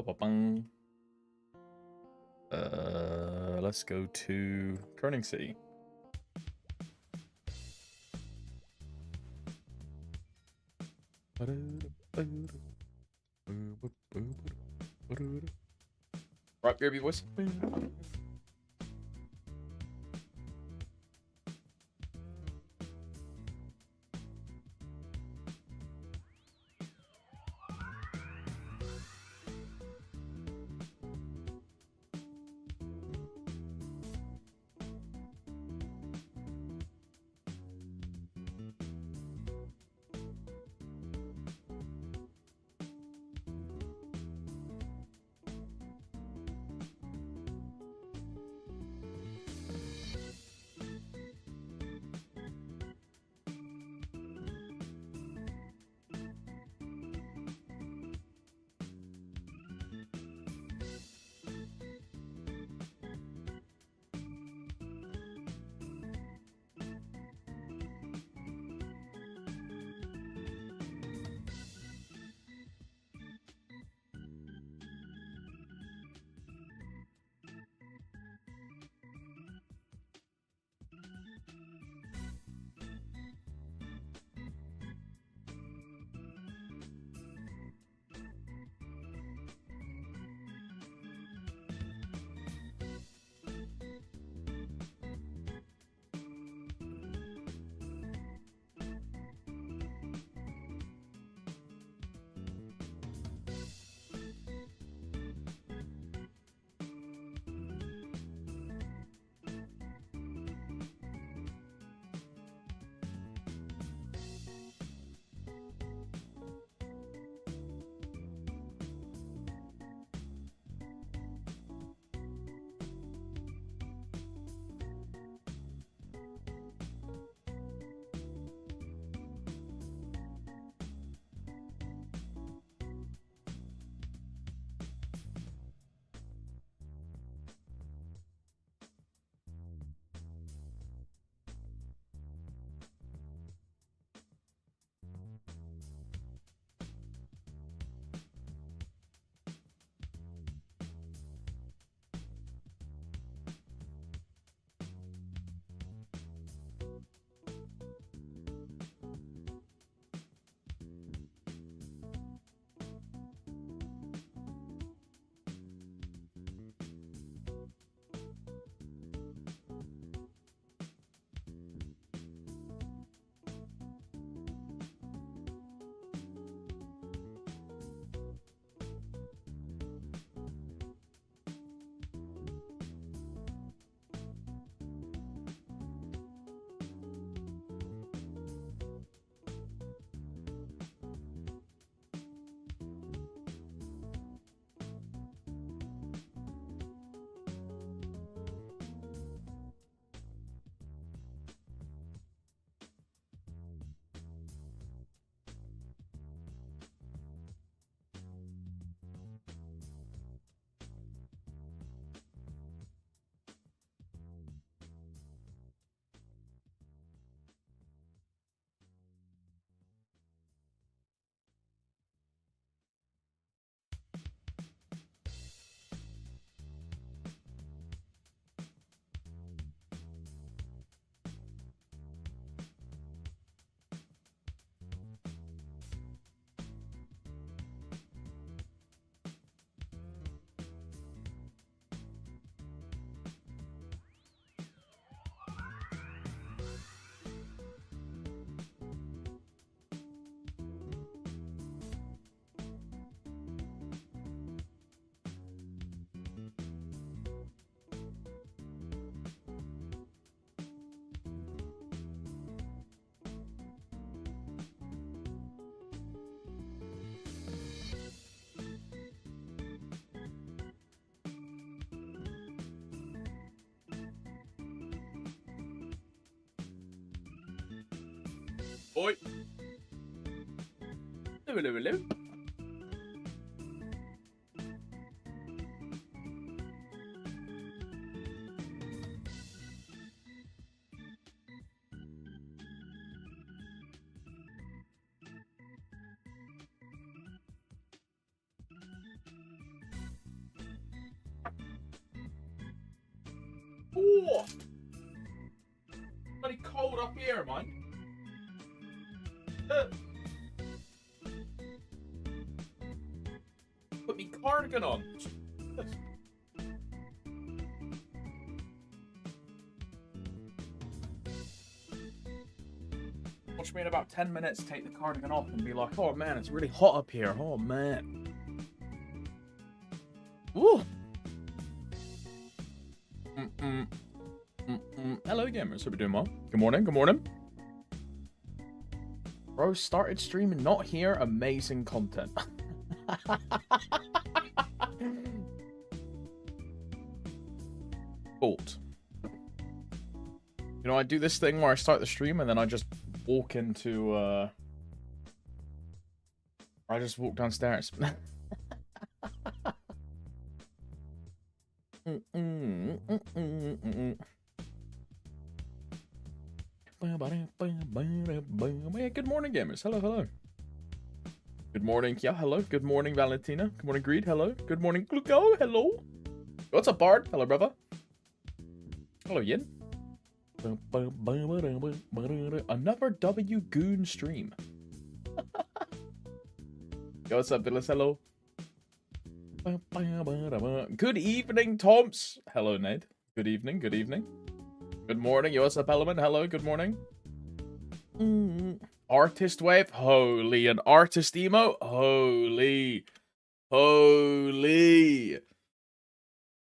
Ba-ba-bang. Let's go to Kerning City. Right, BRB voice. Oi. Hello, hello, hello. Whoa! Bloody cold up here, man. Put me cardigan on. Watch me in about 10 minutes take the cardigan off and be like, oh man, it's really hot up here. Oh man. Woo! Hello gamers, hope you're doing well. Good morning, good morning. Bro started streaming, not here, amazing content. Fault. You know, I do this thing where I start the stream and then I just walk into, I just walk downstairs. Good morning, gamers. Hello, hello. Good morning. Yeah, hello. Good morning, Valentina. Good morning, Greed. Hello. Good morning, Gluko. Hello. What's up, Bard? Hello, brother. Hello, Yin. Another W Goon stream. Yo, what's up, Billis? Hello. Good evening, Toms. Hello, Ned. Good evening, good evening. Good morning. Yo, what's up, Element? Hello, good morning. Artist wave. Holy. An artist emo. Holy. Holy.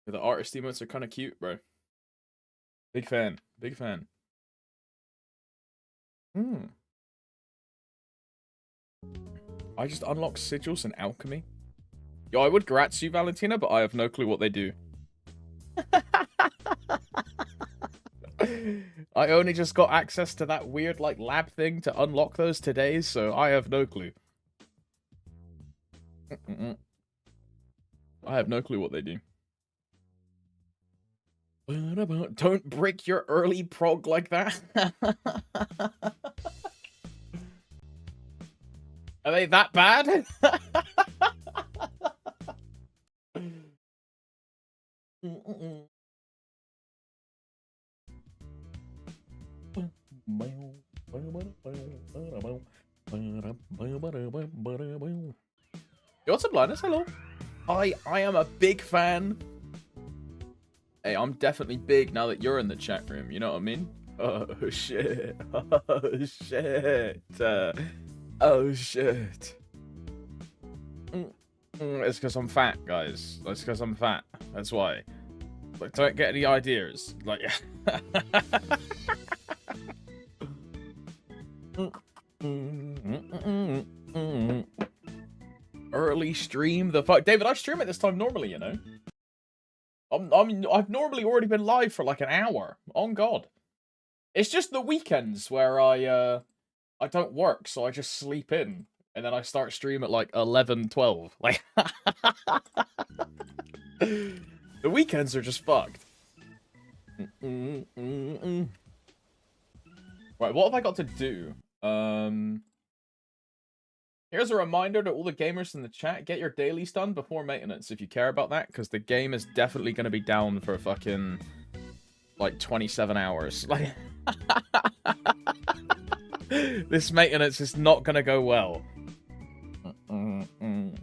The artist emotes are kind of cute, bro. Big fan. Big fan. I just unlocked sigils and alchemy. Yo, I would grats you, Valentina, but I have no clue what they do. I only just got access to that weird, like, lab thing to unlock those today, so I have no clue. I have no clue what they do. Don't break your early prog like that. Are they that bad? Yo, what's up, Linus? Hello. I am a big fan. Hey, I'm definitely big now that you're in the chat room. You know what I mean? Oh, shit. Oh, shit. Oh, shit. It's because I'm fat, guys. It's because I'm fat. That's why. Like, don't get any ideas. Like, early stream. The fuck, David. I stream at this time normally, you know. I've normally already been live for like an hour. On God, it's just the weekends where I don't work, so I just sleep in, and then I start stream at like 11, 12. Like, the weekends are just fucked. Right, what have I got to do? Here's a reminder to all the gamers in the chat, get your dailies done before maintenance if you care about that, because the game is definitely going to be down for fucking, like, 27 hours. Like, this maintenance is not going to go well. When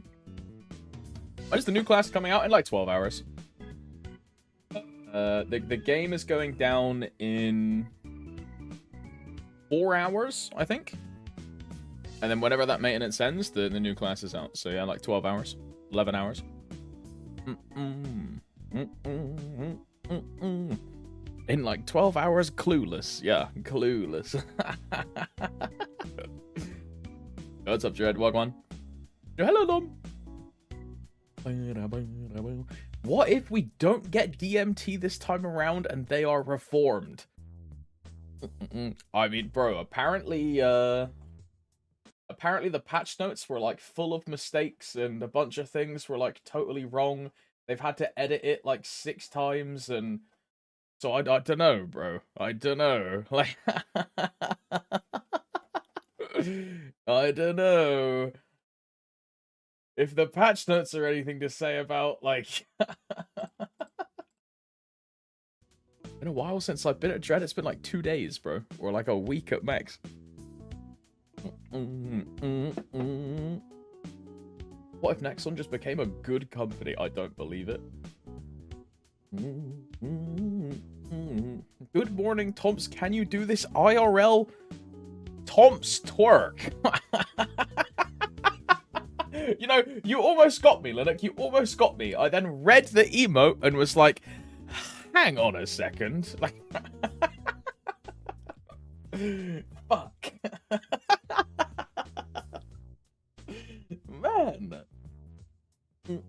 is the new class coming out? In, like, 12 hours. The game is going down in 4 hours, I think. And then whenever that maintenance ends, the new class is out. So yeah, like 12 hours. 11 hours. In like 12 hours, clueless. Yeah, clueless. What's up, Jared? Wagwan. Hello, Dom. What if we don't get DMT this time around and they are reformed? I mean, bro, apparently the patch notes were like full of mistakes and a bunch of things were like totally wrong. They've had to edit it like 6 times, and so I don't know, bro. I don't know. Like, I don't know if the patch notes are anything to say about like Been a while since I've been at Dread. It's been like 2 days, bro. Or like a week at max. What if Nexon just became a good company? I don't believe it. Good morning, Tomps. Can you do this IRL? Tomps twerk. You know, you almost got me, Linux. You almost got me. I then read the emote and was like, hang on a second. Like, fuck. Man. It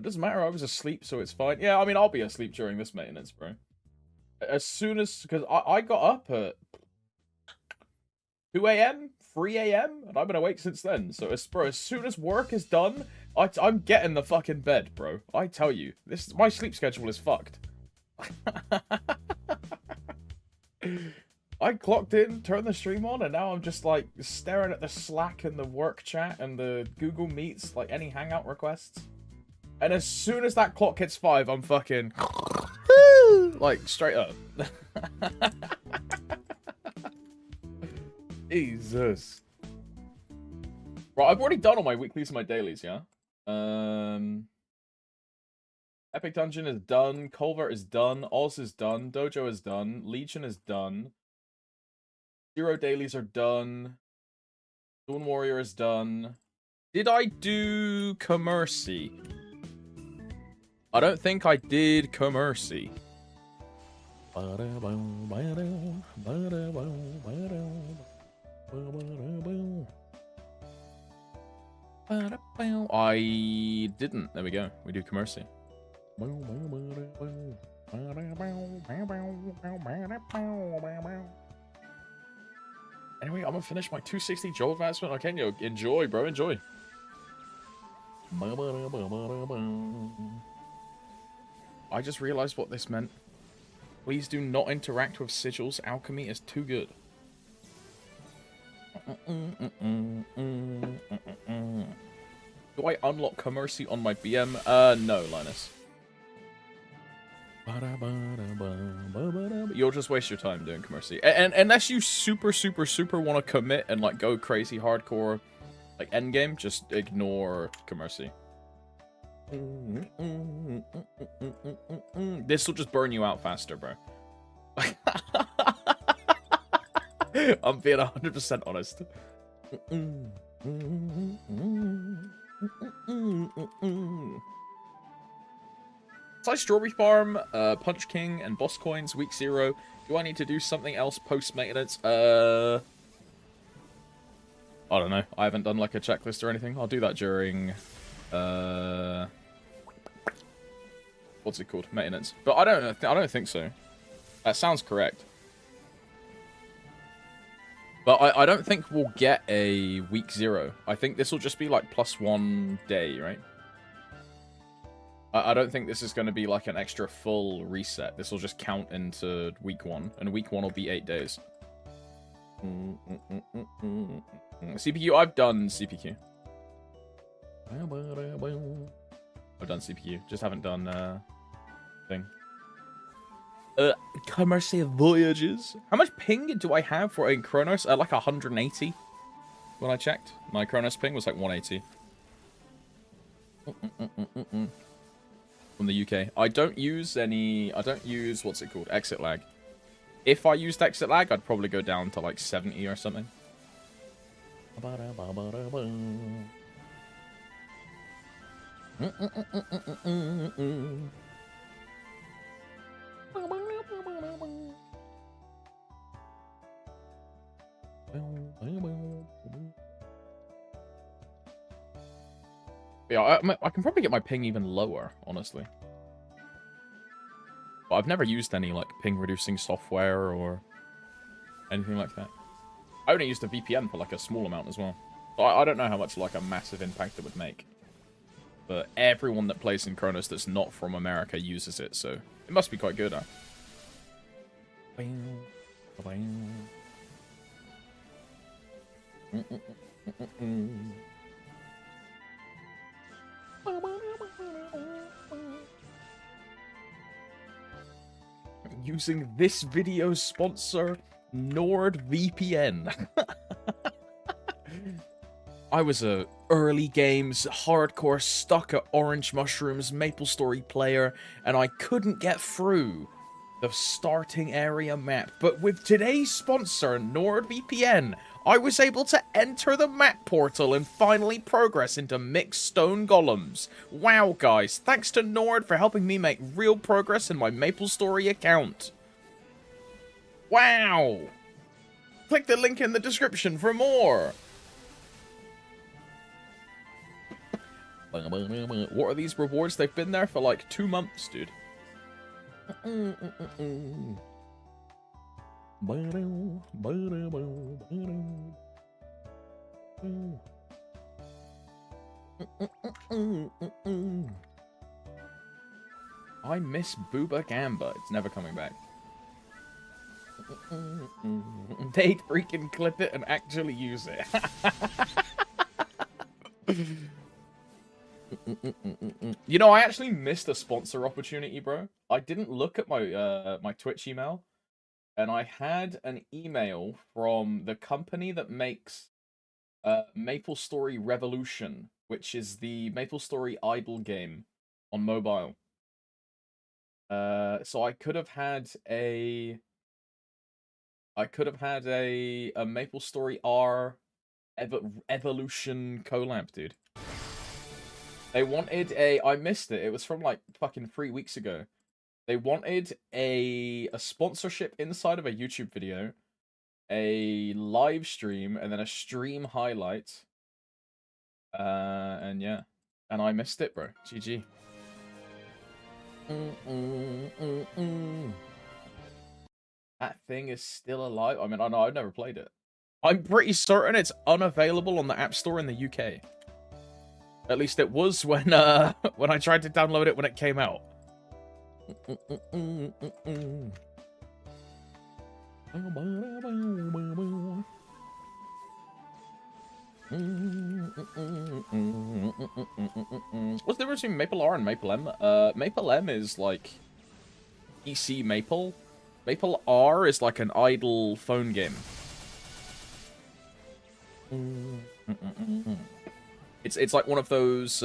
doesn't matter, I was asleep, so it's fine. Yeah, I mean, I'll be asleep during this maintenance, bro. As soon as... Because I got up at 2 a.m., 3 a.m., and I've been awake since then. So, bro, as soon as work is done, I'm getting the fucking bed, bro. I tell you. My sleep schedule is fucked. I clocked in, turned the stream on, and now I'm just, like, staring at the Slack and the work chat and the Google Meets, like, any Hangout requests. And as soon as that clock hits 5, I'm fucking... like, straight up. Jesus. Right, I've already done all my weeklies and my dailies, yeah? Epic Dungeon is done. Culvert is done. Oz is done. Dojo is done. Legion is done. 0 dailies are done. Dawn Warrior is done. Did I do Commercy? I don't think I did Commercy. I didn't. There we go. We do Commercy. Anyway, I'm gonna finish my 260 Joel advancement. I can, yo. Enjoy, bro. Enjoy. I just realized what this meant. Please do not interact with sigils. Alchemy is too good. Do I unlock Commercy on my BM? No, Linus. You'll just waste your time doing Commercy. And unless you super want to commit and like go crazy hardcore like endgame, just ignore Commercy. This will just burn you out faster, bro. I'm being 100% honest. Besides Strawberry Farm, Punch King, and Boss Coins, week 0, do I need to do something else post-maintenance? I don't know. I haven't done like a checklist or anything. I'll do that during... what's it called? Maintenance. But I don't think so. That sounds correct. But I don't think we'll get a week 0. I think this will just be like +1 day, right? I don't think this is going to be like an extra full reset. This will just count into week 1. And week 1 will be 8 days. CPQ, I've done CPQ. I've done CPQ. Just haven't done thing. Commercy Voyages. How much ping do I have for a Kronos? Like 180 when I checked. My Kronos ping was like 180. From the UK. I don't use, what's it called? Exit lag. If I used exit lag, I'd probably go down to like 70 or something. Yeah, I can probably get my ping even lower, honestly. But I've never used any like ping reducing software or anything like that. I only used a VPN for like a small amount as well. So I don't know how much like a massive impact it would make. But everyone that plays in Kronos that's not from America uses it, so it must be quite good, huh? using this video's sponsor, NordVPN. I was a early games, hardcore, stuck at Orange Mushrooms MapleStory player, and I couldn't get through the starting area map. But with today's sponsor, NordVPN, I was able to enter the map portal and finally progress into mixed stone golems. Wow, guys, thanks to Nord for helping me make real progress in my MapleStory account. Wow! Click the link in the description for more. What are these rewards? They've been there for like 2 months, dude. I miss Booba Gamba. It's never coming back. They'd freaking clip it and actually use it. You know, I actually missed a sponsor opportunity, bro. I didn't look at my my Twitch email, and I had an email from the company that makes MapleStory Revolution, which is the MapleStory idle game on mobile. So I could have had a MapleStory R Evolution collab, dude. They wanted I missed it. It was from like fucking 3 weeks ago. They wanted a sponsorship inside of a YouTube video, a live stream, and then a stream highlight. And yeah. And I missed it, bro. GG. That thing is still alive. I mean, I know I've never played it. I'm pretty certain it's unavailable on the App Store in the UK. At least it was when when I tried to download it when it came out. What's the difference between Maple R and Maple M? Maple M is like PC Maple. Maple R is like an idle phone game. It's like one of those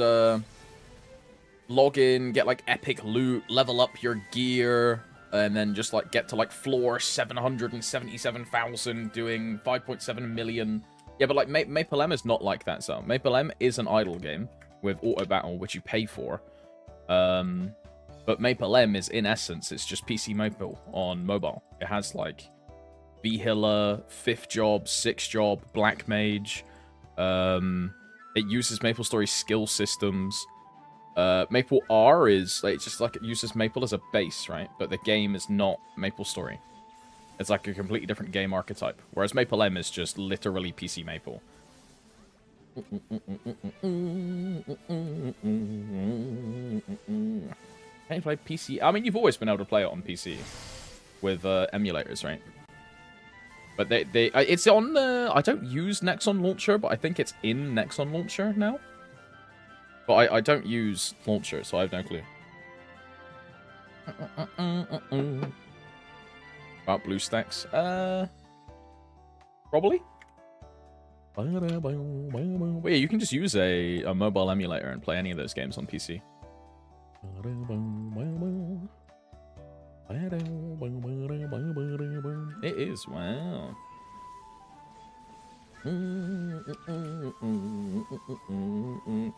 log in, get like epic loot, level up your gear, and then just like get to like floor 777,000 doing 5.7 million. Yeah, but like Maple M is not like that, so Maple M is an idle game with auto battle, which you pay for. But Maple M is, in essence, it's just PC Maple on mobile. It has like V-Hiller, 5th Job, 6th Job, Black Mage. It uses MapleStory skill systems. Maple R is like just like it uses Maple as a base, right? But the game is not MapleStory. It's like a completely different game archetype. Whereas Maple M is just literally PC Maple. Can you play PC? I mean, you've always been able to play it on PC with emulators, right? But it's on the... I don't use Nexon Launcher, but I think it's in Nexon Launcher now. But I don't use Launcher, so I have no clue. About BlueStacks? Probably? Well, yeah, you can just use a mobile emulator and play any of those games on PC. It is, wow.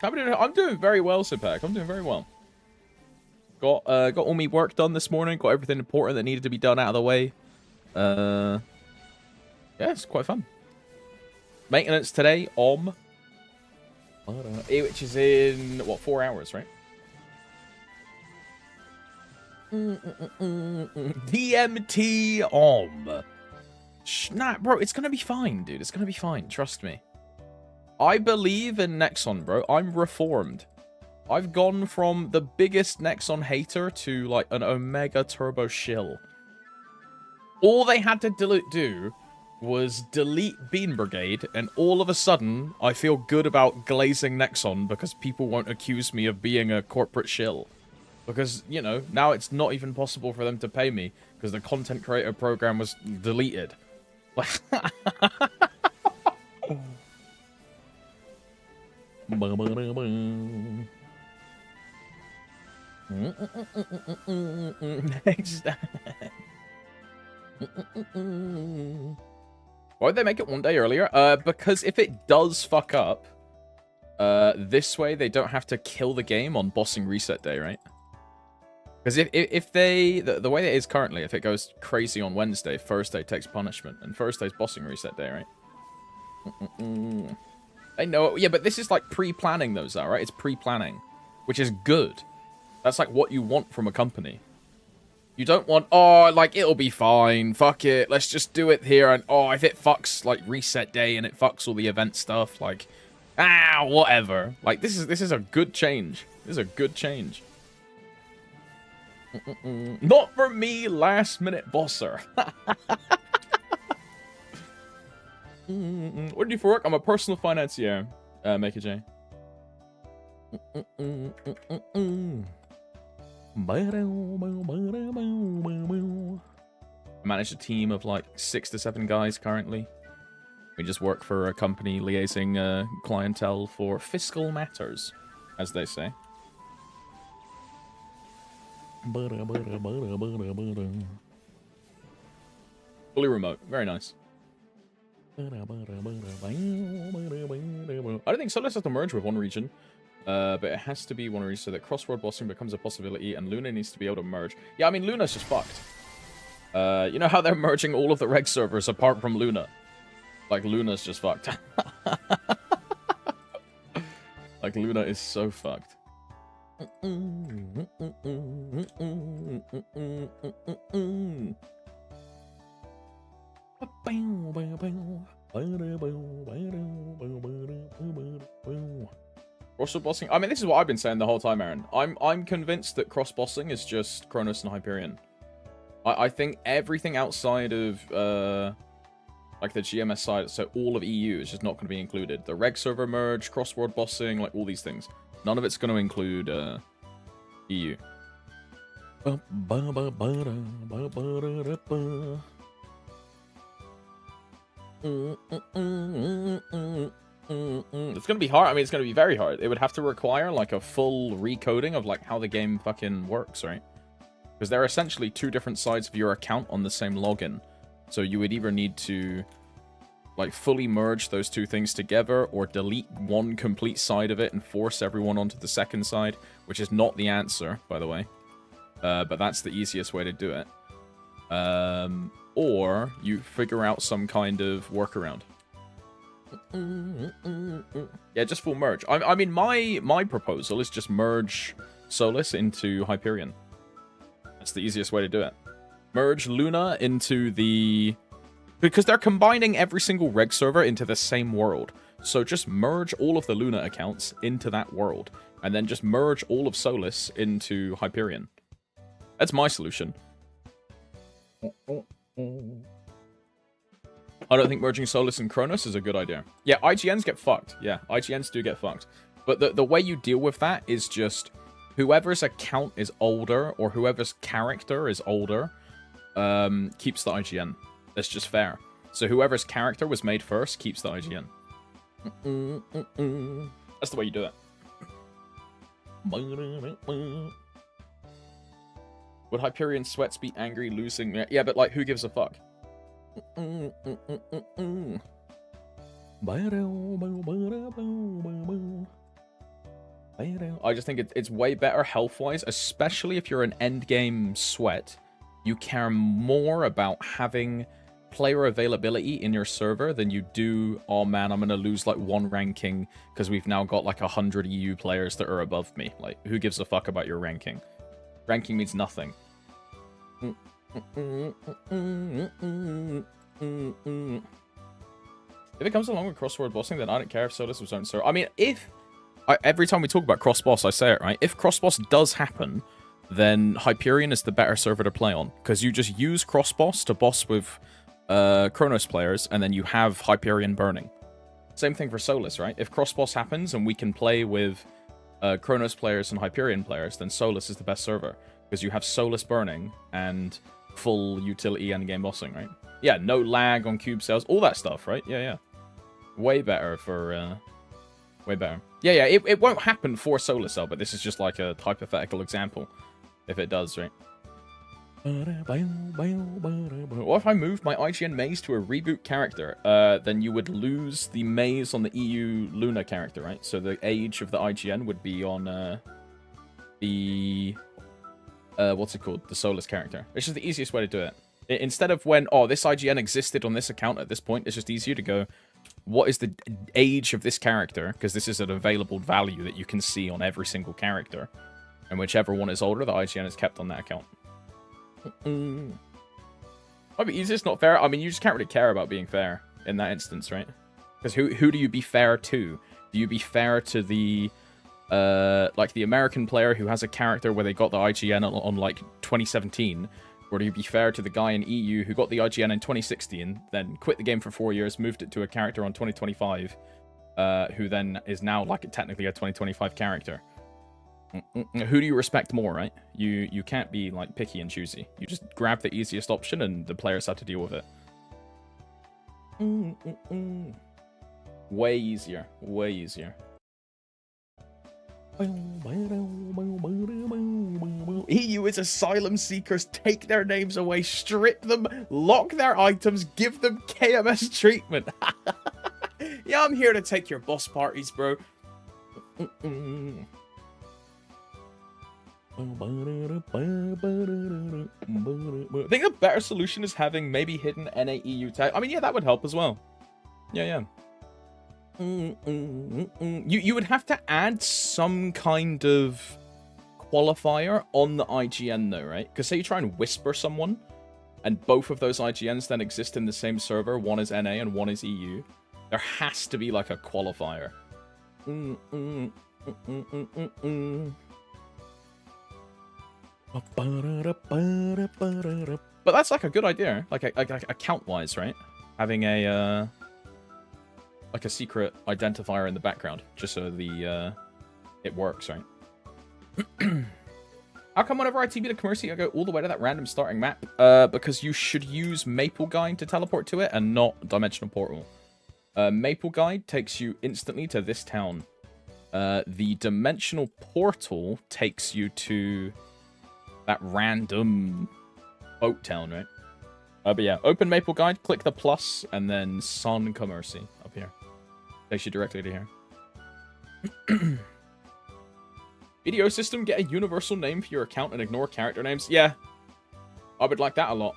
I'm doing very well, Sipak. I'm doing very well. Got all my work done this morning. Got everything important that needed to be done out of the way. Yeah, it's quite fun. Maintenance today, which is in, what, 4 hours, right? DMT Nah, bro, it's gonna be fine, dude. It's gonna be fine. Trust me. I believe in Nexon, bro. I'm reformed. I've gone from the biggest Nexon hater to, like, an Omega Turbo shill. All they had to do was delete Bean Brigade, and all of a sudden, I feel good about glazing Nexon because people won't accuse me of being a corporate shill. Because, you know, now it's not even possible for them to pay me because the content creator program was deleted. Next. Why'd they make it one day earlier? Because if it does fuck up, this way they don't have to kill the game on bossing reset day, right? Because if they... The way it is currently, if it goes crazy on Wednesday, Thursday takes punishment. And Thursday's bossing reset day, right? I know... Yeah, but this is like pre-planning those are, right? It's pre-planning. Which is good. That's like what you want from a company. You don't want, oh, like, it'll be fine. Fuck it. Let's just do it here. And, oh, if it fucks, like, reset day and it fucks all the event stuff, like, whatever. Like, this is a good change. This is a good change. Not for me, last-minute bosser. What do you do for work? I'm a personal financier, Make a J. I manage a team of like 6 to 7 guys currently. We just work for a company liaising clientele for fiscal matters, as they say. Fully remote. Very nice. I don't think Solus has to merge with one region. But it has to be one region so that cross-world bossing becomes a possibility, and Luna needs to be able to merge. Yeah, I mean, Luna's just fucked. You know how they're merging all of the reg servers apart from Luna? Like, Luna's just fucked. Like, Luna is so fucked. Cross-world bossing? I mean, this is what I've been saying the whole time, Aaron. I'm convinced that cross-bossing is just Kronos and Hyperion. I think everything outside of, like, the GMS side, so all of EU is just not going to be included. The reg server merge, cross-world bossing, like, all these things. None of it's going to include, EU. It's gonna be hard. I mean, it's gonna be very hard. It would have to require like a full recoding of like how the game fucking works, right? Because there are essentially 2 different sides of your account on the same login. So you would either need to like fully merge those 2 things together, or delete one complete side of it and force everyone onto the second side, which is not the answer, by the way. But that's the easiest way to do it. Or you figure out some kind of workaround. Yeah, just full merge. I mean, my proposal is just merge Solus into Hyperion. That's the easiest way to do it. Merge Luna into the... Because they're combining every single reg server into the same world. So just merge all of the Luna accounts into that world. And then just merge all of Solus into Hyperion. That's my solution. I don't think merging Solus and Kronos is a good idea. Yeah, IGNs get fucked. Yeah, IGNs do get fucked. But the way you deal with that is just whoever's account is older or whoever's character is older keeps the IGN. That's just fair. So whoever's character was made first keeps the IGN. That's the way you do it. Would Hyperion sweats be angry losing? Yeah, but like, who gives a fuck? I just think it's way better health-wise, especially if you're an endgame sweat. You care more about having player availability in your server than you do, oh man, I'm gonna lose like 1 ranking because we've now got like 100 EU players that are above me. Like, who gives a fuck about your ranking? Ranking means nothing. If it comes along with cross-world bossing, then I don't care if Solus was own server. I mean, every time we talk about cross-boss, I say it, right? If cross-boss does happen, then Hyperion is the better server to play on. Because you just use cross-boss to boss with Kronos players, and then you have Hyperion burning. Same thing for Solus, right? If cross-boss happens and we can play with Kronos players and Hyperion players, then Solus is the best server. Because you have Solus burning and full utility endgame bossing, right? Yeah, no lag on cube cells, all that stuff, right? Yeah, yeah. Way better for... way better. Yeah, it won't happen for Solar Cell, but this is just like a hypothetical example. If it does, right? What if I moved my IGN maze to a reboot character? Then you would lose the maze on the EU Luna character, right? So the age of the IGN would be on the... what's it called? The Solus character. It's just the easiest way to do it. Instead of when, oh, this IGN existed on this account at this point, it's just easier to go, what is the age of this character? Because this is an available value that you can see on every single character. And whichever one is older, the IGN is kept on that account. Might be easier, it's not fair. I mean, you just can't really care about being fair in that instance, right? Because who do you be fair to? Do you be fair to the... like the American player who has a character where they got the IGN on like 2017, or do you be fair to the guy in EU who got the IGN in 2016, then quit the game for 4 years, moved it to a character on 2025, who then is now like technically a 2025 character? Who do you respect more, right? You can't be like picky and choosy. You just grab the easiest option and the players have to deal with it. Way easier. Way easier. EU is asylum seekers. Take their names away, strip them, lock their items, give them KMS treatment. Yeah, I'm here to take your boss parties, bro. I think the better solution is having maybe hidden NA-EU tag. I mean, yeah, that would help as well. Yeah. You would have to add some kind of qualifier on the IGN though, right? Because say you try and whisper someone, and both of those IGNs then exist in the same server, one is NA and one is EU, there has to be like a qualifier. But that's like a good idea, like account-wise, right? Having a like a secret identifier in the background, just so the it works, right? How come whenever I TB to Commercy, I go all the way to that random starting map? Because you should use Maple Guide to teleport to it, and not Dimensional Portal. Maple Guide takes you instantly to this town. The Dimensional Portal takes you to that random boat town, right? But yeah, open Maple Guide, click the plus, and then Sun Commercy up here. Takes you directly to here. Video system, get a universal name for your account and ignore character names. Yeah, I would like that a lot.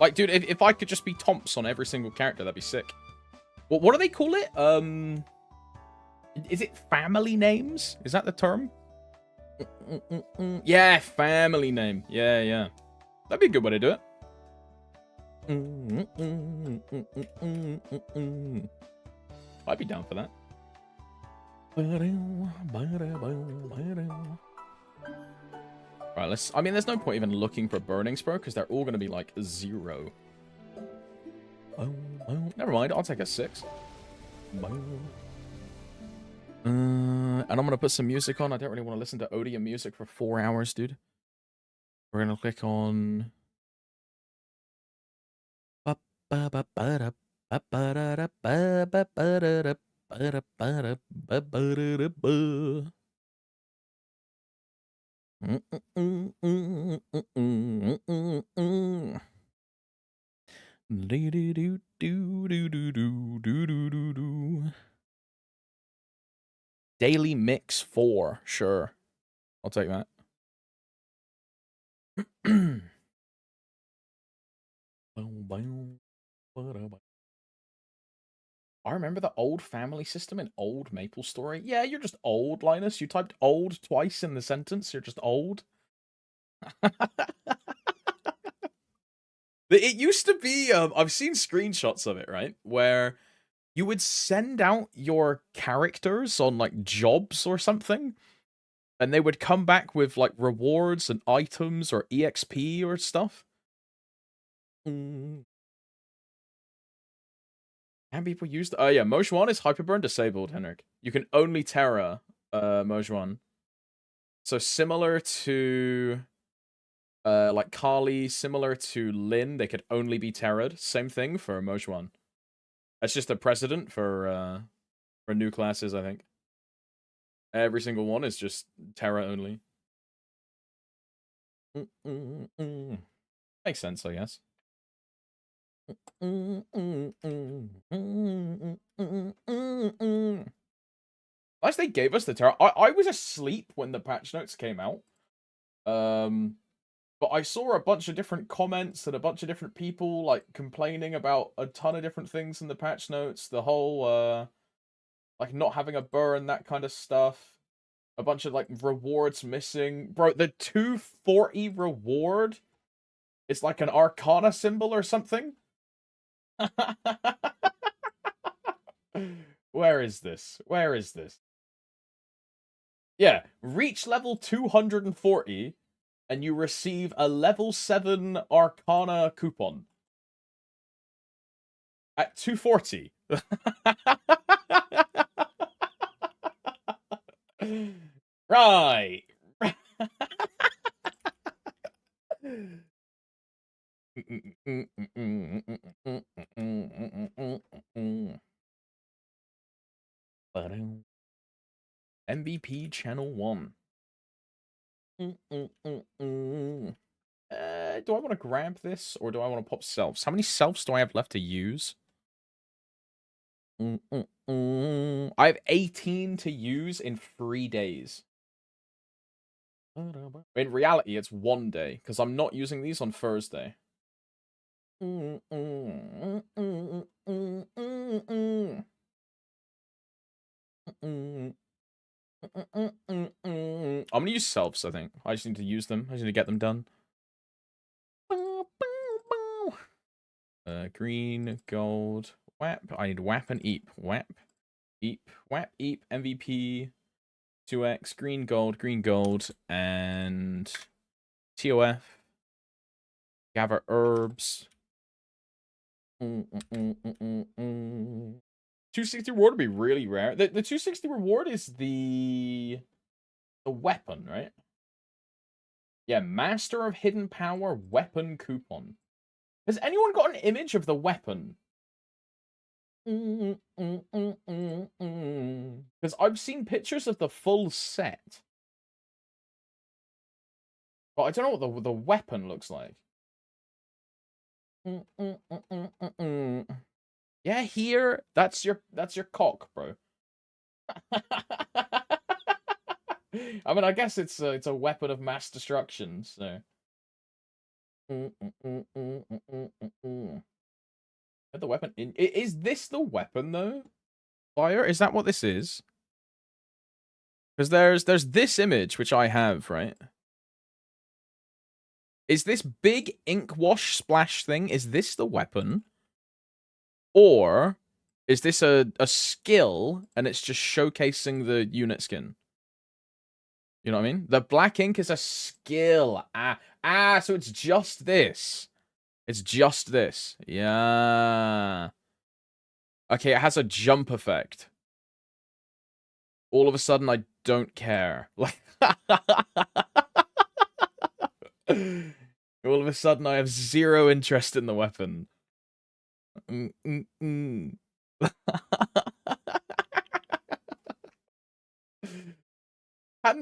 Like, dude, if I could just be Tomps on every single character, that'd be sick. What do they call it? Is it family names? Is that the term? Yeah, family name. Yeah. That'd be a good way to do it. I'd be down for that. Right, let's... I mean, there's no point even looking for burnings, bro, because they're all going to be, like, 0. Never mind, I'll take a 6. And I'm going to put some music on. I don't really want to listen to Odium music for 4 hours, dude. We're going to click on... Daily Mix 4, sure. I'll take that. I remember the old family system in old MapleStory. Yeah, you're just old, Linus. You typed old twice in the sentence. You're just old. It used to be, I've seen screenshots of it, right? Where you would send out your characters on, like, jobs or something. And they would come back with, like, rewards and items or EXP or stuff. Can people use the... Oh, yeah, Motion 1 is Hyperburn disabled, Henrik. You can only Terra Moj 1. So similar to like Kali, similar to Lin, they could only be Terra'd. Same thing for Moj 1. That's just a precedent for new classes, I think. Every single one is just Terra only. Makes sense, I guess. Nice they gave us the Terra. I was asleep when the patch notes came out. But I saw a bunch of different comments and a bunch of different people like complaining about a ton of different things in the patch notes. The whole like not having a burn, that kind of stuff. A bunch of like rewards missing. Bro, the 240 reward is like an Arcana symbol or something. Where is this? Where is this? Yeah, reach level 240 and you receive a level 7 Arcana coupon. At 240. Right. MVP channel 1. Do I want to grab this or do I want to pop selfs? How many selfs do I have left to use? I have 18 to use in 3 days. In reality, it's 1 day because I'm not using these on Thursday. I'm gonna use selfs, I think. I just need to use them. I just need to get them done. Green, gold, wap. I need wap and eep. Wap, eep, wap, eep, MVP, 2x, green, gold, and TOF. Gather herbs. 260 reward would be really rare. The 260 reward is the weapon, right? Yeah, Master of Hidden Power weapon coupon. Has anyone got an image of the weapon? Because I've seen pictures of the full set. But I don't know what the weapon looks like. Yeah, here. That's your cock, bro. I mean, I guess it's a weapon of mass destruction, so. The weapon is this the weapon though? Fire? Is that what this is? Because there's this image which I have, right? Is this big ink wash splash thing? Is this the weapon? Or is this a skill and it's just showcasing the unit skin? You know what I mean? The black ink is a skill. So it's just this. It's just this. Yeah. Okay, it has a jump effect. All of a sudden, I don't care. Like, all of a sudden, I have zero interest in the weapon. Can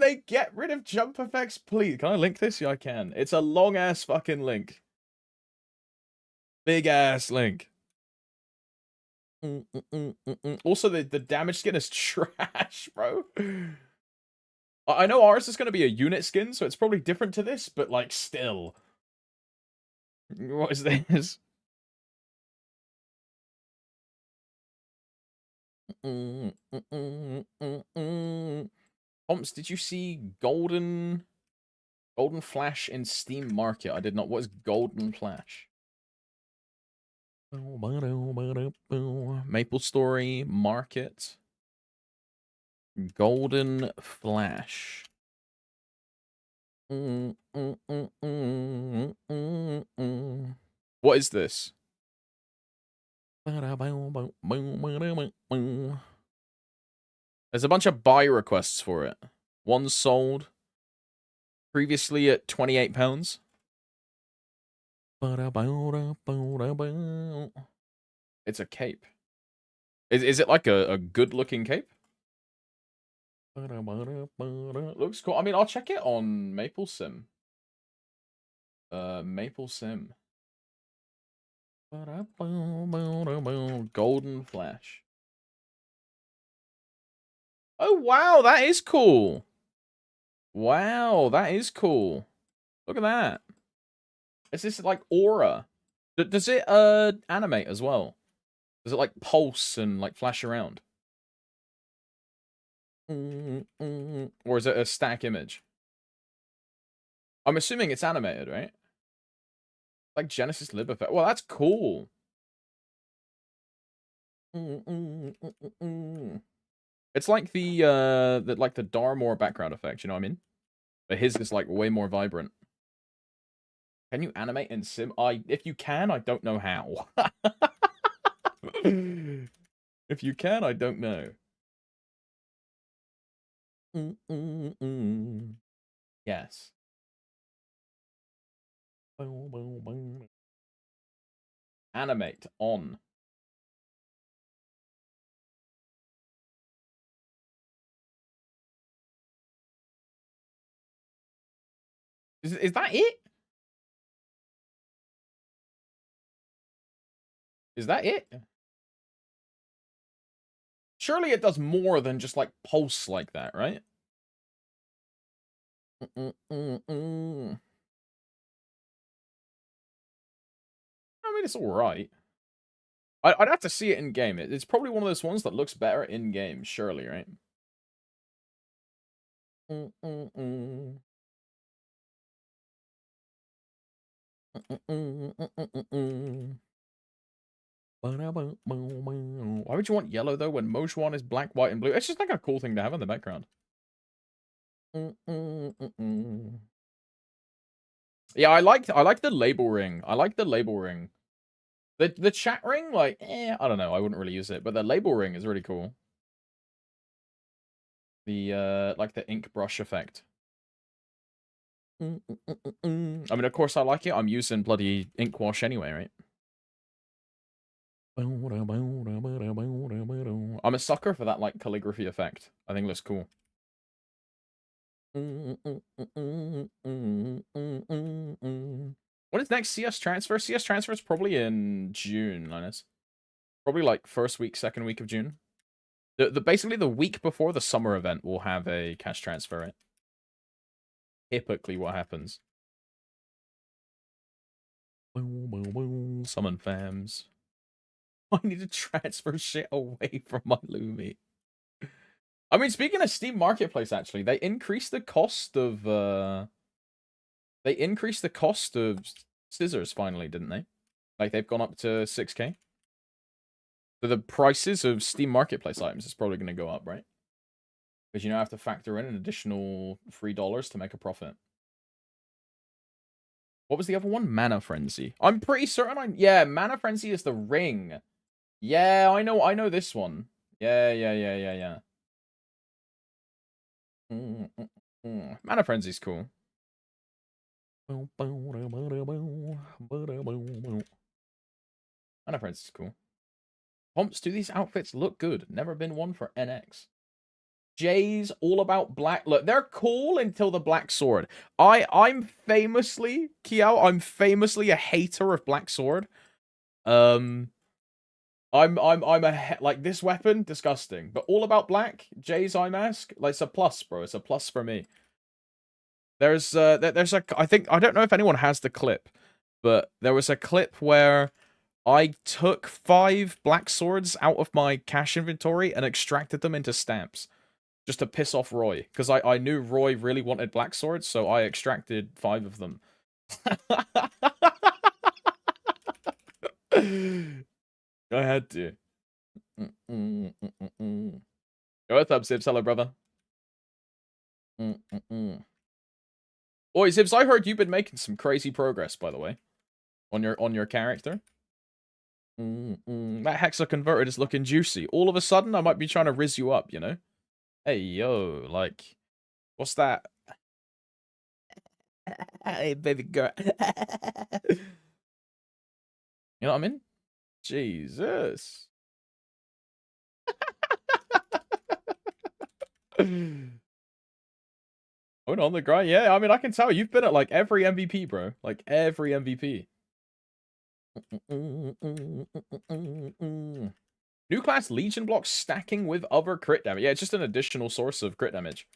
they get rid of jump effects, please? Can I link this? Yeah, I can. It's a long-ass fucking link. Big-ass link. Also, the damage skin is trash, bro. I know ours is going to be a unit skin, so it's probably different to this, but, like, still. What is this? Pomps, did you see Golden Flash in Steam Market? I did not. What is Golden Flash? MapleStory Market. Golden Flash. What is this? There's a bunch of buy requests for it. One sold previously at £28. It's a cape. Is it like a good looking cape? Looks cool. I mean, I'll check it on Maple Sim. Maple Sim. Golden Flash. Oh, wow, that is cool. Wow, that is cool. Look at that. Is this like aura? Does it animate as well? Does it like pulse and like flash around? Or is it a static image? I'm assuming it's animated, right? Like Genesis Lib effect. Well, that's cool. It's like the Darmore background effect, you know what I mean? But his is like way more vibrant. Can you animate in Sim? If you can, I don't know how. If you can, I don't know. Yes. Animate on. Is that it? Is that it? Surely it does more than just like pulse like that, right? I mean, it's alright. I'd have to see it in game. It's probably one of those ones that looks better in game, surely, right? Why would you want yellow though when Mage one is black, white, and blue? It's just like a cool thing to have in the background. Yeah, I like the label ring. I like the label ring. The chat ring, like, I don't know. I wouldn't really use it, but the label ring is really cool. The like the ink brush effect. I mean, of course I like it. I'm using bloody ink wash anyway, right? I'm a sucker for that like calligraphy effect. I think it looks cool. What is next? CS transfer? CS transfer is probably in June, Linus. Probably like first week, second week of June. Basically the week before the summer event will have a cash transfer, right? Typically what happens. Summon fams. I need to transfer shit away from my Lumi. I mean, speaking of Steam Marketplace, actually, they increased the cost of scissors finally, didn't they? Like they've gone up to 6K. So the prices of Steam Marketplace items is probably going to go up, right? Because you now have to factor in an additional $3 to make a profit. What was the other one? Mana Frenzy. I'm pretty certain yeah, Mana Frenzy is the ring. Yeah, I know this one. Yeah. Mana Frenzy's cool. Mana Frenzy's cool. Pomps, do these outfits look good? Never been one for NX. Jay's all about black. Look, they're cool until the black sword. I'm famously, Kiao, I'm famously a hater of black sword. I'm like this weapon, disgusting. But all about black, Jay's eye mask, like it's a plus, bro. It's a plus for me. There's a I think I don't know if anyone has the clip, but there was a clip where I took 5 black swords out of my cash inventory and extracted them into stamps. Just to piss off Roy. Because I knew Roy really wanted black swords, so I extracted 5 of them. I had to. What's up, Sibs? Hello, brother. Oi, Sibs, I heard you've been making some crazy progress, by the way. On your character. That Hexa converted is looking juicy. All of a sudden, I might be trying to rizz you up, you know? Hey, yo, like, what's that? Hey, baby girl. You know what I mean? Jesus. Hold on, the grind. Yeah, I mean, I can tell you've been at like every MVP, bro. Like every MVP. New class Legion blocks stacking with other crit damage. Yeah, it's just an additional source of crit damage.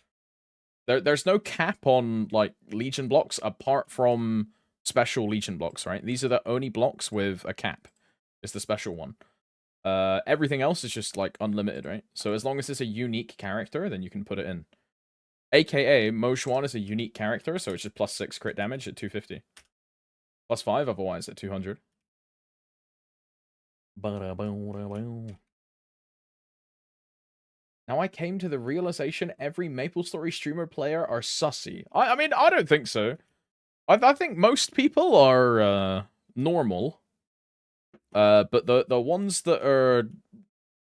There's no cap on like Legion blocks apart from special Legion blocks, right? These are the only blocks with a cap. It's the special one. Everything else is just like unlimited, right? So as long as it's a unique character, then you can put it in. AKA, Moshuan is a unique character, so it's just +6 crit damage at 250. +5 otherwise at 200. Now I came to the realization every MapleStory streamer player are sussy. I mean, I don't think so. I think most people are normal. But the ones that are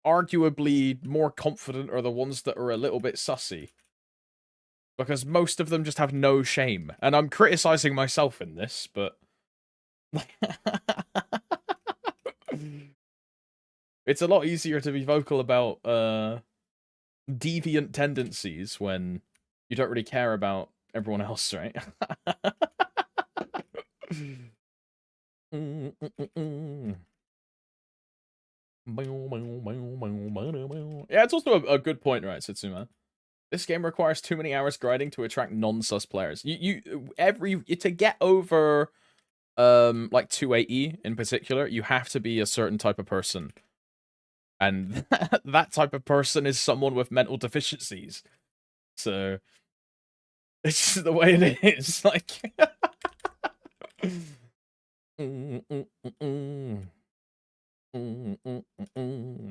arguably more confident are the ones that are a little bit sussy. Because most of them just have no shame. And I'm criticizing myself in this, but... It's a lot easier to be vocal about deviant tendencies when you don't really care about everyone else, right? Yeah, it's also a good point, right, Setsuma? This game requires too many hours grinding to attract non-sus players. To get over like 280 in particular, you have to be a certain type of person. And that type of person is someone with mental deficiencies. So it's just the way it is. Like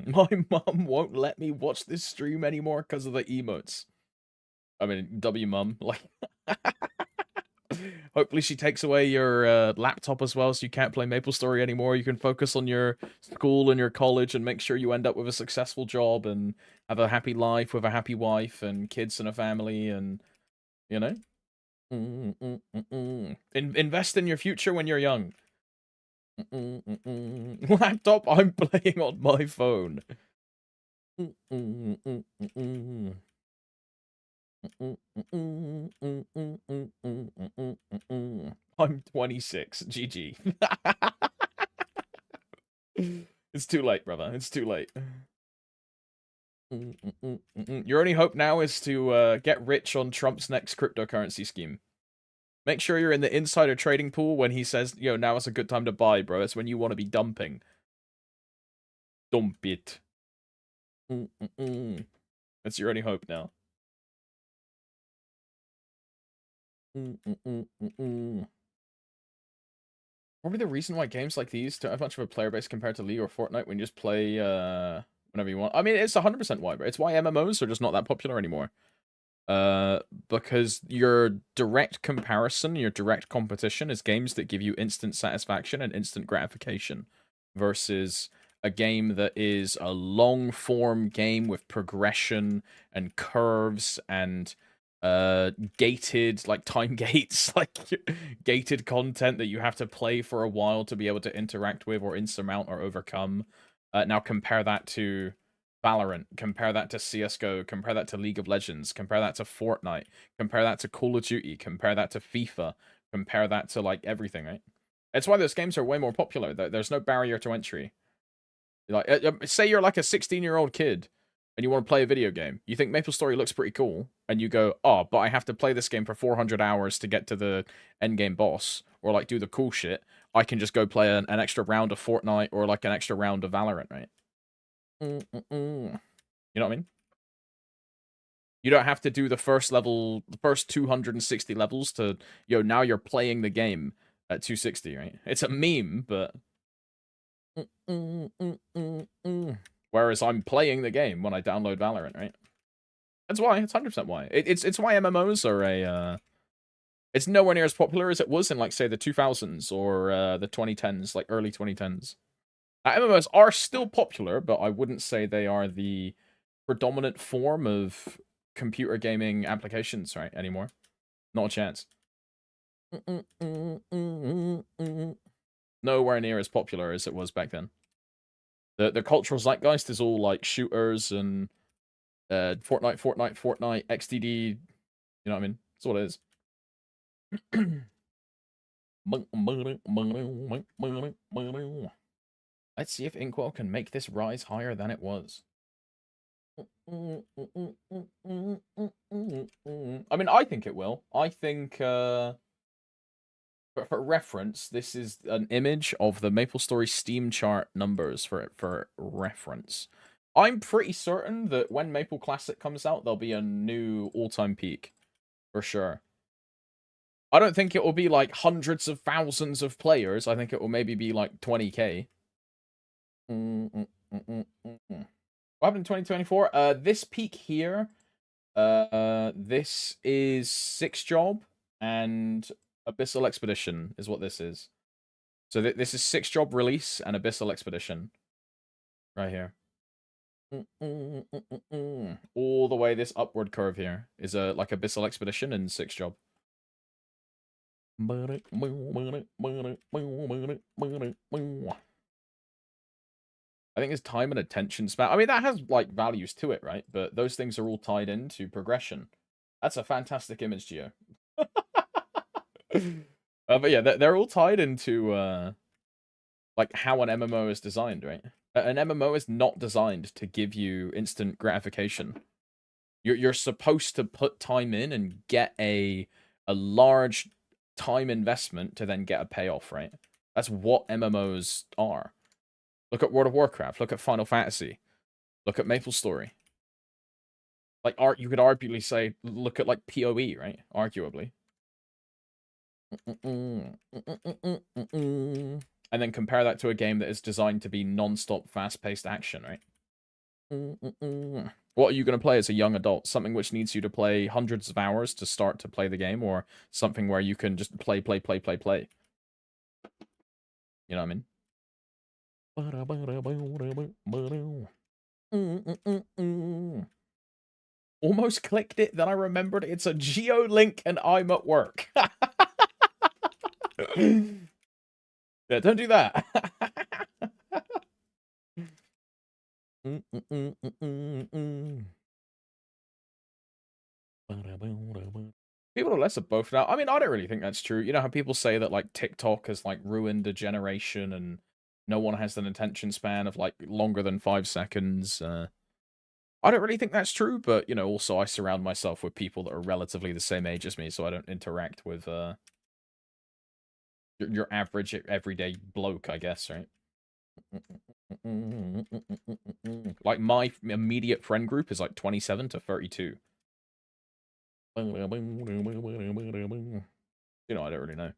my mum won't let me watch this stream anymore because of the emotes. I mean, W mum, like hopefully she takes away your laptop as well, so you can't play MapleStory anymore. You can focus on your school and your college and make sure you end up with a successful job and have a happy life with a happy wife and kids and a family and, you know? Invest in your future when you're young. Laptop, I'm playing on my phone. I'm 26. GG. It's too late, brother. It's too late. Your only hope now is to get rich on Trump's next cryptocurrency scheme. Make sure you're in the insider trading pool when he says, yo, now is a good time to buy, bro. That's when you want to be dumping. Dump it. That's your only hope now. Probably the reason why games like these don't have much of a player base compared to League or Fortnite when you just play whenever you want. I mean, it's 100% why, bro. It's why MMOs are just not that popular anymore. Because your direct comparison, your direct competition is games that give you instant satisfaction and instant gratification versus a game that is a long form game with progression and curves and gated, like time gates, like gated content that you have to play for a while to be able to interact with or insurmount or overcome. Now compare that to Valorant, compare that to CSGO, compare that to League of Legends, compare that to Fortnite, compare that to Call of Duty, compare that to FIFA, compare that to like everything, right? It's why those games are way more popular. There's no barrier to entry. Like, say you're like a 16-year-old kid and you want to play a video game. You think MapleStory looks pretty cool, and you go, oh, but I have to play this game for 400 hours to get to the end game boss, or like do the cool shit. I can just go play an extra round of Fortnite or like an extra round of Valorant, right? You know what I mean? You don't have to do the first 260 levels to, now you're playing the game at 260, right? It's a meme, but... Whereas I'm playing the game when I download Valorant, right? That's why. It's 100% why. It's why MMOs are a... It's nowhere near as popular as it was in, like, say, the 2000s or the 2010s, like, early 2010s. MMOs are still popular, but I wouldn't say they are the predominant form of computer gaming applications, right, anymore. Not a chance. Nowhere near as popular as it was back then. The cultural zeitgeist is all like shooters and Fortnite, XDD. You know what I mean? That's what it is. Let's see if Inkwell can make this rise higher than it was. I mean, I think it will. I think, for reference, this is an image of the MapleStory Steam chart numbers for reference. I'm pretty certain that when Maple Classic comes out, there'll be a new all-time peak. For sure. I don't think it will be like hundreds of thousands of players. I think it will maybe be like 20k. What happened in 2024? This peak here, this is 6 job and Abyssal Expedition is what this is. So this is 6 job release and Abyssal Expedition. Right here. All the way this upward curve here is like Abyssal Expedition and 6 job. I think it's time and attention span. I mean, that has, like, values to it, right? But those things are all tied into progression. That's a fantastic image, Gio. But yeah, they're all tied into, like, how an MMO is designed, right? An MMO is not designed to give you instant gratification. You're supposed to put time in and get a large time investment to then get a payoff, right? That's what MMOs are. Look at World of Warcraft. Look at Final Fantasy. Look at MapleStory. Like, you could arguably say, look at, like, PoE, right? Arguably. And then compare that to a game that is designed to be non-stop, fast-paced action, right? What are you going to play as a young adult? Something which needs you to play hundreds of hours to start to play the game, or something where you can just play? You know what I mean? Almost clicked it, then I remembered it's a geolink and I'm at work. Yeah, don't do that. People are less of both now. I mean, I don't really think that's true. You know how people say that, like, TikTok has, like, ruined a generation and no one has an attention span of, like, longer than 5 seconds. I don't really think that's true, but, you know, also I surround myself with people that are relatively the same age as me, so I don't interact with your average everyday bloke, I guess, right? Like, my immediate friend group is like 27 to 32. You know, I don't really know.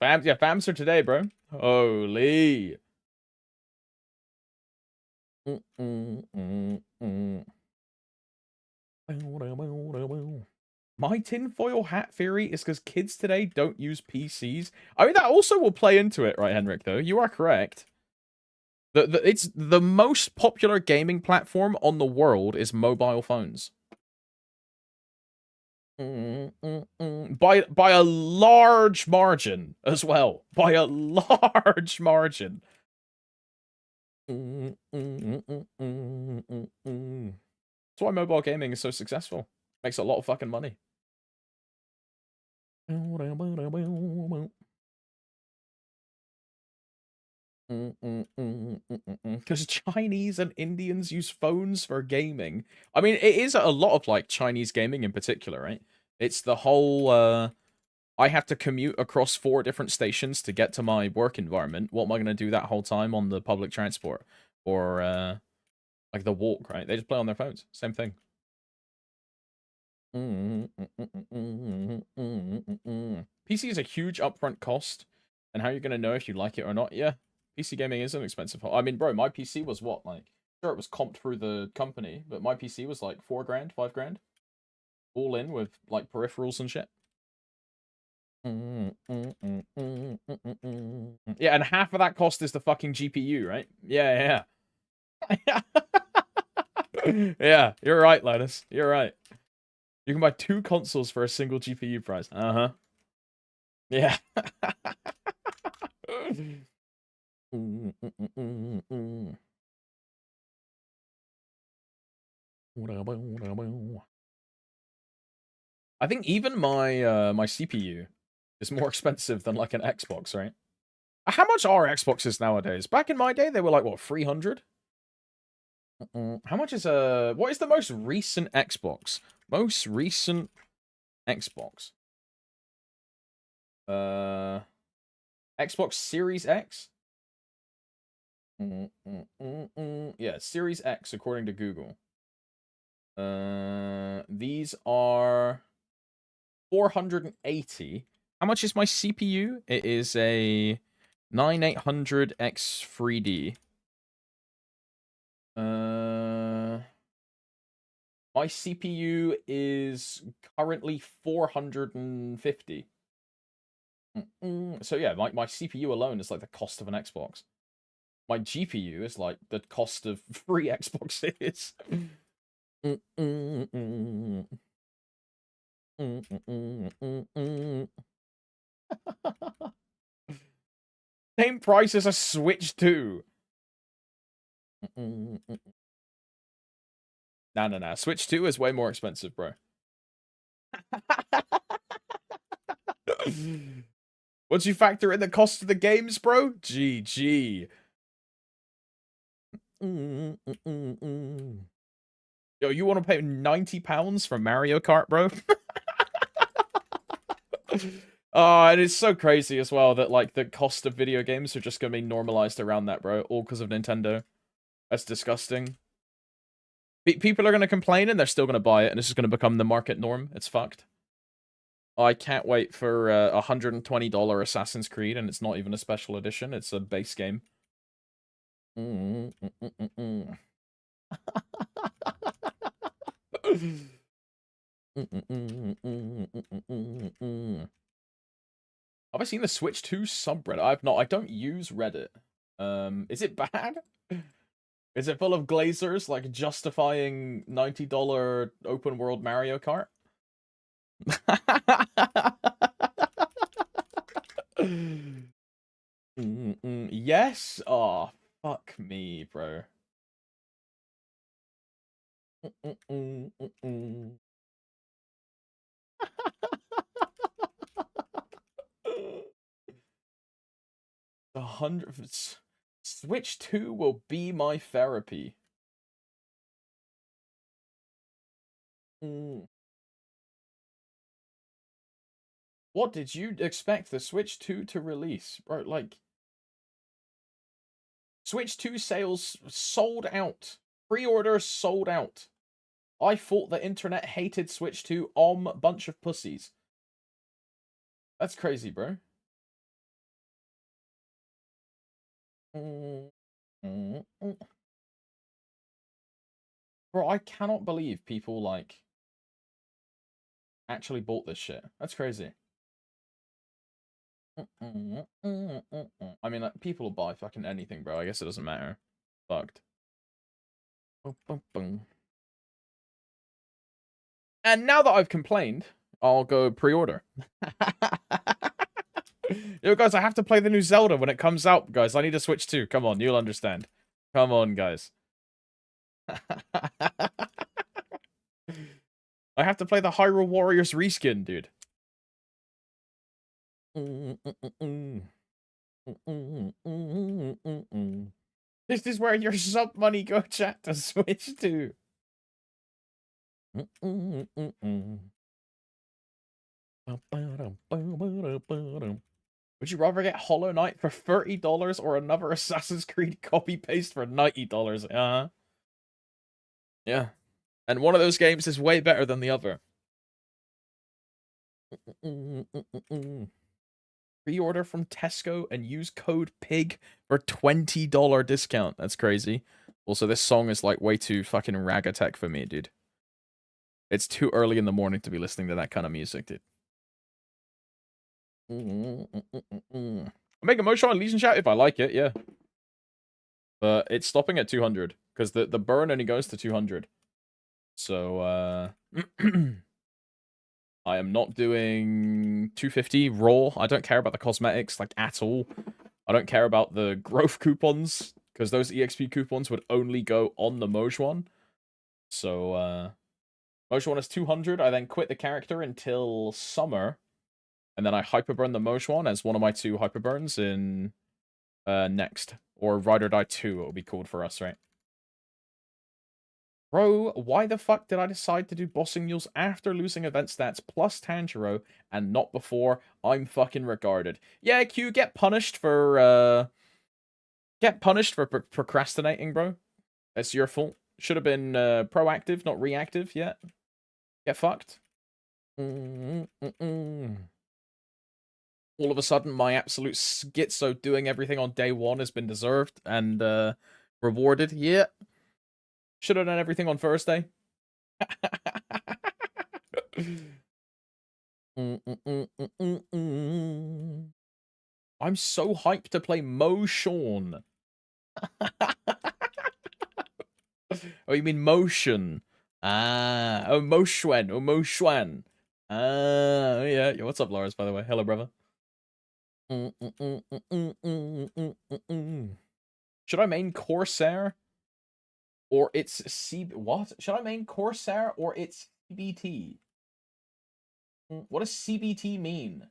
Fams, yeah, fams are today, bro. Holy. My tinfoil hat theory is because kids today don't use PCs. I mean, that also will play into it, right, Henrik, though? You are correct. It's the most popular gaming platform on the world is mobile phones. By a large margin as well. By a large margin. That's why mobile gaming is so successful. Makes a lot of fucking money. Because Chinese and Indians use phones for gaming. I mean, it is a lot of, like, Chinese gaming in particular, right? It's the whole, I have to commute across 4 different stations to get to my work environment. What am I going to do that whole time on the public transport? Or, like, the walk, right? They just play on their phones. Same thing. PC is a huge upfront cost. And how are you going to know if you like it or not? Yeah. PC gaming is an expensive. I mean, bro, my PC was what? Like, sure, it was comped through the company, but my PC was like 4 grand, 5 grand. All in with, like, peripherals and shit. Yeah, and half of that cost is the fucking GPU, right? Yeah, yeah. Yeah, you're right, Linus. You're right. You can buy 2 consoles for a single GPU price. Uh-huh. Yeah. I think even my CPU is more expensive than like an Xbox, right? How much are Xboxes nowadays? Back in my day, they were like what, 300? How much is what is the most recent Xbox? Most recent Xbox. Xbox Series X? Yeah, Series X according to Google. These are 480. How much is my CPU? It is a 9800X3D. My CPU is currently 450. So yeah, my CPU alone is like the cost of an Xbox. My GPU is like the cost of 3 Xboxes. Same price as a Switch 2. No. Switch 2 is way more expensive, bro. Once you factor in the cost of the games, bro, GG. Yo, you want to pay £90 for Mario Kart, bro? Oh, and it's so crazy as well that like the cost of video games are just gonna be normalized around that, bro. All because of Nintendo. That's disgusting. People are gonna complain and they're still gonna buy it, and this is gonna become the market norm. It's fucked. I can't wait for $120 Assassin's Creed, and it's not even a special edition. It's a base game. Have I seen the Switch 2 subreddit? I've not. I don't use Reddit. Is it bad? Is it full of glazers, like, justifying $90 open world Mario Kart? Yes? Oh, fuck me, bro. The 100 Switch 2 will be my therapy. What did you expect the Switch 2 to release? Bro, like, Switch 2 sales sold out. Pre-orders sold out. I thought the internet hated Switch 2 bunch of pussies. That's crazy, bro. Bro, I cannot believe people, like, actually bought this shit. That's crazy. I mean, like, people will buy fucking anything, bro. I guess it doesn't matter. Fucked. And now that I've complained, I'll go pre-order. Yo, guys, I have to play the new Zelda when it comes out, guys. I need a Switch 2. Come on, you'll understand. Come on, guys. I have to play the Hyrule Warriors reskin, dude. This is where your sub money go, chat, to Switch 2. Would you rather get Hollow Knight for $30 or another Assassin's Creed copy-paste for $90? Uh-huh. Yeah. And one of those games is way better than the other. Pre-order from Tesco and use code PIG for $20 discount. That's crazy. Also, this song is like way too fucking rag-a-tech for me, dude. It's too early in the morning to be listening to that kind of music, dude. I'll make a motion on Legion chat if I like it, yeah. But it's stopping at 200. because the burn only goes to 200. So I am not doing 250 raw. I don't care about the cosmetics like at all. I don't care about the growth coupons because those EXP coupons would only go on the Mage one. So Mage one is 200. I then quit the character until summer, and then I hyperburn the Mage one as one of my 2 hyperburns in next, or Ride or Die 2. It will be called for us, right? Bro, why the fuck did I decide to do bossing mules after losing event stats plus Tanjiro and not before? I'm fucking regarded. Yeah, Q, get punished for procrastinating, bro. It's your fault. Should have been proactive, not reactive yet. Get fucked. All of a sudden, my absolute schizo doing everything on day 1 has been deserved and rewarded. Yeah. Should have done everything on Thursday. I'm so hyped to play Motion. Oh, you mean motion? Ah, oh, Moshuen, oh, Moshuen. Ah, yeah. What's up, Lars, by the way? Hello, brother. Should I main Corsair? Or it's what? Should I main Corsair or it's CBT? What does CBT mean?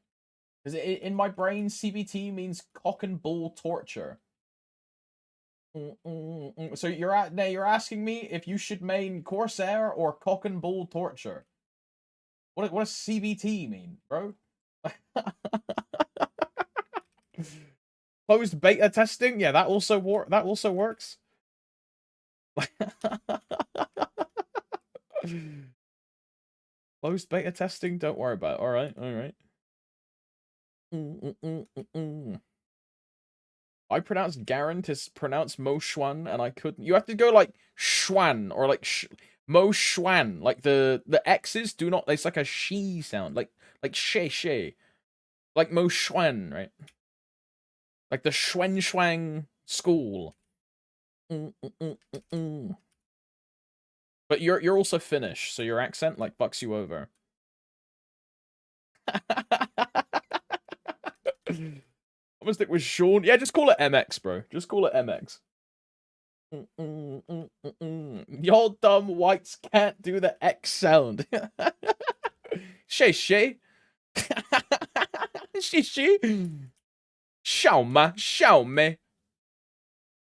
Because in my brain, CBT means cock and bull torture. So you're asking me if you should main Corsair or cock and bull torture. What does CBT mean, bro? Closed beta testing? Yeah, that also works. Closed beta testing? Don't worry about it. All right. I pronounced Garen to pronounce Mo Xuan, and I couldn't. You have to go like Xuan or like Mo Xuan. Like the X's do not. It's like a she sound, like she, like Mo Xuan, right? Like the Xuan Xuan school. But you're also Finnish, so your accent like fucks you over. I'm gonna stick with Sean. Yeah, just call it MX, bro. Just call it MX. Y'all dumb whites can't do the X sound. She. She. 笑吗？笑咩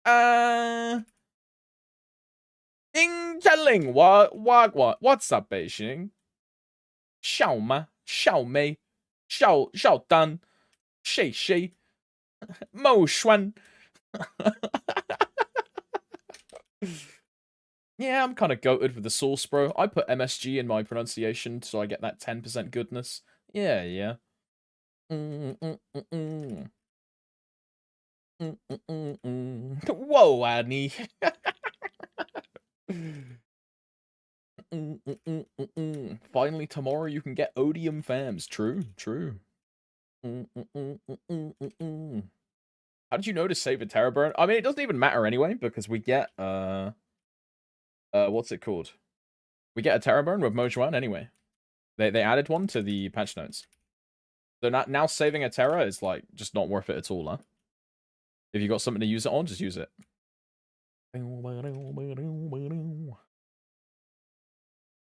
？110WhatsApp 背行。笑吗？笑咩？笑单。谁？某栓。Yeah, I'm kind of goated with the sauce, bro. I put MSG in my pronunciation so I get that 10% goodness. Yeah. Whoa, Annie. Finally, tomorrow you can get Odium fams. True. How did you know to save a Terra burn? I mean, it doesn't even matter anyway, because we get, what's it called? We get a Terra burn with Mojuan anyway. They added one to the patch notes. So now saving a Terra is, like, just not worth it at all, huh? If you got something to use it on, just use it.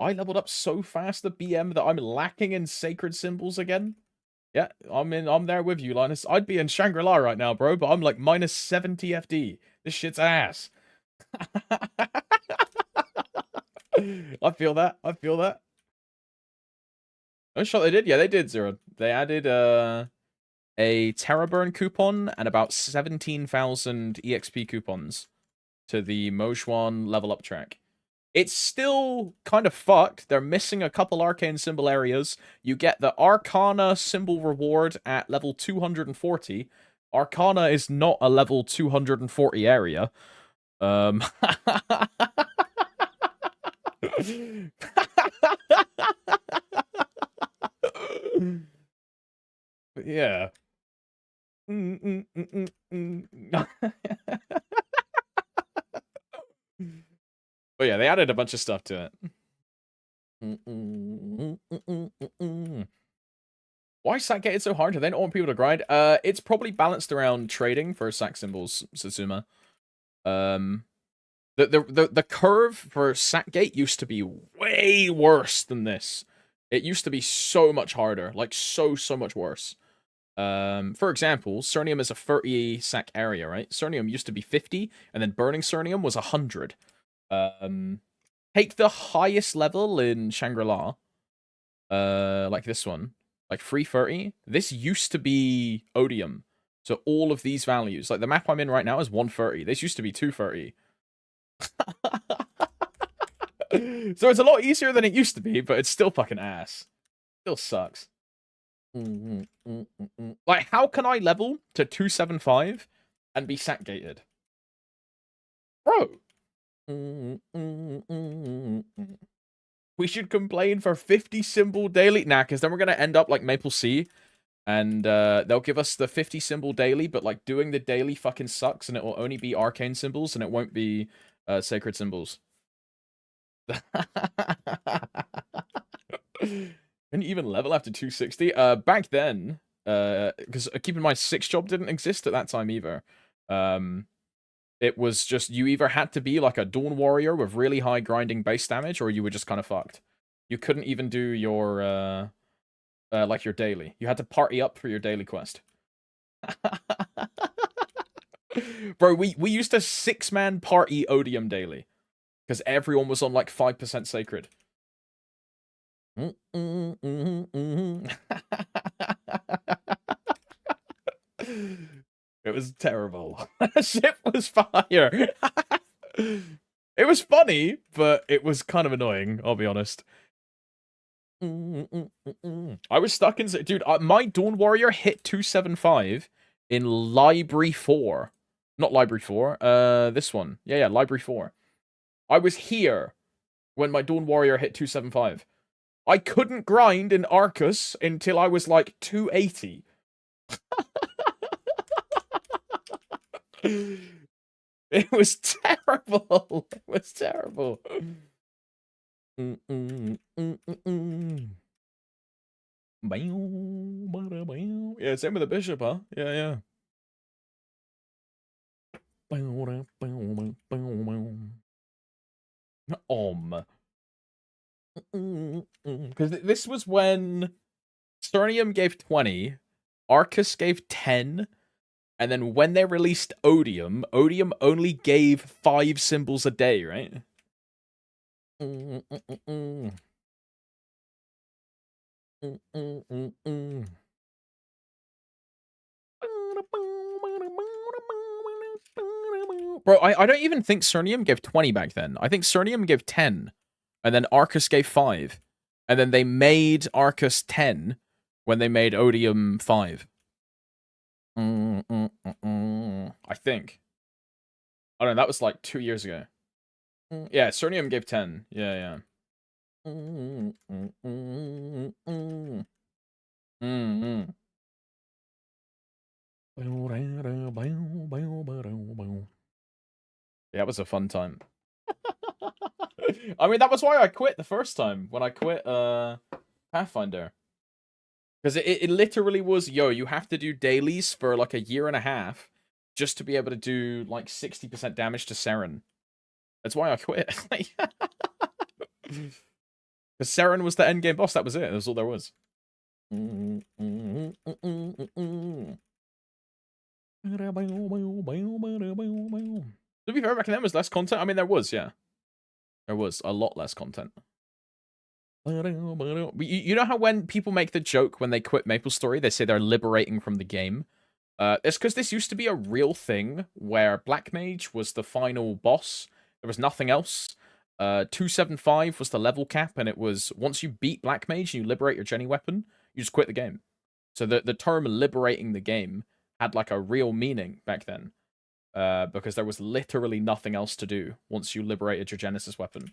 I leveled up so fast at BM that I'm lacking in sacred symbols again. Yeah, I'm there with you, Linus. I'd be in Shangri-La right now, bro, but I'm like minus 70 FD. This shit's ass. I feel that. Oh, sure they did. Yeah, they did, Zero. They added a Terra burn coupon and about 17,000 EXP coupons to the Mojuan level up track. It's still kind of fucked. They're missing a couple arcane symbol areas. You get the Arcana symbol reward at level 240. Arcana is not a level 240 area. Yeah. But yeah, they added a bunch of stuff to it. Why is Sackgate so hard? Do they not want people to grind? It's probably balanced around trading for sack symbols, Sutsuma. The curve for Sackgate used to be way worse than this. It used to be so much harder, like so much worse. For example, Cernium is a 30 sack area, right? Cernium used to be 50, and then burning Cernium was 100. Take the highest level in Shangri-La, like this one, like 330. This used to be Odium. So all of these values, like the map I'm in right now is 130. This used to be 230. So it's a lot easier than it used to be, but it's still fucking ass. Still sucks. Like, how can I level to 275 and be sack-gated? Bro. We should complain for 50 symbol daily. Nah, because then we're going to end up like Maple Sea. And they'll give us the 50 symbol daily, but like doing the daily fucking sucks, and it will only be arcane symbols, and it won't be sacred symbols. Can you even level after 260? Back then, because keep in mind, 6 job didn't exist at that time either. It was just, you either had to be like a Dawn Warrior with really high grinding base damage, or you were just kind of fucked. You couldn't even do your, like your daily. You had to party up for your daily quest. Bro, we used a 6-man party Odium daily. Because everyone was on like 5% sacred. It was terrible. Ship was fire. It was funny, but it was kind of annoying, I'll be honest. I was stuck in... Dude, my Dawn Warrior hit 275 in Library 4. Not Library 4, this one. Yeah, Library 4. I was here when my Dawn Warrior hit 275. I couldn't grind in Arcus until I was like 280. It was terrible. It was terrible. Yeah, same with the bishop, huh? Yeah. Because this was when Sternium gave 20, Arcus gave 10, and then when they released Odium, Odium only gave 5 symbols a day, right? Bro, I don't even think Cernium gave 20 back then. I think Cernium gave 10, and then Arcus gave 5. And then they made Arcus 10 when they made Odium 5. I think. I don't know, that was like 2 years ago. Yeah, Cernium gave 10. Yeah. Yeah, it was a fun time. I mean, that was why I quit the first time, when I quit Pathfinder. Because it literally was, yo, you have to do dailies for like a year and a half just to be able to do like 60% damage to Seren. That's why I quit. Because Seren was the endgame boss, that was it. That's all there was. To be fair, back then was less content. I mean, there was, yeah. There was a lot less content. You know how when people make the joke when they quit MapleStory, they say they're liberating from the game? It's because this used to be a real thing where Black Mage was the final boss. There was nothing else. 275 was the level cap, and it was once you beat Black Mage and you liberate your Jenny weapon, you just quit the game. So the term liberating the game had like a real meaning back then. Because there was literally nothing else to do once you liberated your Genesis weapon.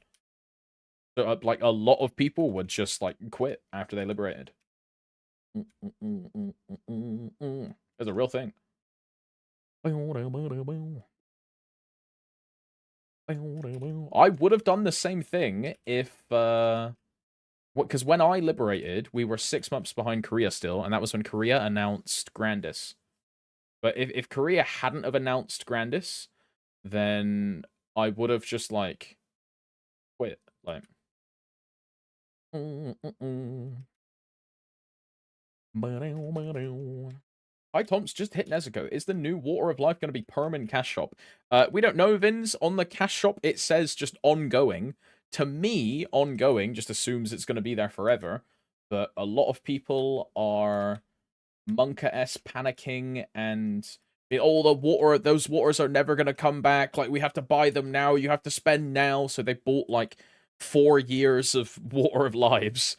So, like, a lot of people would just, like, quit after they liberated. It's a real thing. I would have done the same thing if because when I liberated, we were 6 months behind Korea still, and that was when Korea announced Grandis. But if Korea hadn't have announced Grandis, then I would have just like quit. Like Hi Tomps, just hit Nezuko. Is the new Water of Life going to be perm in cash shop? We don't know, Vins. On the cash shop, it says just ongoing. To me, ongoing just assumes it's going to be there forever. But a lot of people are Monka-S panicking and all the water, those waters are never going to come back. Like, we have to buy them now. You have to spend now. So they bought like 4 years of Water of Lives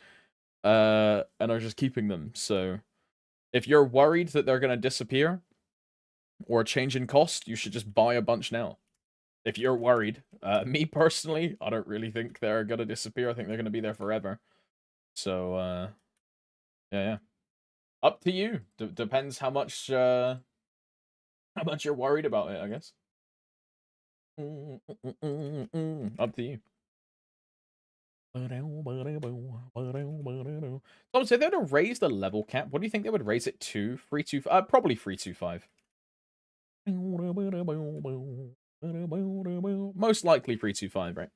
and are just keeping them. So if you're worried that they're going to disappear or change in cost, you should just buy a bunch now. If you're worried. Me personally, I don't really think they're going to disappear. I think they're going to be there forever. So, yeah. Up to you. Depends how much you're worried about it, I guess. Up to you. Tom said they're going to raise the level cap. What do you think they would raise it to? 325? Probably 325. Most likely 325, right?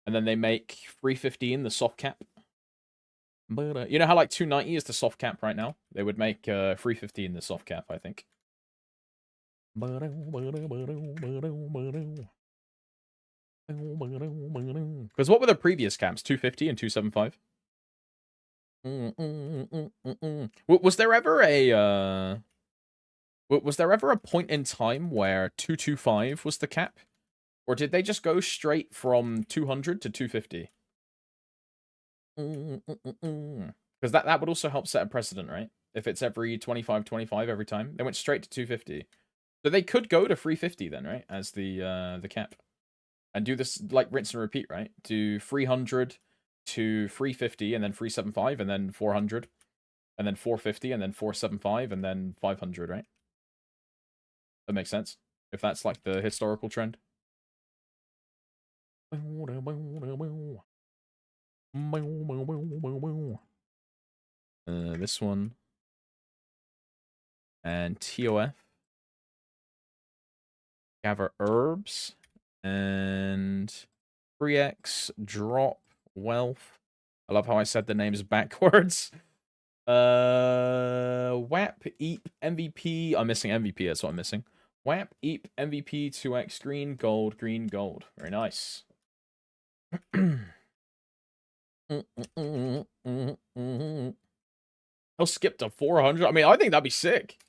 And then they make 315 the soft cap. But you know how like 290 is the soft cap right now? They would make 315 the soft cap, I think. Because what were the previous caps? 250 and 275? Was there ever a point in time where 225 was the cap? Or did they just go straight from 200 to 250? Because that would also help set a precedent, right? If it's every 25-25 every time. They went straight to 250. So they could go to 350 then, right? As the cap. And do this like rinse and repeat, right? Do 300 to 350 and then 375 and then 400 and then 450 and then 475 and then 500, right? That makes sense. If that's like the historical trend. This one. And TOF. Gather herbs. And 3x drop wealth. I love how I said the names backwards. WAP, EAP, MVP. I'm missing MVP, that's what I'm missing. WAP, EAP, MVP, 2x, green, gold, green, gold. Very nice. I'll skip to 400. I mean, I think that'd be sick.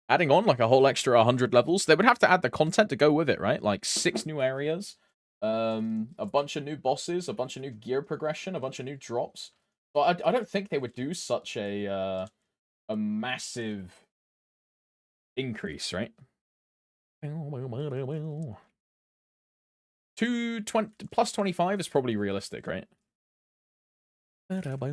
Adding on like a whole extra 100 levels. They would have to add the content to go with it, right? Like 6 new areas, a bunch of new bosses, a bunch of new gear progression, a bunch of new drops. But I don't think they would do such a massive increase, right? 220 plus 25 is probably realistic, right? Probably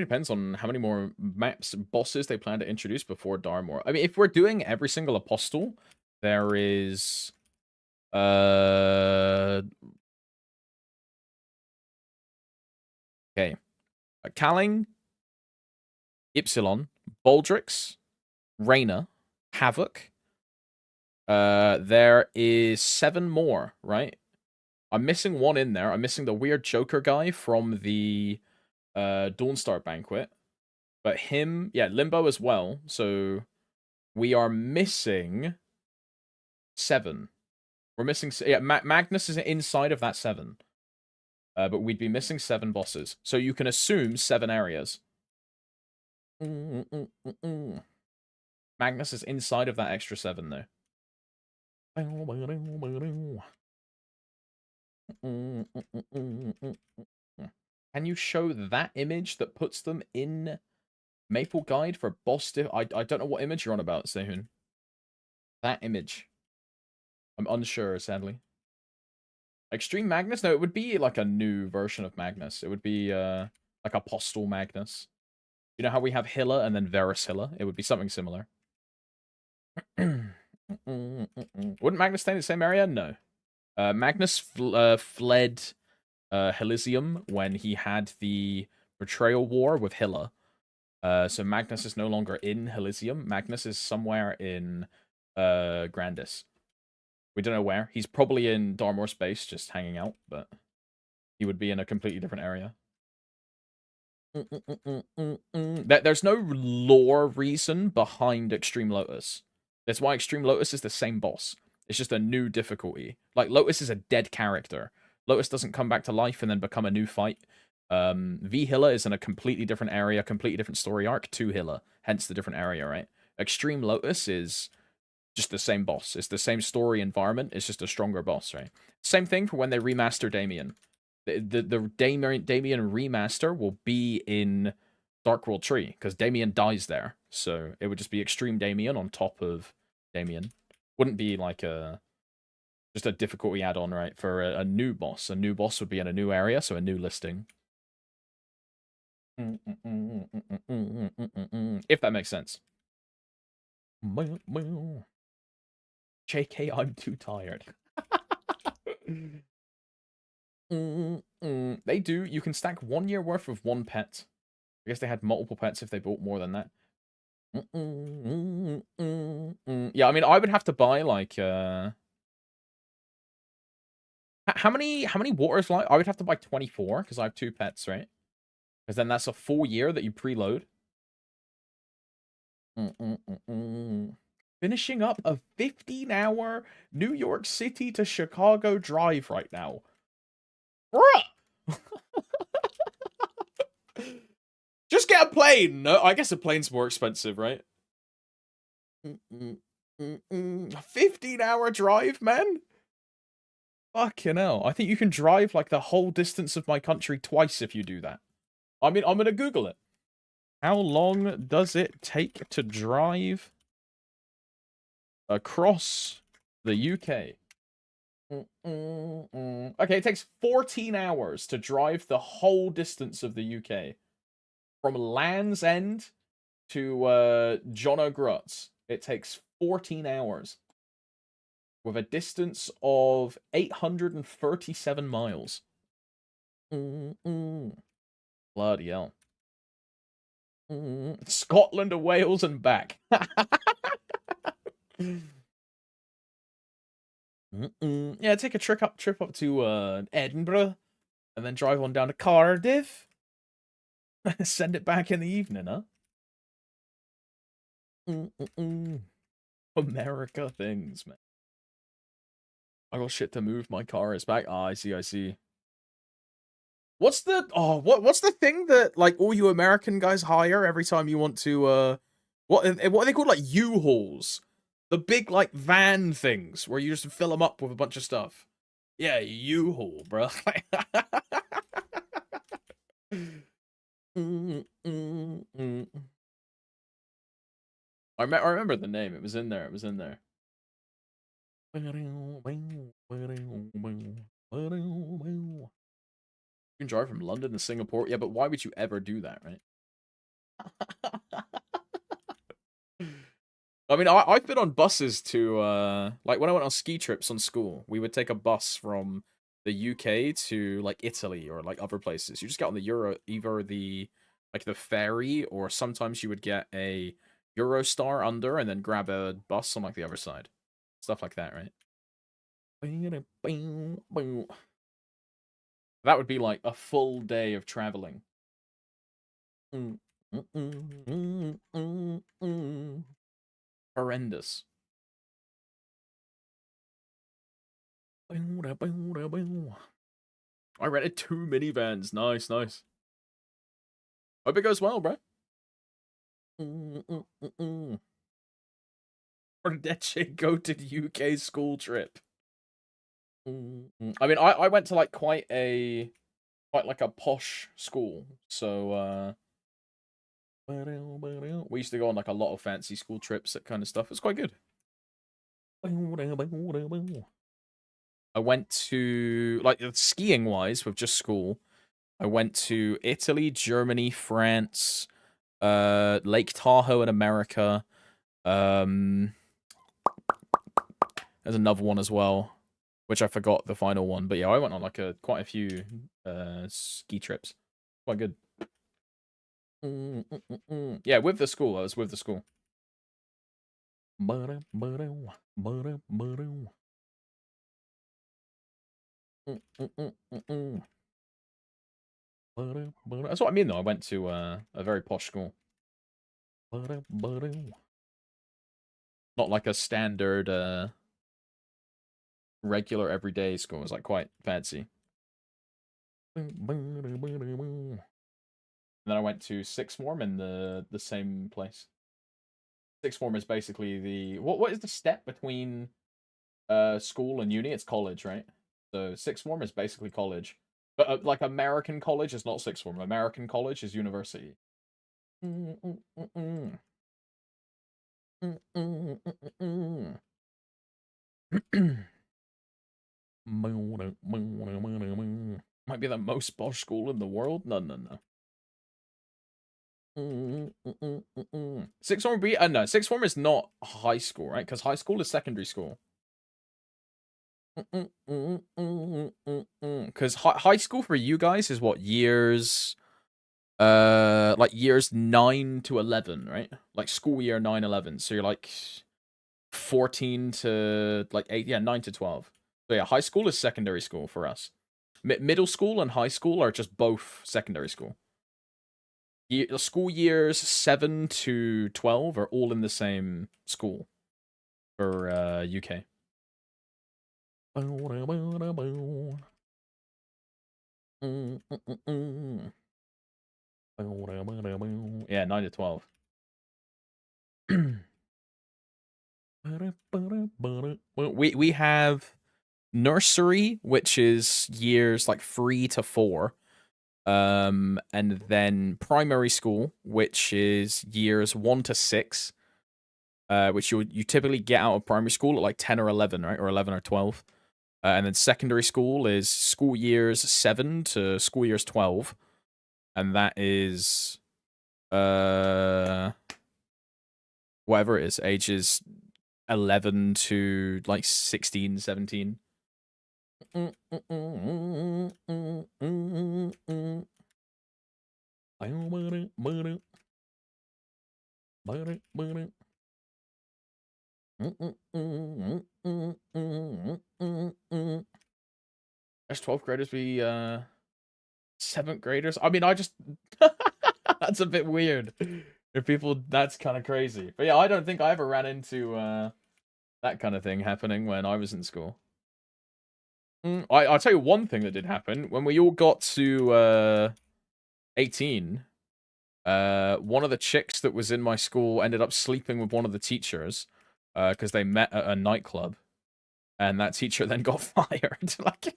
depends on how many more maps, bosses they plan to introduce before Darmore. I mean, if we're doing every single apostle, there is okay. Kaling, Ypsilon, Baldrix, Reyna, Havoc. There is 7 more, right? I'm missing one in there. I'm missing the weird Joker guy from the Dawnstar Banquet. But him, yeah, Limbo as well. So we are missing 7. We're missing, yeah, Magnus is inside of that 7. But we'd be missing 7 bosses. So you can assume 7 areas. Magnus is inside of that extra 7, though. Can you show that image that puts them in Maple Guide for boss I don't know what image you're on about, Sehun. That image. I'm unsure, sadly. Extreme Magnus? No, it would be like a new version of Magnus. It would be like Apostle Magnus. You know how we have Hilla and then Varus Hilla? It would be something similar. Wouldn't Magnus stay in the same area? No. Magnus fled Elysium when he had the betrayal war with Hilla. So Magnus is no longer in Elysium. Magnus is somewhere in Grandis. We don't know where. He's probably in Darmor space, just hanging out, but he would be in a completely different area. There's no lore reason behind Extreme Lotus. That's why Extreme Lotus is the same boss. It's just a new difficulty. Like, Lotus is a dead character. Lotus doesn't come back to life and then become a new fight. V Hilla is in a completely different area, completely different story arc to Hilla, hence the different area, right? Extreme Lotus is just the same boss. It's the same story environment. It's just a stronger boss, right? Same thing for when they remaster Damien. The Damien remaster will be in Dark World Tree because Damien dies there. So it would just be Extreme Damien on top of Damien. Wouldn't be like just a difficulty add-on, right? For a new boss. A new boss would be in a new area, so a new listing. If that makes sense. JK, I'm too tired. They do. You can stack 1 year worth of one pet. I guess they had multiple pets if they bought more than that. Yeah, I mean, I would have to buy like how many waters like? I would have to buy 24 because I have 2 pets, right? Because then that's a full year that you preload. Finishing up a 15-hour New York City to Chicago drive right now. Bruh! Just get a plane. No, I guess a plane's more expensive, right? 15-hour drive, man? Fucking hell. I think you can drive like the whole distance of my country twice if you do that. I mean, I'm gonna Google it. How long does it take to drive across the UK? Okay, it takes 14 hours to drive the whole distance of the UK. From Land's End to John O'Groats. It takes 14 hours. With a distance of 837 miles. Bloody hell. Scotland to Wales and back. Yeah, take a trip up to Edinburgh, and then drive on down to Cardiff. Send it back in the evening, huh? America things, man. I got shit to move. My car is back. Ah, I see. What's the what's the thing that like all you American guys hire every time you want to what are they called, like U-Hauls? The big like van things where you just fill them up with a bunch of stuff. Yeah, U-Haul, bro. I remember the name. It was in there. You can drive from London to Singapore. Yeah, but why would you ever do that, right? I mean, I've been on buses to, like, when I went on ski trips on school, we would take a bus from the UK to, like, Italy or, like, other places. You just get on the either the, like, the ferry, or sometimes you would get a Eurostar under and then grab a bus on, like, the other side. Stuff like that, right? That would be, like, a full day of traveling. Horrendous. I rented 2 minivans. Nice. Hope it goes well, bro. Or did that shit go to the UK school trip? I mean, I went to like quite like a posh school, so we used to go on like a lot of fancy school trips, that kind of stuff. It's quite good. I went to, like, skiing wise with just school, I went to Italy, Germany, France, Lake Tahoe in America, there's another one as well, which I forgot the final one. But yeah, I went on like quite a few ski trips. Quite good. Yeah, with the school. I was with the school. That's what I mean, though. I went to a very posh school. Not like a standard, regular everyday school. It was like quite fancy. And then I went to sixth form in the same place. Sixth form is basically the what is the step between school and uni? It's college, right? So sixth form is basically college. But like American college is not sixth form. American college is university. Might be the most posh school in the world. No, no, no. Sixth form be no. Sixth form is not high school, right? Because high school is secondary school. Because high school for you guys is what years? Like years 9 to 11, right? Like school year 9-11. So you're like 14 to like 8, yeah, 9 to 12. So yeah, high school is secondary school for us. Middle school and high school are just both secondary school. School years 7 to 12 are all in the same school for UK. Yeah, 9 to 12. We have nursery, which is years like 3 to 4. And then primary school, which is years 1 to 6. Which you typically get out of primary school at like 10 or 11, right? Or 11 or 12. And then secondary school is school years 7 to school years 12. And that is whatever it is, ages 11 to like 16, 17. As 12th graders be 7th graders? I mean, I just that's a bit weird. If people, that's kind of crazy. But yeah, I don't think I ever ran into that kind of thing happening when I was in school. I'll tell you one thing that did happen. When we all got to 18, one of the chicks that was in my school ended up sleeping with one of the teachers because they met at a nightclub. And that teacher then got fired. Like,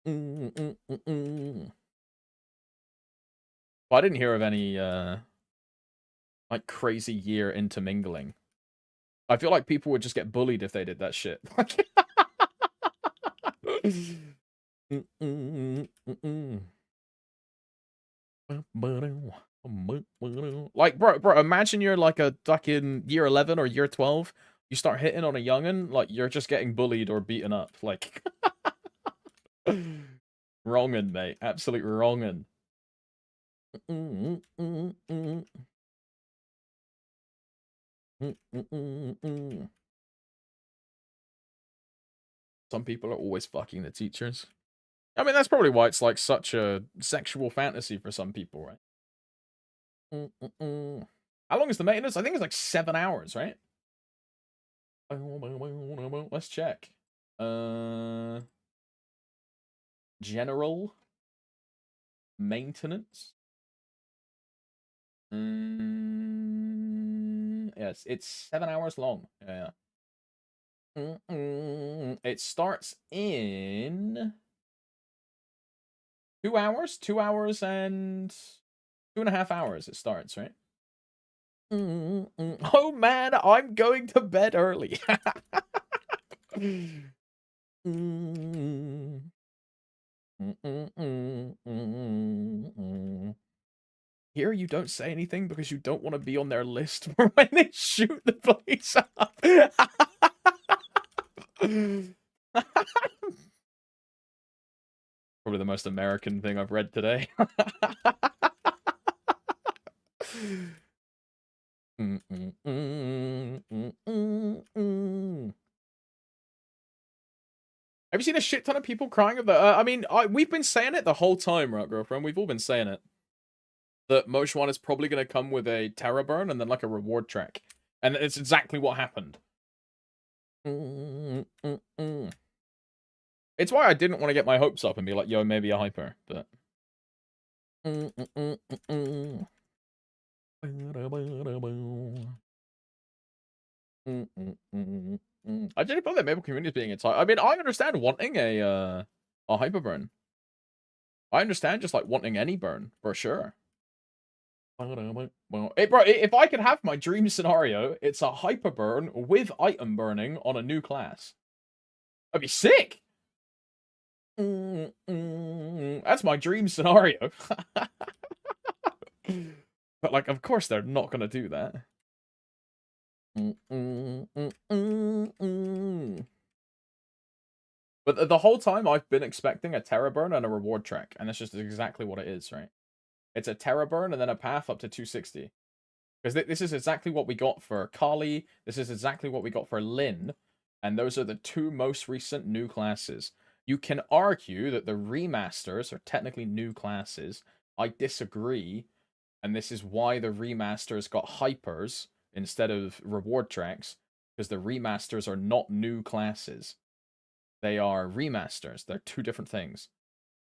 Well, I didn't hear of any like crazy year intermingling. I feel like people would just get bullied if they did that shit. Like, bro, imagine you're like a fucking year 11 or year 12. You start hitting on a youngin', like you're just getting bullied or beaten up. Like, wrongin', mate. Absolute wrongin'. Some people are always fucking the teachers. I mean, that's probably why it's like such a sexual fantasy for some people, right? How long is the maintenance? I think it's like 7 hours, right? Let's check. General maintenance. Yes, it's 7 hours long. Yeah. It starts in 2 hours. 2 hours and 2.5 hours. It starts, right? Oh man, I'm going to bed early. Here you don't say anything because you don't want to be on their list for when they shoot the place up. Probably the most American thing I've read today. Have you seen a shit ton of people crying about? I mean, we've been saying it the whole time, right, girlfriend? We've all been saying it. That Mage 1 is probably going to come with a Terra burn and then like a reward track. And it's exactly what happened. It's why I didn't want to get my hopes up and be like, yo, maybe a hyper, but... I didn't feel that Maple community is being entitled. I mean, I understand wanting a hyper burn. I understand just like wanting any burn for sure. Hey, bro, if I could have my dream scenario, it's a hyper burn with item burning on a new class. That'd be sick. That's my dream scenario. But like, of course, they're not gonna do that. But the whole time I've been expecting a Terra burn and a reward track, and that's just exactly what it is, right? It's a Terra burn and then a path up to 260. Because this is exactly what we got for Kali, this is exactly what we got for Lin, and those are the two most recent new classes. You can argue that the remasters are technically new classes. I disagree, and this is why the remasters got hypers instead of reward tracks, because the remasters are not new classes. They are remasters. They're two different things.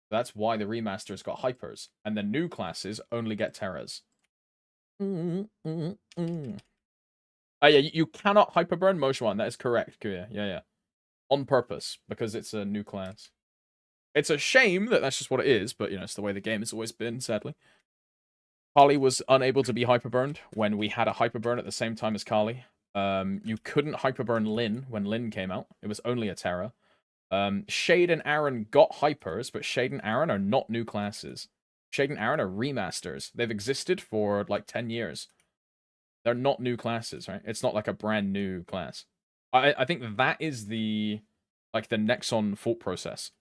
That's why the remasters got hypers, and the new classes only get Terras. Oh yeah, you cannot hyperburn Mage 1. That is correct, Kuya. Yeah. On purpose, because it's a new class. It's a shame that that's just what it is, but, you know, it's the way the game has always been, sadly. Kali was unable to be hyperburned when we had a hyperburn at the same time as Kali. You couldn't hyperburn Lin when Lin came out. It was only a Terra. Shade and Aaron got hypers, but Shade and Aaron are not new classes. Shade and Aaron are remasters. They've existed for, like, 10 years. They're not new classes, right? It's not like a brand new class. I think that is the Nexon thought process.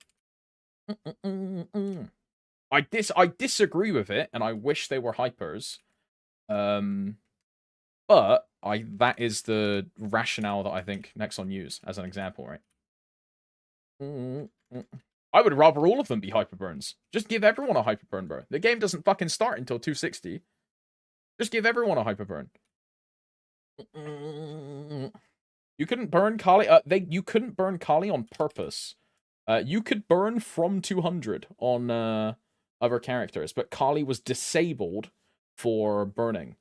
I disagree with it, and I wish they were hypers. But that is the rationale that I think Nexon use as an example, right? I would rather all of them be hyperburns. Just give everyone a hyperburn, bro. The game doesn't fucking start until 260. Just give everyone a hyperburn. You couldn't burn Kali. You couldn't burn Kali on purpose. You could burn from 200 on other characters, but Kali was disabled for burning.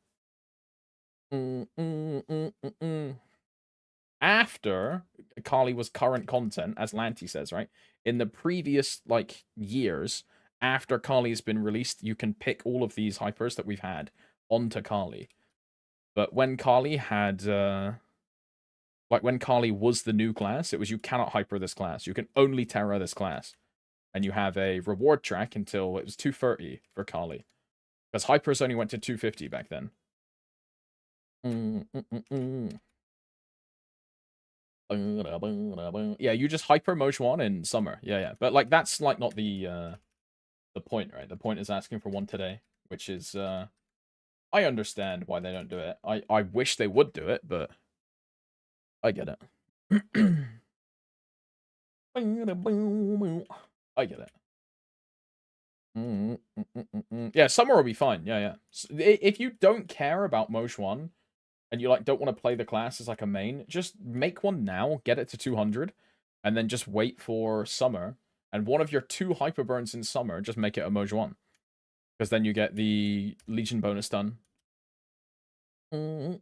After Kali was current content, as Lanty says, right? In the previous, like, years, after Kali's been released, you can pick all of these hypers that we've had onto Kali. But when Kali had, when Kali was the new class, it was you cannot hyper this class. You can only Terra this class. And you have a reward track until it was 230 for Kali. Because hypers only went to 250 back then. Yeah, you just hyper Mage 1 in summer. Yeah. But, like, that's, like, not the point, right? The point is asking for one today, which is, I understand why they don't do it. I wish they would do it, but I get it. I get it. Yeah, summer will be fine. Yeah. If you don't care about Mage 1, and you, like, don't want to play the class as, like, a main, just make one now, get it to 200, and then just wait for summer, and one of your 2 hyperburns in summer, just make it a Mage 1. Because then you get the Legion bonus done. Hello,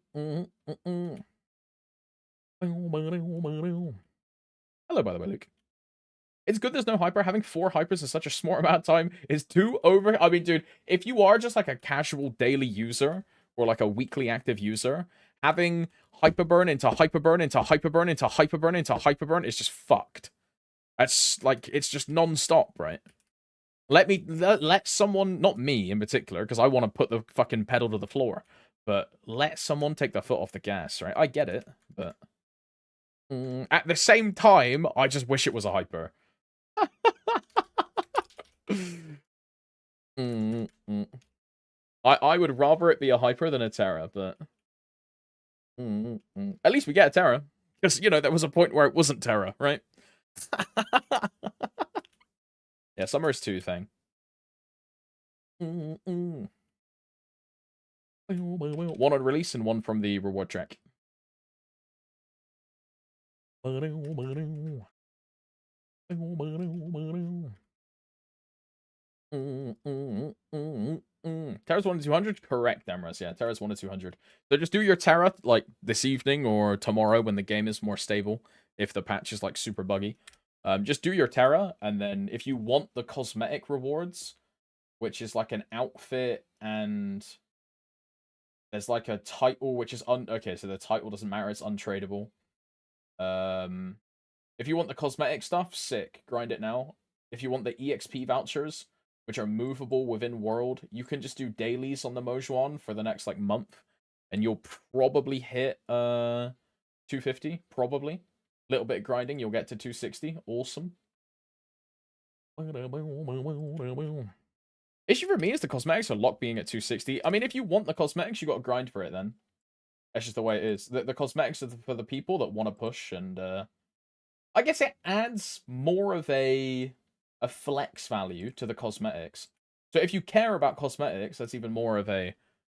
by the way, Luke. It's good there's no hyper. Having 4 hypers in such a small amount of time is too over. I mean, dude, if you are just, like, a casual daily user, or, like, a weekly active user, having hyperburn into hyperburn into hyperburn into hyperburn into hyperburn is just fucked. That's, like, it's just non-stop, right? Let someone, not me in particular, because I want to put the fucking pedal to the floor, but let someone take their foot off the gas, right? I get it, but at the same time, I just wish it was a hyper. I would rather it be a hyper than a Terra, but at least we get a Terra, because you know there was a point where it wasn't Terra, right? Yeah, Summer is 2 thing. One on release and one from the reward track. Terra's 1 to 200? Correct, Emrys. Yeah, Terra's 1 to 200. So just do your Terra, like, this evening or tomorrow when the game is more stable, if the patch is, like, super buggy. Just do your Terra, and then if you want the cosmetic rewards, which is, like, an outfit, and there's, like, a title, which is... Okay, so the title doesn't matter, it's untradeable. If you want the cosmetic stuff, sick. Grind it now. If you want the EXP vouchers, which are movable within world, you can just do dailies on the Mage one for the next like month, and you'll probably hit 250, probably. Little bit of grinding, you'll get to 260. Awesome. Issue for me is the cosmetics are locked being at 260. I mean, if you want the cosmetics, you got to grind for it then. That's just the way it is. The cosmetics are for the people that want to push, and I guess it adds more of a flex value to the cosmetics. So if you care about cosmetics, that's even more of a,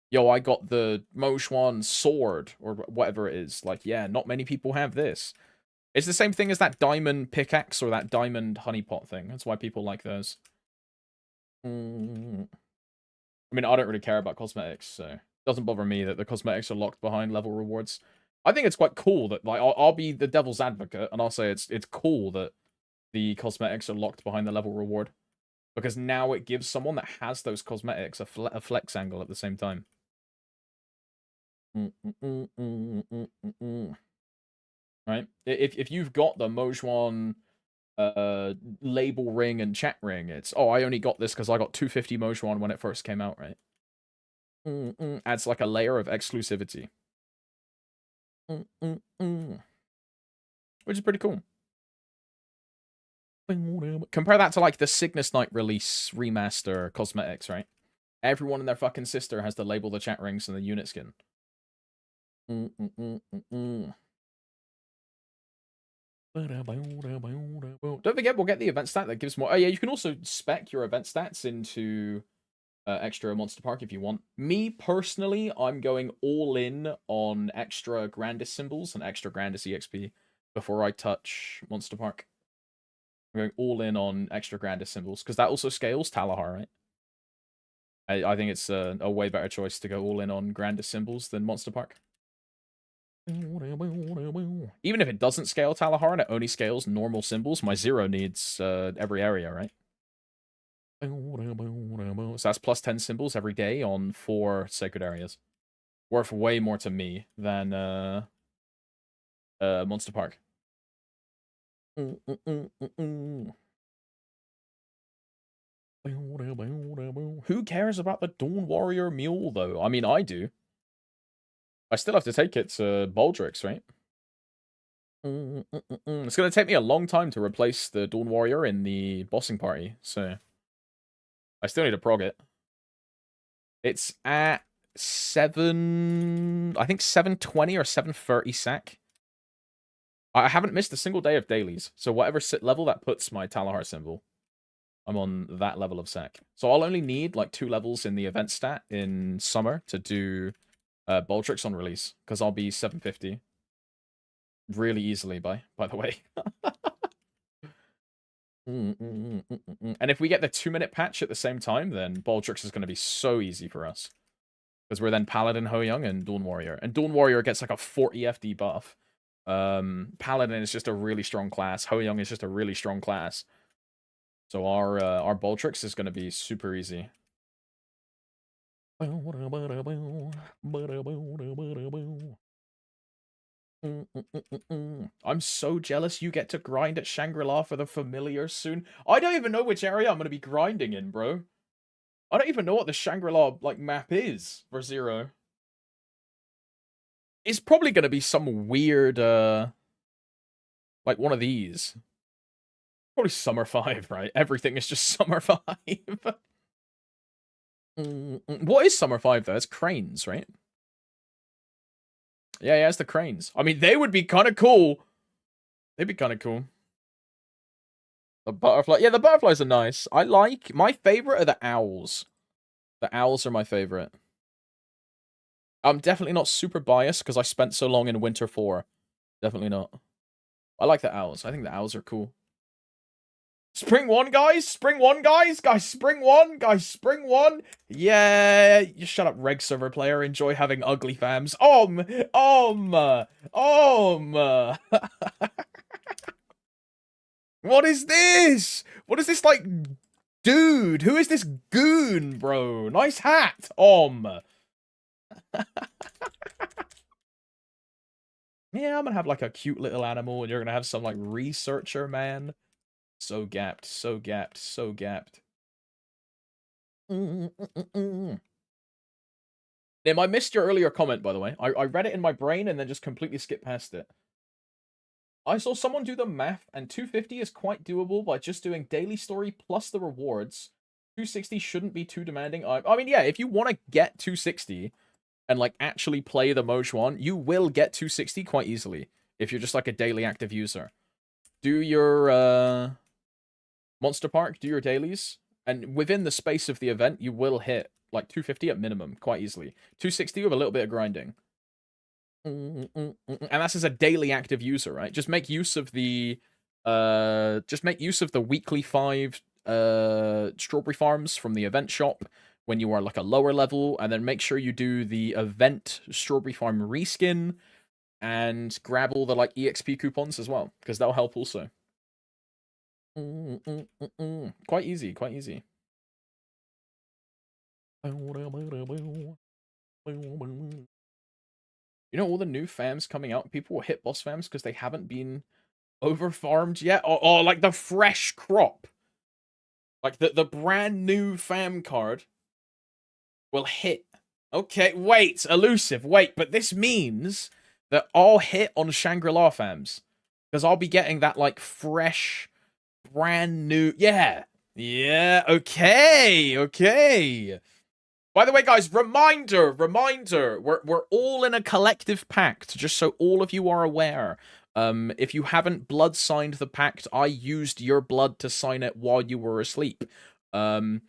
yo, I got the Moshuan sword, or whatever it is. Like, yeah, not many people have this. It's the same thing as that diamond pickaxe or that diamond honeypot thing. That's why people like those. I mean, I don't really care about cosmetics, so it doesn't bother me that the cosmetics are locked behind level rewards. I think it's quite cool that, like, I'll be the devil's advocate, and I'll say it's cool that the cosmetics are locked behind the level reward. Because now it gives someone that has those cosmetics a flex angle at the same time. Right? If you've got the Mojwan label ring and chat ring, it's, oh, I only got this because I got 250 Mojwan when it first came out, right? Adds like a layer of exclusivity. Which is pretty cool. Compare that to like the Cygnus Knight release remaster cosmetics, right? Everyone and their fucking sister has to label the chat rings and the unit skin. Don't forget, we'll get the event stat that gives more. Oh yeah, you can also spec your event stats into extra Monster Park if you want. Me personally, I'm going all in on extra Grandis symbols and extra Grandis EXP before I touch Monster Park. I'm going all in on extra Grandis symbols because that also scales Talahar, right? I think it's a way better choice to go all in on Grandis symbols than Monster Park. Even if it doesn't scale Talahar and it only scales normal symbols, my 0 needs every area, right? So that's plus 10 symbols every day on 4 sacred areas. Worth way more to me than Monster Park. Who cares about the Dawn Warrior Mule, though? I mean, I do. I still have to take it to Baldrix, right? It's going to take me a long time to replace the Dawn Warrior in the bossing party, so I still need to prog it. It's at 7... I think 720 or 730 sack. I haven't missed a single day of dailies, so whatever level that puts my Talahar symbol, I'm on that level of sack. So I'll only need like 2 levels in the event stat in summer to do Baldrix on release, because I'll be 750 really easily, by the way. And if we get the 2-minute patch at the same time, then Baldrix is going to be so easy for us. Because we're then Paladin, Ho-Young, and Dawn Warrior. And Dawn Warrior gets like a 40 FD buff. Paladin is just a really strong class. Ho-Young is just a really strong class. So our Baldrix is going to be super easy. I'm so jealous you get to grind at Shangri-La for the familiar soon. I don't even know which area I'm going to be grinding in, bro. I don't even know what the Shangri-La, like, map is for Zero. It's probably going to be some weird, like one of these. Probably Summer 5, right? Everything is just Summer 5. What is Summer 5, though? It's cranes, right? Yeah, it's the cranes. I mean, they would be kind of cool. They'd be kind of cool. The butterfly. Yeah, the butterflies are nice. I like... My favorite are the owls. The owls are my favorite. I'm definitely not super biased because I spent so long in Winter 4. Definitely not. I like the owls. I think the owls are cool. Spring 1, guys! Spring 1, guys! Guys, Spring 1! Guys, Spring 1! Yeah! You shut up, reg server player. Enjoy having ugly fams. What is this? What is this, like... Dude, who is this goon, bro? Nice hat! Yeah, I'm gonna have, like, a cute little animal, and you're gonna have some, like, researcher, man. So gapped, so gapped, so gapped. Nim, I missed your earlier comment, by the way. I read it in my brain and then just completely skipped past it. I saw someone do the math, and 250 is quite doable by just doing daily story plus the rewards. 260 shouldn't be too demanding. I mean, yeah, if you want to get 260 and, like, actually play the Moj one, you will get 260 quite easily if you're just, like, a daily active user. Do your, Monster Park, do your dailies, and within the space of the event, you will hit, like, 250 at minimum quite easily. 260 with a little bit of grinding. And that's as a daily active user, right? Just make use of the weekly 5 strawberry farms from the event shop when you are like a lower level, and then make sure you do the event strawberry farm reskin and grab all the like EXP coupons as well, because that'll help also. Quite easy, quite easy. You know, all the new fams coming out, people will hit boss fams because they haven't been over-farmed yet. Or like the fresh crop. Like the brand new fam card will hit. Okay, wait, elusive, wait. But this means that I'll hit on Shangri-La fams. Because I'll be getting that like fresh, brand new... Yeah, okay. By the way, guys, reminder, we're all in a collective pact, just so all of you are aware. If you haven't blood signed the pact, I used your blood to sign it while you were asleep. We're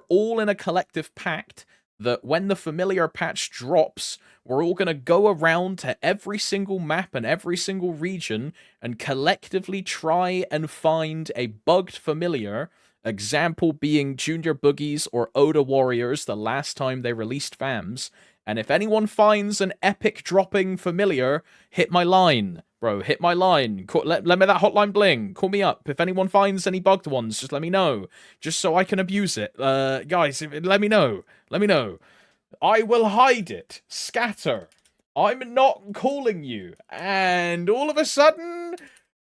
all in a collective pact that when the familiar patch drops, we're all going to go around to every single map and every single region and collectively try and find a bugged familiar. Example being Junior Boogies or Oda Warriors the last time they released fams. And if anyone finds an epic dropping familiar, hit my line. Bro, hit my line. Let me that hotline bling. Call me up. If anyone finds any bugged ones, just let me know. Just so I can abuse it. Guys, let me know. Let me know. I will hide it. Scatter. I'm not calling you. And all of a sudden...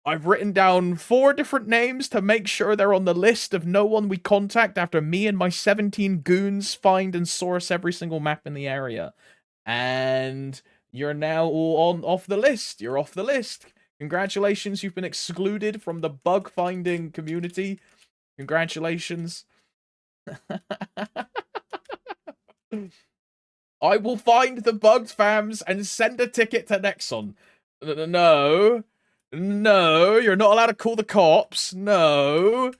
I've written down 4 different names to make sure they're on the list of no one we contact after me and my 17 goons find and source every single map in the area. And you're now all off the list. You're off the list. Congratulations, you've been excluded from the bug finding community. Congratulations. I will find the bugged fams and send a ticket to Nexon. No, you're not allowed to call the cops. No.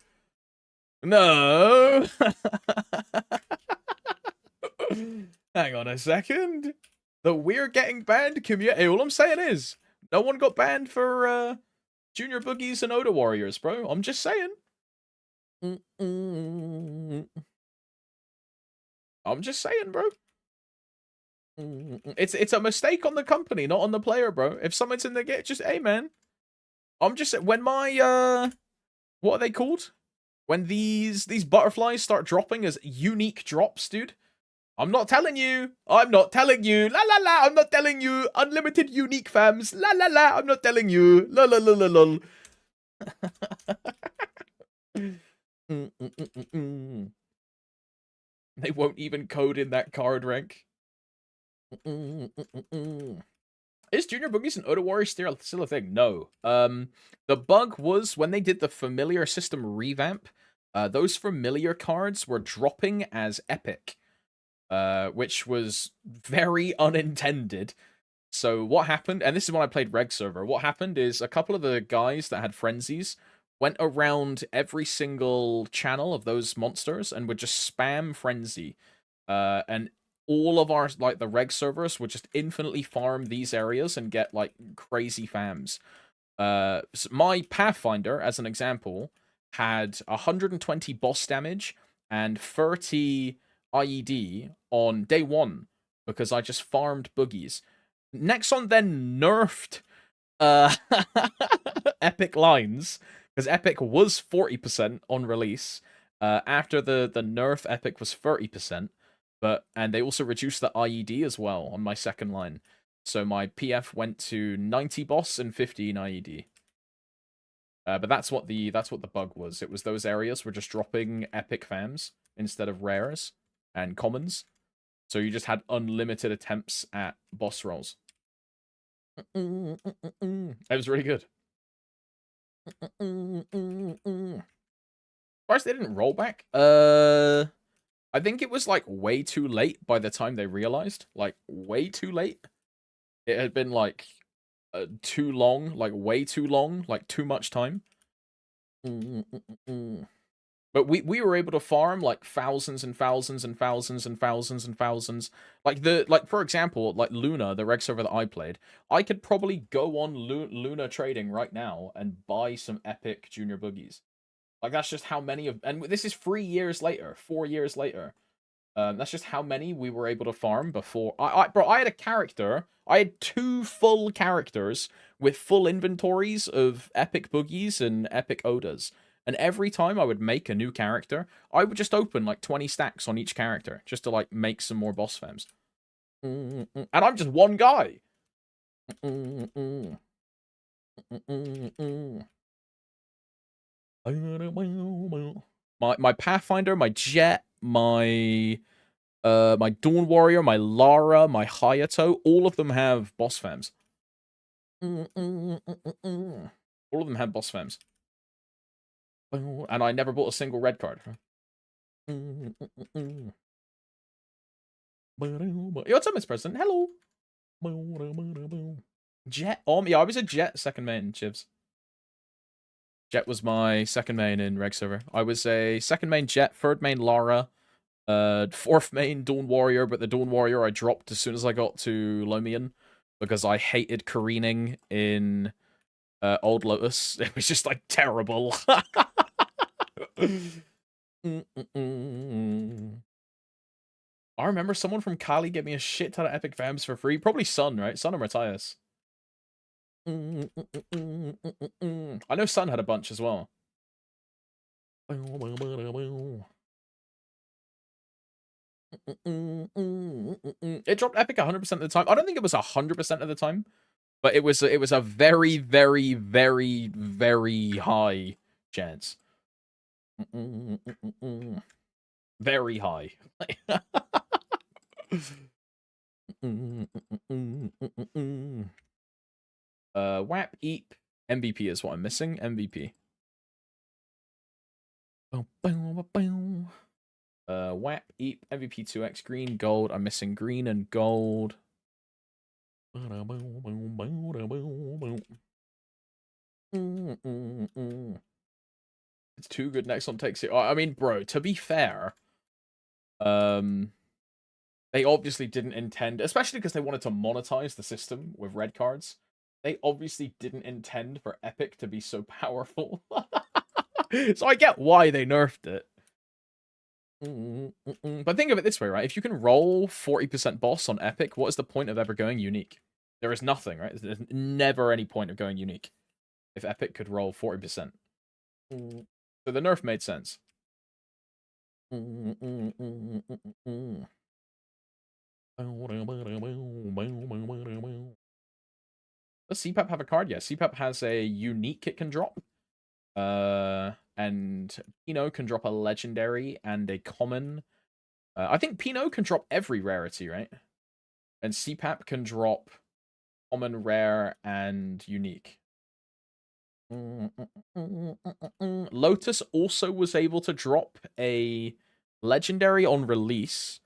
Hang on a second. The we're getting banned community. All I'm saying is, no one got banned for Junior Boogies and Oda Warriors, bro. I'm just saying. I'm just saying, bro. It's a mistake on the company, not on the player, bro. If someone's in the game, just, hey, man. I'm just when my what are they called? When these butterflies start dropping as unique drops, dude. I'm not telling you. I'm not telling you. La la la. I'm not telling you. Unlimited unique fams. La la la. I'm not telling you. La la la la la. They won't even code in that card rank. Is Junior Boogies and Oda Warrior still a thing? No. The bug was when they did the familiar system revamp, those familiar cards were dropping as epic, which was very unintended. So what happened, and this is when I played Reg server, what happened is a couple of the guys that had frenzies went around every single channel of those monsters and would just spam frenzy. And all of our, like, the Reg servers would just infinitely farm these areas and get, like, crazy fams. So my Pathfinder, as an example, had 120 boss damage and 30 IED on day 1 because I just farmed boogies. Nexon then nerfed Epic lines, because Epic was 40% on release. After the nerf, Epic was 30%, and they also reduced the IED as well on my second line. So my PF went to 90 boss and 15 IED. But that's what the bug was. It was those areas were just dropping epic fams instead of rares and commons. So you just had unlimited attempts at boss rolls. It was really good. First, they didn't roll back. I think it was like way too late by the time they realized. Like way too late. It had been like too long, like way too long, like too much time. But we were able to farm like thousands and thousands and thousands and thousands and thousands. Like for example, like Luna, the reg server that I played, I could probably go on Luna trading right now and buy some epic junior boogies. Like that's just how many of, and this is 3 years later, 4 years later. That's just how many we were able to farm before. Bro, I had a character. I had 2 full characters with full inventories of epic boogies and epic Odas. And every time I would make a new character, I would just open like 20 stacks on each character just to like make some more boss fams. And I'm just one guy. My Pathfinder, my Jet, my Dawn Warrior, my Lara, my Hayato, all of them have boss fams. All of them have boss fams. And I never bought a single red card. Yo, what's up, Miss President? Hello. Jet. Yeah, I was a Jet second main, Chivs. Jet was my second main in Reg server. I was a second main Jet, third main Lara, fourth main Dawn Warrior, but the Dawn Warrior I dropped as soon as I got to Lomian because I hated careening in Old Lotus. It was just like terrible. I remember someone from Cali gave me a shit ton of epic fams for free. Probably Sun, right? Sun or Matthias. I know Sun had a bunch as well. It dropped epic 100% of the time. I don't think it was 100% of the time, but it was a very, very, very, very high chance. Very high. WAP, EAP, MVP is what I'm missing. MVP. WAP, EAP, MVP 2x, green, gold. I'm missing green and gold. It's too good. Next one takes it. I mean, bro, to be fair, they obviously didn't intend, especially because they wanted to monetize the system with red cards. They obviously didn't intend for Epic to be so powerful. So I get why they nerfed it. But think of it this way, right? If you can roll 40% boss on Epic, what is the point of ever going unique? There is nothing, right? There's never any point of going unique if Epic could roll 40%. So the nerf made sense. Does CPAP have a card? Yeah, CPAP has a unique it can drop. And Pinot can drop a legendary and a common. I think Pinot can drop every rarity, right? And CPAP can drop common, rare, and unique. Lotus also was able to drop a legendary on release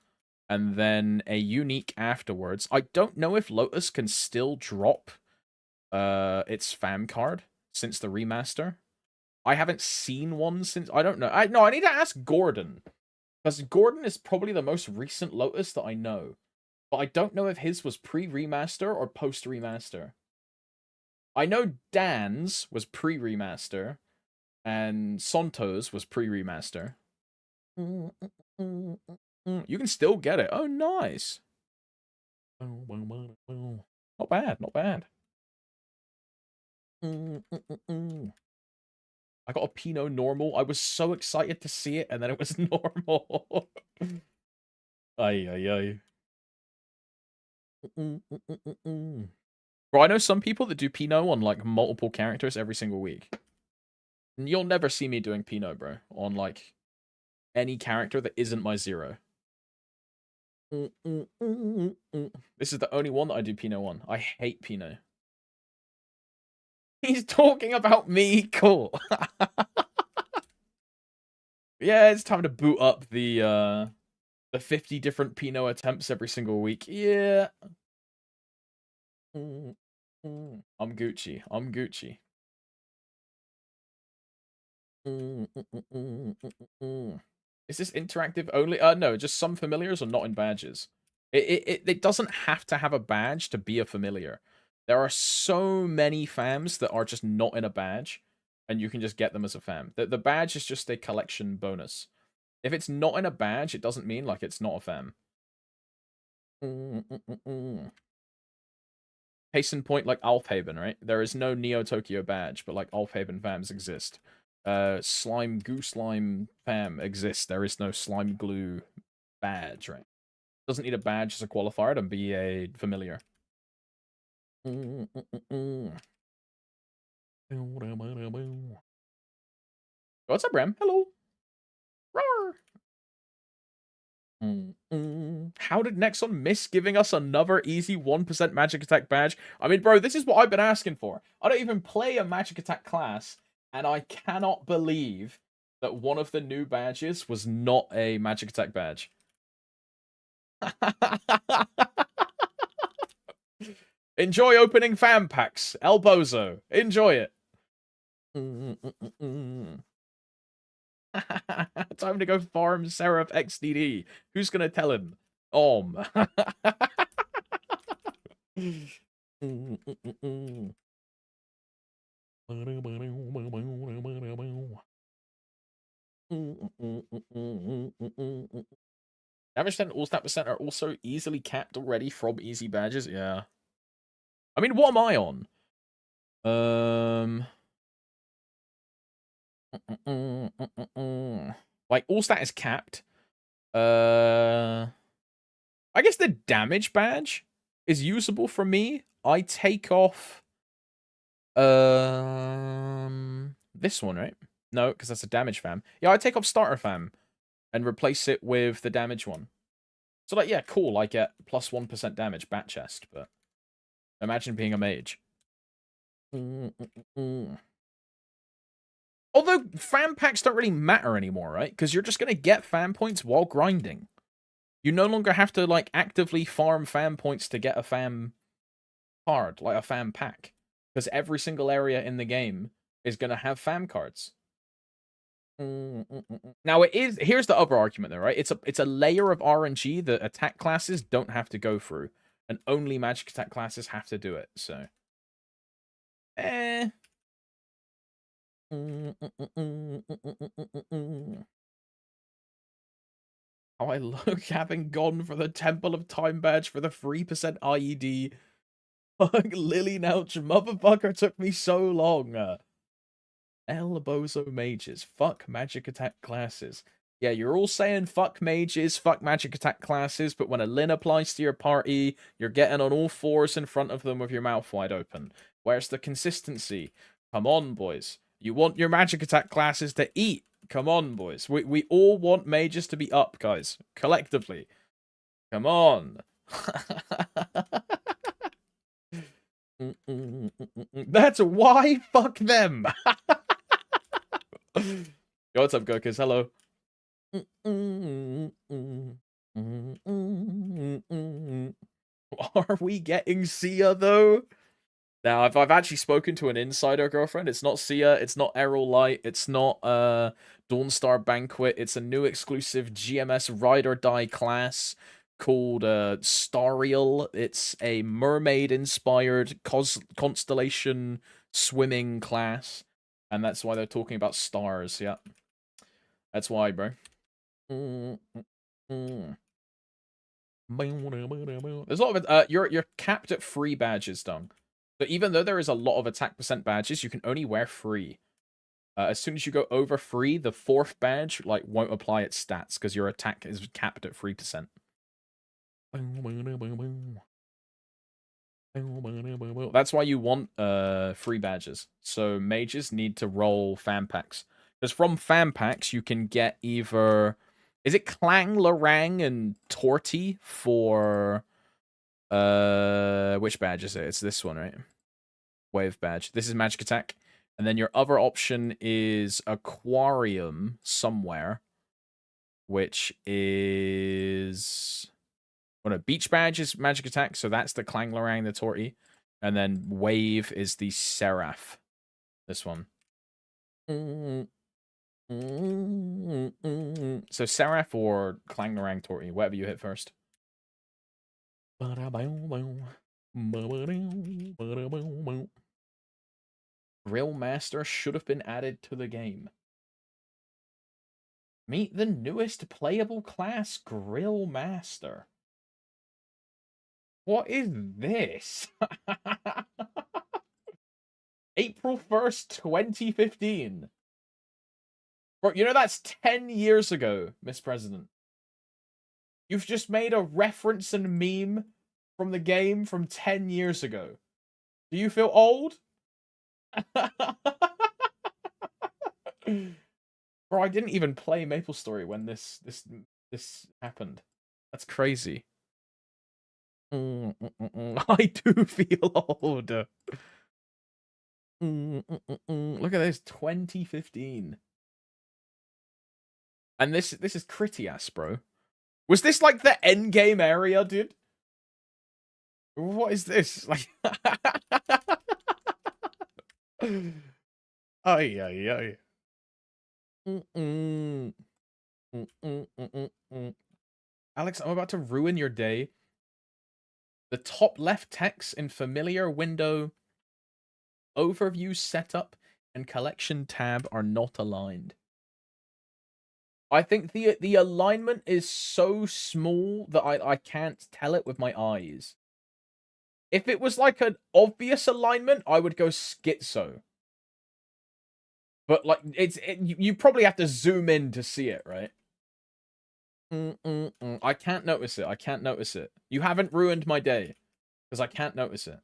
and then a unique afterwards. I don't know if Lotus can still drop its fam card since the remaster. I haven't seen one since. I don't know. I need to ask Gordon, because Gordon is probably the most recent Lotus that I know. But I don't know if his was pre-remaster or post-remaster. I know Dan's was pre-remaster, and Santo's was pre-remaster. You can still get it. Oh, nice. Not bad, not bad. I got a Pinot normal. I was so excited to see it, and then it was normal. Ay, ay, ay. Bro, I know some people that do Pinot on, like, multiple characters every single week. And you'll never see me doing Pinot, bro, on, like, any character that isn't my zero. This is the only one that I do Pinot on. I hate Pinot. He's talking about me. Cool. Yeah, it's time to boot up the 50 different Pinot attempts every single week. Yeah. I'm Gucci. I'm Gucci. Is this interactive only? No, just some familiars are not in badges. It doesn't have to have a badge to be a familiar. There are so many fams that are just not in a badge, and you can just get them as a fam. The badge is just a collection bonus. If it's not in a badge, it doesn't mean, like, it's not a fam. Case in point, like Alfhaven, right? There is no Neo Tokyo badge, but, like, Alfhaven fams exist. Slime Goo Slime fam exists. There is no Slime Glue badge, right? Doesn't need a badge as a qualifier to be a familiar. What's up, Bram? Hello. How did Nexon miss giving us another easy 1% magic attack badge? I mean, bro, this is what I've been asking for. I don't even play a magic attack class, and I cannot believe that one of the new badges was not a magic attack badge. Enjoy opening fan packs, El Bozo. Enjoy it. Time to go farm Seraph XDD. Who's gonna tell him? Damage 10 and all stat percent are also easily capped already from easy badges. Yeah. I mean, what am I on? Like, all stat is capped. I guess the damage badge is usable for me. I take off this one, right? No, because that's a damage fam. Yeah, I take off starter fam and replace it with the damage one. So, like, yeah, cool. I get plus 1% damage bat chest, but imagine being a mage. Although fan packs don't really matter anymore, right? Because you're just going to get fan points while grinding. You no longer have to, like, actively farm fan points to get a fan card, like a fan pack. Because every single area in the game is going to have fan cards. Now, here's the other argument, though, right? It's a layer of RNG that attack classes don't have to go through. And only magic attack classes have to do it, so. How I look having gone for the Temple of Time badge for the 3% IED. Fuck, Lily Nouch, motherfucker, took me so long. El Bozo mages. Fuck magic attack classes. Yeah, you're all saying fuck mages, fuck magic attack classes, but when a Lin applies to your party, you're getting on all fours in front of them with your mouth wide open. Where's the consistency? Come on, boys. You want your magic attack classes to eat. Come on, boys. We all want mages to be up, guys. Collectively. Come on. That's why fuck them. Yo, what's up, Gokus? Hello. Are we getting Sia though? Now, if I've actually spoken to an insider girlfriend, it's not Sia, it's not Errol Light, it's not Dawnstar Banquet, it's a new exclusive GMS Ride or Die class called Stariel. It's a mermaid-inspired constellation swimming class, and that's why they're talking about stars, yeah. That's why, bro. There's a lot of you're capped at 3 badges, Dung. So even though there is a lot of attack percent badges, you can only wear 3. As soon as you go over 3, the 4th badge like won't apply its stats because your attack is capped at 3%. That's why you want 3 badges. So mages need to roll fan packs. Because from fan packs you can get either, is it Clang, Larang, and Torty for which badge is it? It's this one, right? Wave badge. This is magic attack. And then your other option is Aquarium somewhere, which is, well, no, beach badge is magic attack, so that's the Clang, Larang, the Torty. And then wave is the Seraph. This one. So Seraph or Clang, Larang, Torty, whatever you hit first. Grill Master should have been added to the game. Meet the newest playable class, Grill Master. What is this? April 1st, 2015. Bro, you know that's 10 years ago, Miss President. You've just made a reference and meme from the game from 10 years ago. Do you feel old? Bro, I didn't even play MapleStory when this happened. That's crazy. I do feel old. Look at this, 2015. And this is Critias, bro. Was this like the end game area, dude? What is this? Like ay ay ay. Alex, I'm about to ruin your day. The top left text in familiar window, overview, setup, and collection tab are not aligned. I think the alignment is so small that I can't tell it with my eyes. If it was like an obvious alignment, I would go schizo. But like you probably have to zoom in to see it, right? I can't notice it. I can't notice it. You haven't ruined my day because I can't notice it.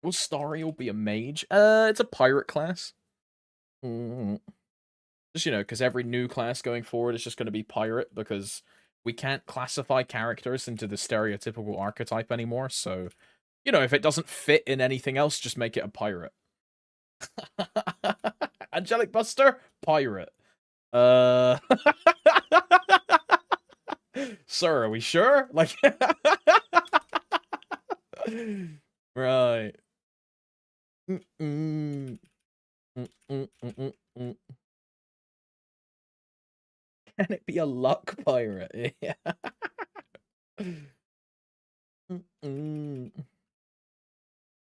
Will Starry will be a mage? It's a pirate class. Just, you know, because every new class going forward is just going to be pirate because we can't classify characters into the stereotypical archetype anymore. So, you know, if it doesn't fit in anything else, just make it a pirate. Angelic Buster, pirate. Sir, are we sure? Like, right. Can it be a luck pirate? Yeah.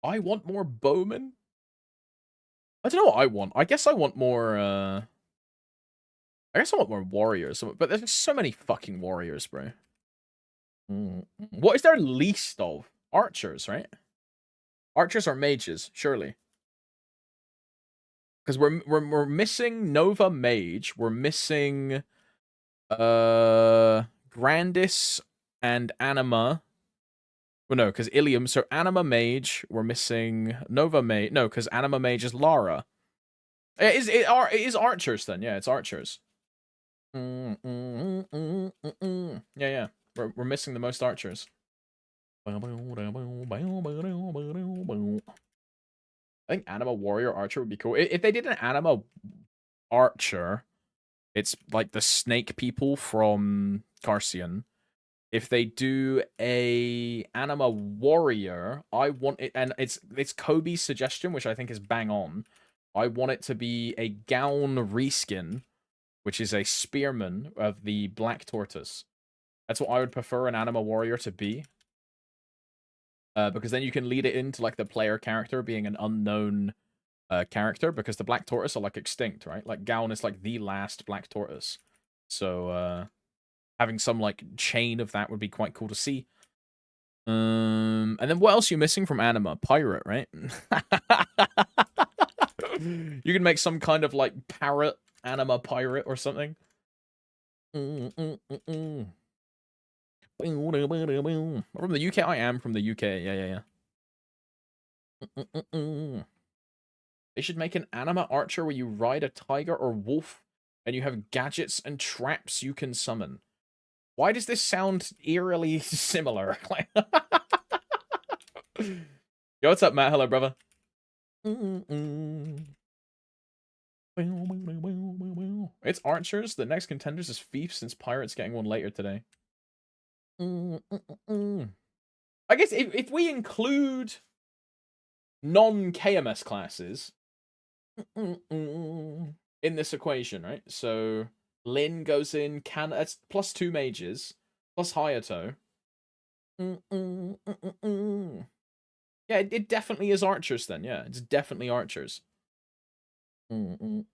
I want more bowmen. I don't know what I want. I guess I want more, I guess I want more warriors, but there's so many fucking warriors, bro. What is there least of? Archers, right? Archers are mages, surely. Because we're missing Nova Mage. We're missing Grandis and Anima. Well, no, because Ilium. So Anima Mage. We're missing Nova Mage. No, because Anima Mage is Lara. It is archers then. Yeah, it's archers. Yeah. We're missing the most archers. I think Anima Warrior Archer would be cool. If they did an Anima Archer, it's like the snake people from Carcian. If they do a Anima Warrior, I want it, and it's Kobe's suggestion, which I think is bang on. I want it to be a Gown reskin, which is a spearman of the Black Tortoise. That's what I would prefer an Anima Warrior to be. Because then you can lead it into like the player character being an unknown character, because the Black Tortoise are like extinct, right? Like Gown is like the last Black Tortoise. So having some like chain of that would be quite cool to see. And then what else are you missing from Anima? Pirate, right? You can make some kind of like parrot Anima pirate or something. I'm from the UK. I am from the UK. Yeah. They should make an Anima Archer where you ride a tiger or wolf and you have gadgets and traps you can summon. Why does this sound eerily similar? Yo, what's up, Matt? Hello, brother. It's archers. The next contenders is Thief, since Pirate's getting one later today. I guess if we include non-KMS classes in this equation, right? So Lin goes in, that's plus 2 mages, plus Hayato. Yeah, it definitely is archers then. Yeah, it's definitely archers. When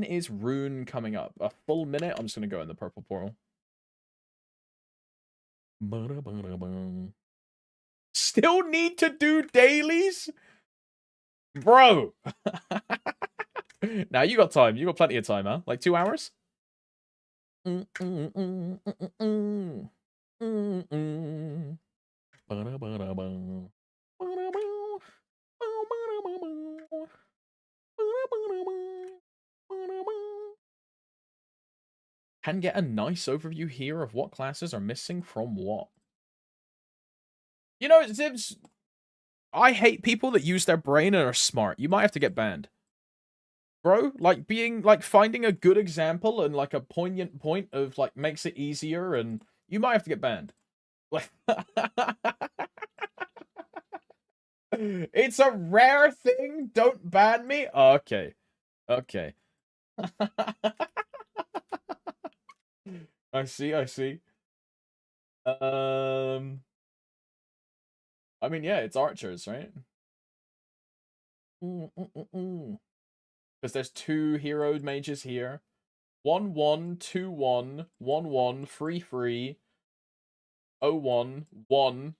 is Rune coming up? A full minute? I'm just going to go in the purple portal. Still need to do dailies? Bro! Now, you got time. You got plenty of time, huh? Like 2 hours? Can get a nice overview here of what classes are missing from what. You know, Zibs, I hate people that use their brain and are smart. You might have to get banned. Bro, like finding a good example and like a poignant point of like makes it easier, and you might have to get banned. Like it's a rare thing. Don't ban me. Okay. I see. I mean, yeah, it's archers, right? Because there's 2 hero mages here. 1-1, 2-1, 1-1, 3-3, 0-1, 1.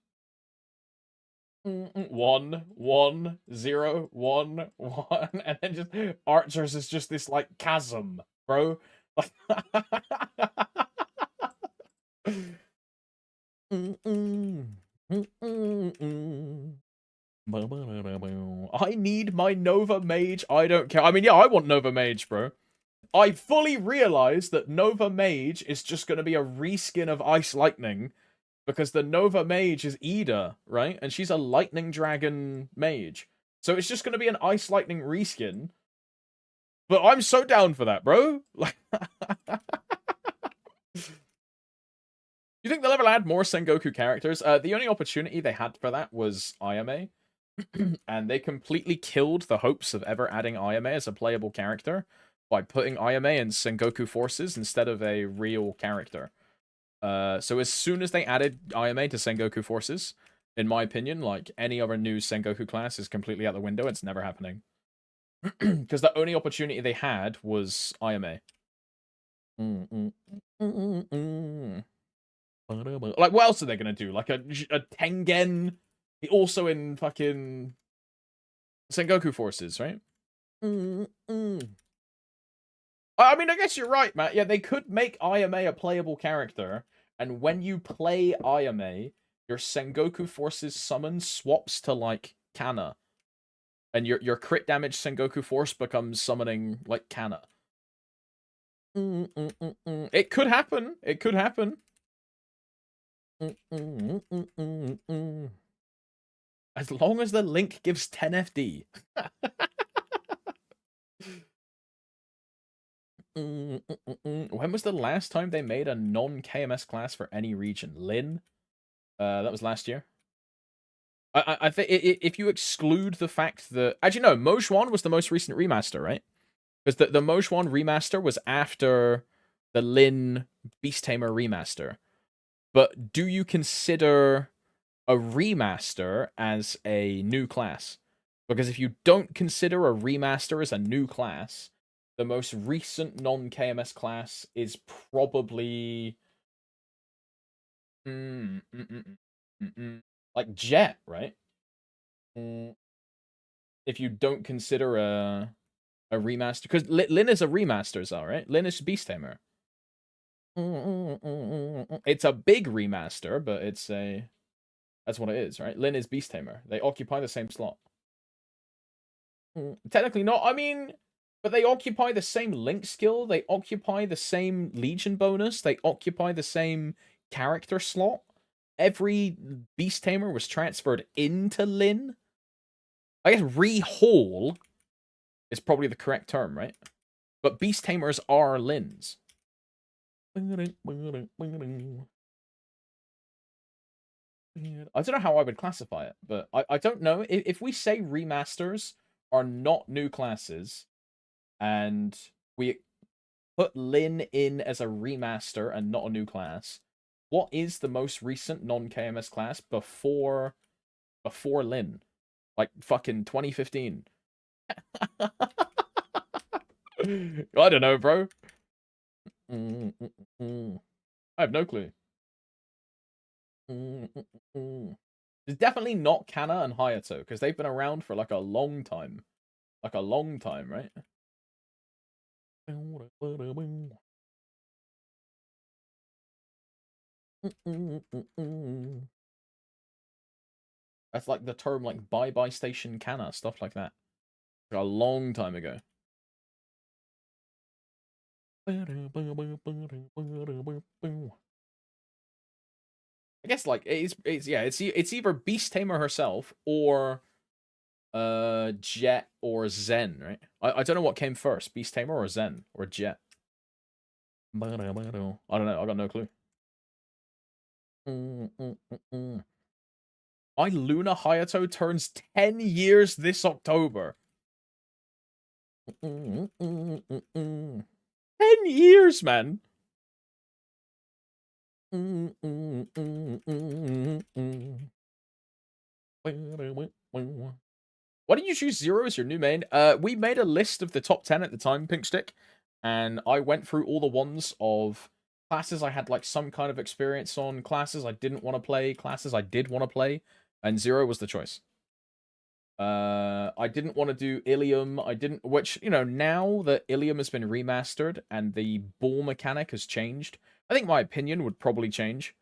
1, 1, 0, 1, 1, and then just archers is just this like chasm, bro. I need my Nova Mage. I don't care. I mean, yeah, I want Nova Mage, bro. I fully realize that Nova Mage is just going to be a reskin of Ice Lightning, because the Nova Mage is Ida, right? And she's a Lightning Dragon Mage. So it's just going to be an Ice Lightning reskin. But I'm so down for that, bro. Like, you think they'll ever add more Sengoku characters? The only opportunity they had for that was Ayame. And they completely killed the hopes of ever adding Ayame as a playable character by putting Ayame in Sengoku forces instead of a real character. So as soon as they added Ayame to Sengoku forces, in my opinion, like any other new Sengoku class is completely out the window. It's never happening. Because the only opportunity they had was Ayame. Like, what else are they going to do? Like a Tengen Also in fucking Sengoku Forces, right? I mean, I guess you're right, Matt. Yeah, they could make Ayame a playable character, and when you play Ayame, your Sengoku Forces summon swaps to like Kana, and your crit damage Sengoku Force becomes summoning like Kana. It could happen. It could happen. As long as the link gives 10 FD. When was the last time they made a non-KMS class for any region? Lin? That was last year. I think if you exclude the fact that... Actually, no, Mage 1 was the most recent remaster, right? Because the Mage 1 remaster was after the Lin Beast Tamer remaster. But do you consider a remaster as a new class? Because if you don't consider a remaster as a new class, the most recent non-KMS class is probably... like Jet, right? If you don't consider a remaster, because Lin is a remaster, is that right? Lin is Beast Tamer. It's a big remaster, but that's what it is, right? Lin is Beast Tamer. They occupy the same slot. Technically not. I mean, but they occupy the same link skill. They occupy the same Legion bonus. They occupy the same character slot. Every Beast Tamer was transferred into Lin. I guess rehaul is probably the correct term, right? But Beast Tamers are Lins. I don't know how I would classify it, but I don't know. If we say remasters are not new classes, and we put Lin in as a remaster and not a new class, what is the most recent non-KMS class before Lin? Like fucking 2015. I don't know, bro. I have no clue. It's definitely not Kana and Hayato, because they've been around for like a long time. Like a long time, right? That's like the term like bye-bye station Kana, stuff like that. Like a long time ago. I guess like it's either Beast Tamer herself or Jet or Zen, right? I don't know what came first, Beast Tamer or Zen or Jet. I don't know. I got no clue. My Luna Hayato turns 10 years this October. 10 years, man. Why did you choose Zero as your new main? We made a list of the top 10 at the time, Pink Stick, and I went through all the ones of classes I had like some kind of experience on, classes I didn't want to play, classes I did want to play, and Zero was the choice. I didn't want to do Ilium. Which, you know, now that Ilium has been remastered and the ball mechanic has changed, I think my opinion would probably change.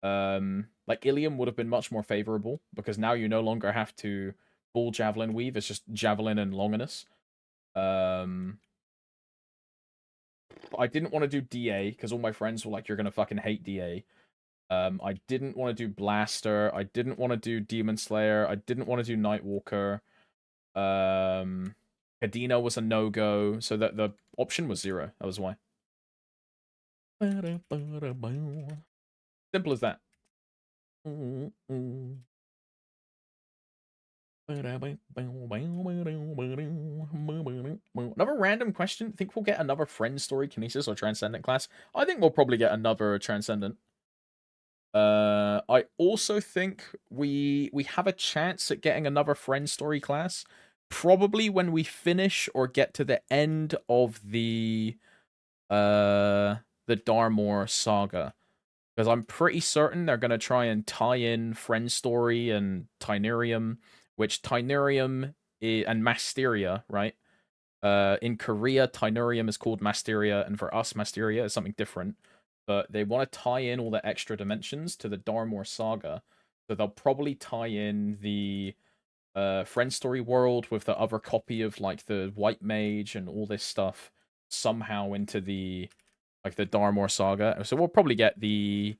Like Ilium would have been much more favorable because now you no longer have to ball javelin weave. It's just javelin and Longinus. I didn't want to do DA because all my friends were like, "You're gonna fucking hate DA." I didn't want to do Blaster. I didn't want to do Demon Slayer. I didn't want to do Nightwalker. Cadena was a no-go, so that the option was Zero. That was why. Simple as that. Another random question. Think we'll get another friend story, Kinesis, or Transcendent class? I think we'll probably get another Transcendent. I also think we have a chance at getting another friend story class, probably when we finish or get to the end of the Darmor saga. Because I'm pretty certain they're going to try and tie in Friend Story and Tinerium, which Tinerium and Masteria, right? In Korea, Tinerium is called Masteria, and for us, Masteria is something different. But they want to tie in all the extra dimensions to the Darmor saga. So they'll probably tie in the Friend Story world with the other copy of like the White Mage and all this stuff somehow into the like the Darmor saga. So we'll probably get the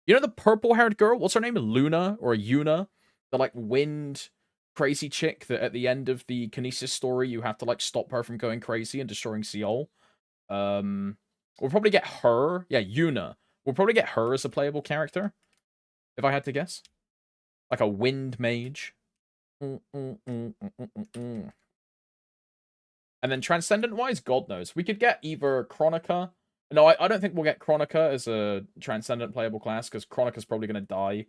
the purple-haired girl. What's her name? Luna or Yuna, the like wind crazy chick that at the end of the Kinesis story you have to like stop her from going crazy and destroying Seol. We'll probably get her. Yeah, Yuna. We'll probably get her as a playable character, if I had to guess. Like a wind mage. And then transcendent-wise, God knows. We could get either Chronica. No, I don't think we'll get Chronica as a transcendent playable class, because Chronica's probably going to die.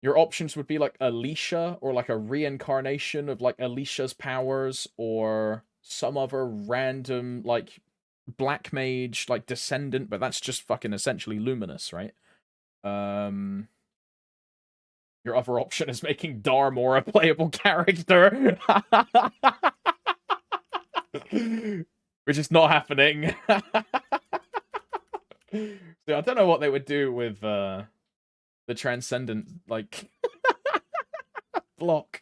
Your options would be like Alicia, or like a reincarnation of like Alicia's powers, or some other random like black mage, like descendant, but that's just fucking essentially luminous, right? Your other option is making Darmor a playable character. Which is not happening. So I don't know what they would do with the transcendent like block.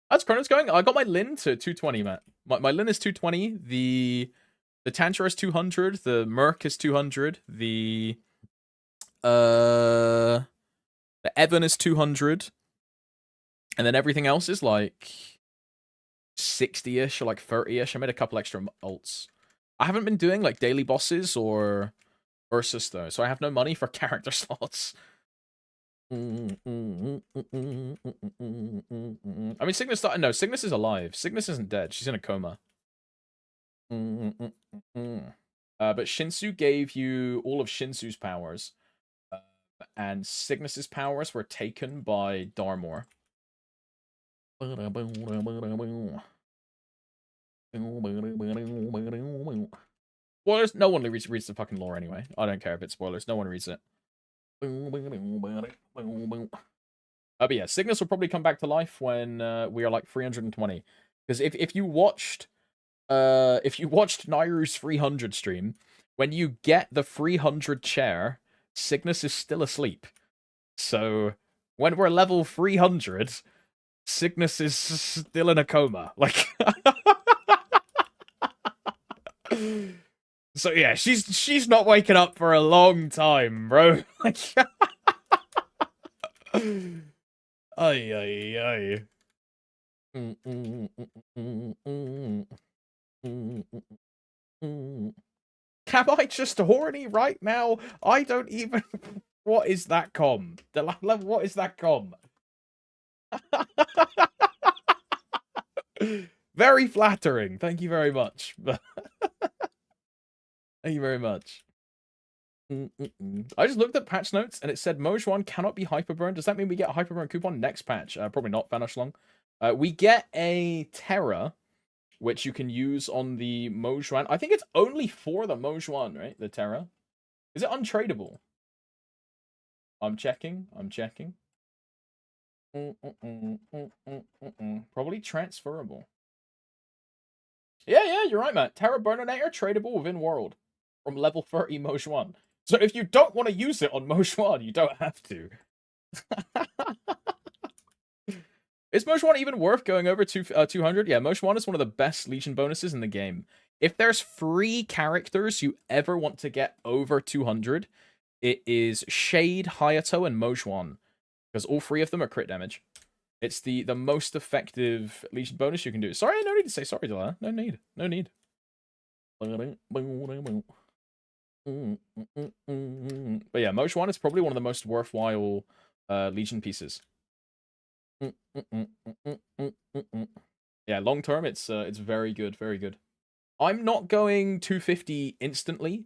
How's Kronos going? I got my Lin to 220, Matt. My Lin is 220. The Tantra is 200. The Merc is 200. The Evan is 200. And then everything else is like 60-ish or like 30-ish. I made a couple extra ults. I haven't been doing like daily bosses or versus though, so I have no money for character slots. I mean, Cygnus started. No, Cygnus is alive. Cygnus isn't dead. She's in a coma. But Shinsu gave you all of Shinsu's powers, and Cygnus's powers were taken by Darmor. Spoilers? No one reads the fucking lore anyway. I don't care if it's spoilers. No one reads it. But yeah, Cygnus will probably come back to life when we are like 320. Because if you watched Nairu's 300 stream, when you get the 300 chair, Cygnus is still asleep. So when we're level 300, Cygnus is still in a coma. Like so yeah, she's not waking up for a long time, bro. Like ay ay ay. Am I just horny right now? I don't even. What is that com? What is that com? Very flattering. Thank you very much. Thank you very much. I just looked at patch notes and it said Moj 1 cannot be hyperburn. Does that mean we get a hyperburn coupon next patch? Probably not, Vanish Long. We get a Terra, which you can use on the Moj 1. I think it's only for the Moj 1, right? The Terra. Is it untradeable? I'm checking. Probably transferable. Yeah, you're right, Matt. Terra Burninator tradable within world from level 30 Moj 1. So if you don't want to use it on Moj 1, you don't have to. Is Moj 1 even worth going over 200? Yeah, Moj 1 is one of the best Legion bonuses in the game. If there's 3 characters you ever want to get over 200, it is Shade, Hayato, and Moj 1. Because all 3 of them are crit damage. It's the most effective Legion bonus you can do. Sorry, no need to say sorry, Dela. No need. But yeah, Moj 1 is probably one of the most worthwhile Legion pieces. Yeah, long term, it's very good, very good. I'm not going 250 instantly.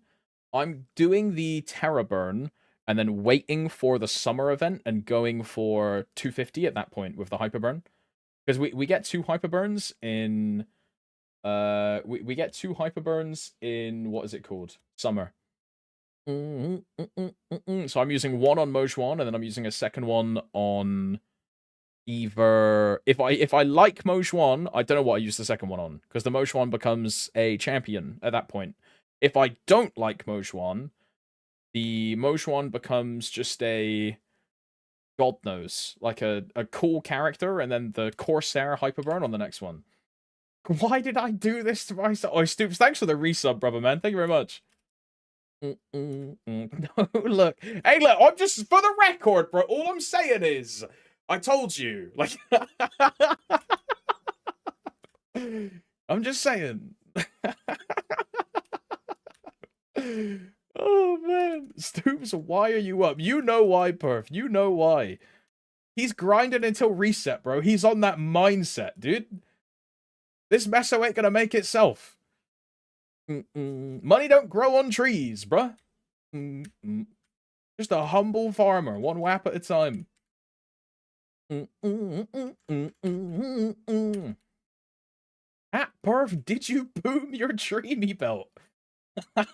I'm doing the Terra burn and then waiting for the summer event and going for 250 at that point with the hyperburn. Because we get 2 hyperburns in We get 2 hyperburns in, what is it called? Summer. So I'm using one on Mage 1, and then I'm using a second one on either... If I like Mage 1, I don't know what I use the second one on, because the Mage 1 becomes a champion at that point. If I don't like Mage 1, the Mage 1 becomes just a... God knows. Like a cool character, and then the Corsair hyperburn on the next one. Why did I do this to myself? Oh, Stoops, thanks for the resub, brother, man. Thank you very much. No, look. Hey, look, I'm just, for the record, bro, all I'm saying is, I told you. Like, I'm just saying. Oh, man. Stoops, why are you up? You know why, Perf. You know why. He's grinding until reset, bro. He's on that mindset, dude. This meso ain't gonna make itself. Money don't grow on trees, bruh. Just a humble farmer, one wap at a time. Ah, Perf, did you boom your dreamy belt? I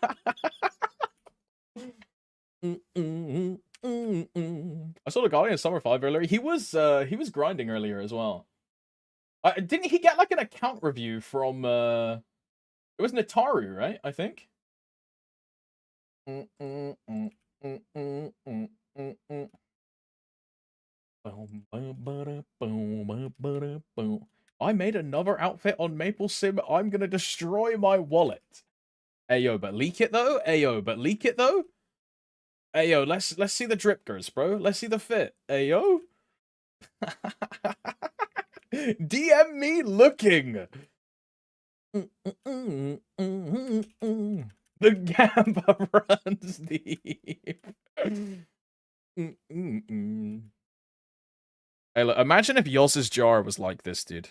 saw the Guardian Summer 5 earlier. He was grinding earlier as well. Didn't he get like an account review from it was Nataru, right? I think. I made another outfit on Maple Sim. I'm gonna destroy my wallet. Ayo, but leak it though. Ayo, but leak it though. Ayo, let's see the dripkers, bro. Let's see the fit. Ayo. DM me looking. The Gamba runs deep. Hey, look, imagine if Yoz's jar was like this, dude.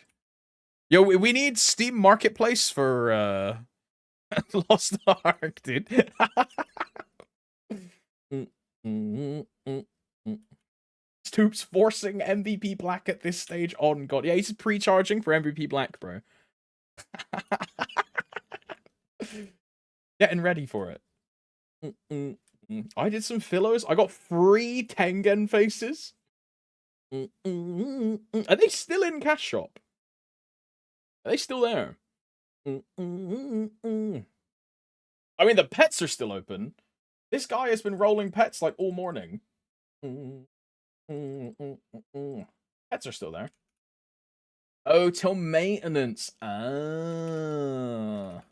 Yo, we need Steam Marketplace for Lost Ark, dude. Stoops forcing MVP Black at this stage on God. Yeah, he's pre-charging for MVP Black, bro. Getting ready for it. I did some fillos. I got 3 Tengen faces. Are they still in Cash Shop? Are they still there? I mean, the pets are still open. This guy has been rolling pets like all morning. Pets are still there. Oh, till maintenance. Ah.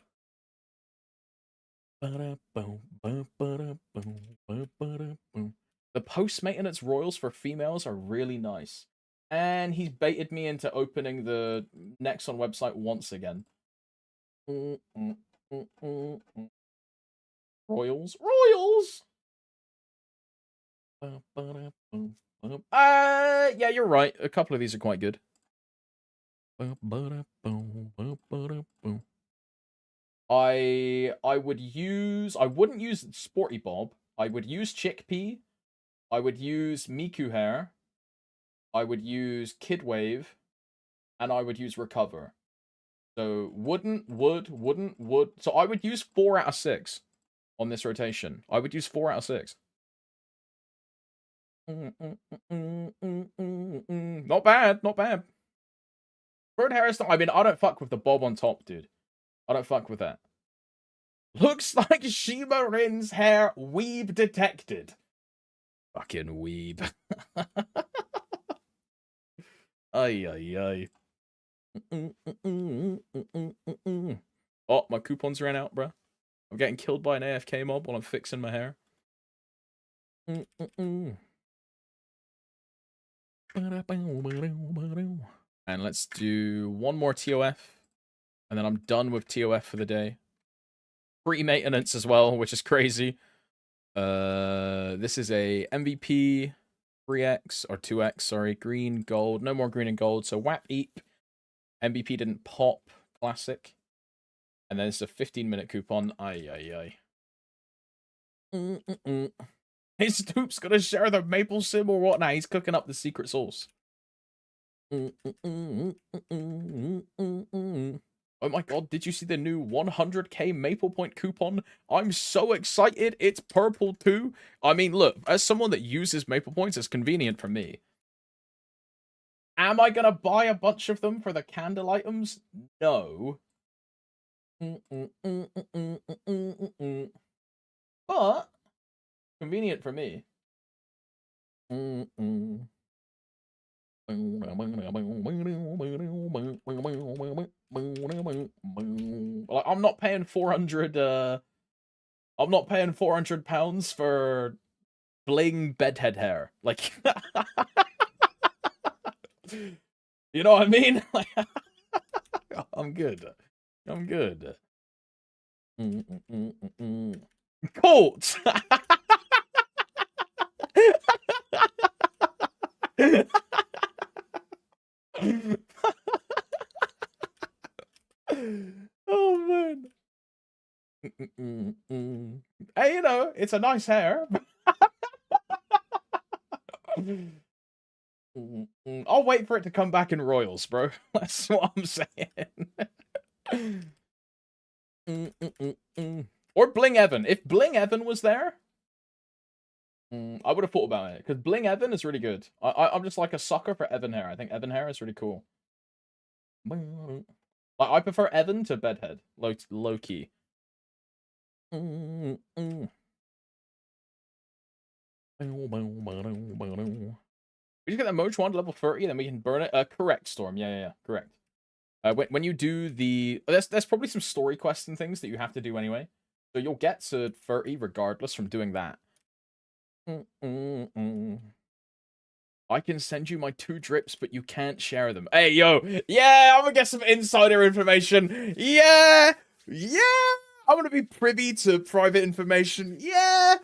The post-maintenance royals for females are really nice. And he's baited me into opening the Nexon website once again. Royals? Royals! Yeah, you're right. A couple of these are quite good. I wouldn't use Sporty Bob. I would use Chickpea. I would use Miku Hair. I would use Kid Wave. And I would use Recover. So wouldn't, would. So I would use 4 out of 6 on this rotation. I would use 4 out of 6. Not bad, not bad. Bird hair is not, I mean, I don't fuck with the bob on top, dude. I don't fuck with that. Looks like Shima Rin's hair weeb detected. Fucking weeb. Ay, ay, ay. Oh, my coupons ran out, bruh. I'm getting killed by an AFK mob while I'm fixing my hair. And let's do one more TOF. And then I'm done with TOF for the day. Free maintenance as well, which is crazy. This is a MVP 3x or 2x, sorry, green, gold, no more green and gold. So WAP Eep, MVP didn't pop, classic. And then it's a 15-minute coupon. Ay, ay, ay. His Stoop's gonna share the maple sim or what? Nah, he's cooking up the secret sauce. Oh my god, did you see the new 100k Maple Point coupon? I'm so excited, it's purple too. I mean, look, as someone that uses Maple Points, it's convenient for me. Am I gonna buy a bunch of them for the candle items? No. But, convenient for me. Like, I'm not paying 400 I'm not paying 400 pounds for bling bedhead hair. Like you know what I mean? Like, I'm good. I'm good. Colt. Oh man. Hey, you know, it's a nice hair. I'll wait for it to come back in Royals, bro. That's what I'm saying. Or Bling Evan. If Bling Evan was there, I would have thought about it. Because Bling Evan is really good. I'm just like a sucker for Evan hair. I think Evan hair is really cool. Like, I prefer Evan to Bedhead. Low key. We just get the Mage wand level 30, then we can burn it. Correct, Storm. Yeah, correct. When you do the... There's probably some story quests and things that you have to do anyway. So you'll get to 30 regardless from doing that. I can send you my 2 drips, but you can't share them. Hey, yo. Yeah, I'm gonna get some insider information. Yeah. I'm gonna be privy to private information. Yeah.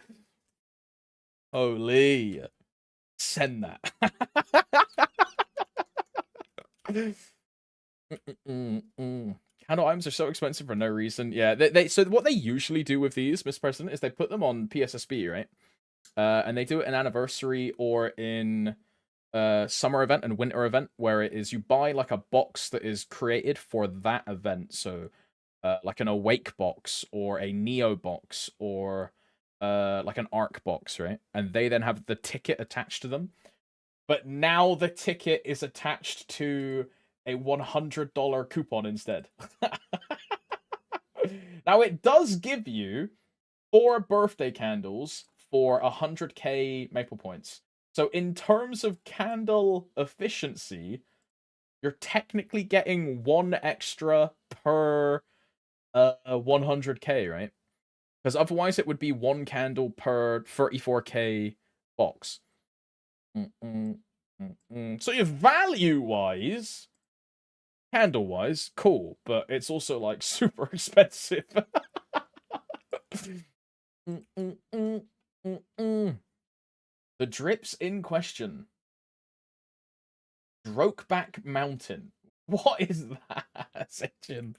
Holy. Send that. Candle items are so expensive for no reason. Yeah, so what they usually do with these, Mr. President, is they put them on PSSB, right? And they do it in anniversary or in summer event and winter event, where it is you buy like a box that is created for that event. So like an Awake box or a Neo box or like an Arc box, right? And they then have the ticket attached to them. But now the ticket is attached to a $100 coupon instead. Now it does give you 4 birthday candles for 100k maple points. So in terms of candle efficiency, you're technically getting 1 extra per 100k, right? Because otherwise it would be 1 candle per 34k box. So your value-wise, candle-wise, cool, but it's also like super expensive. The drips in question. Drokeback Mountain. What is that section?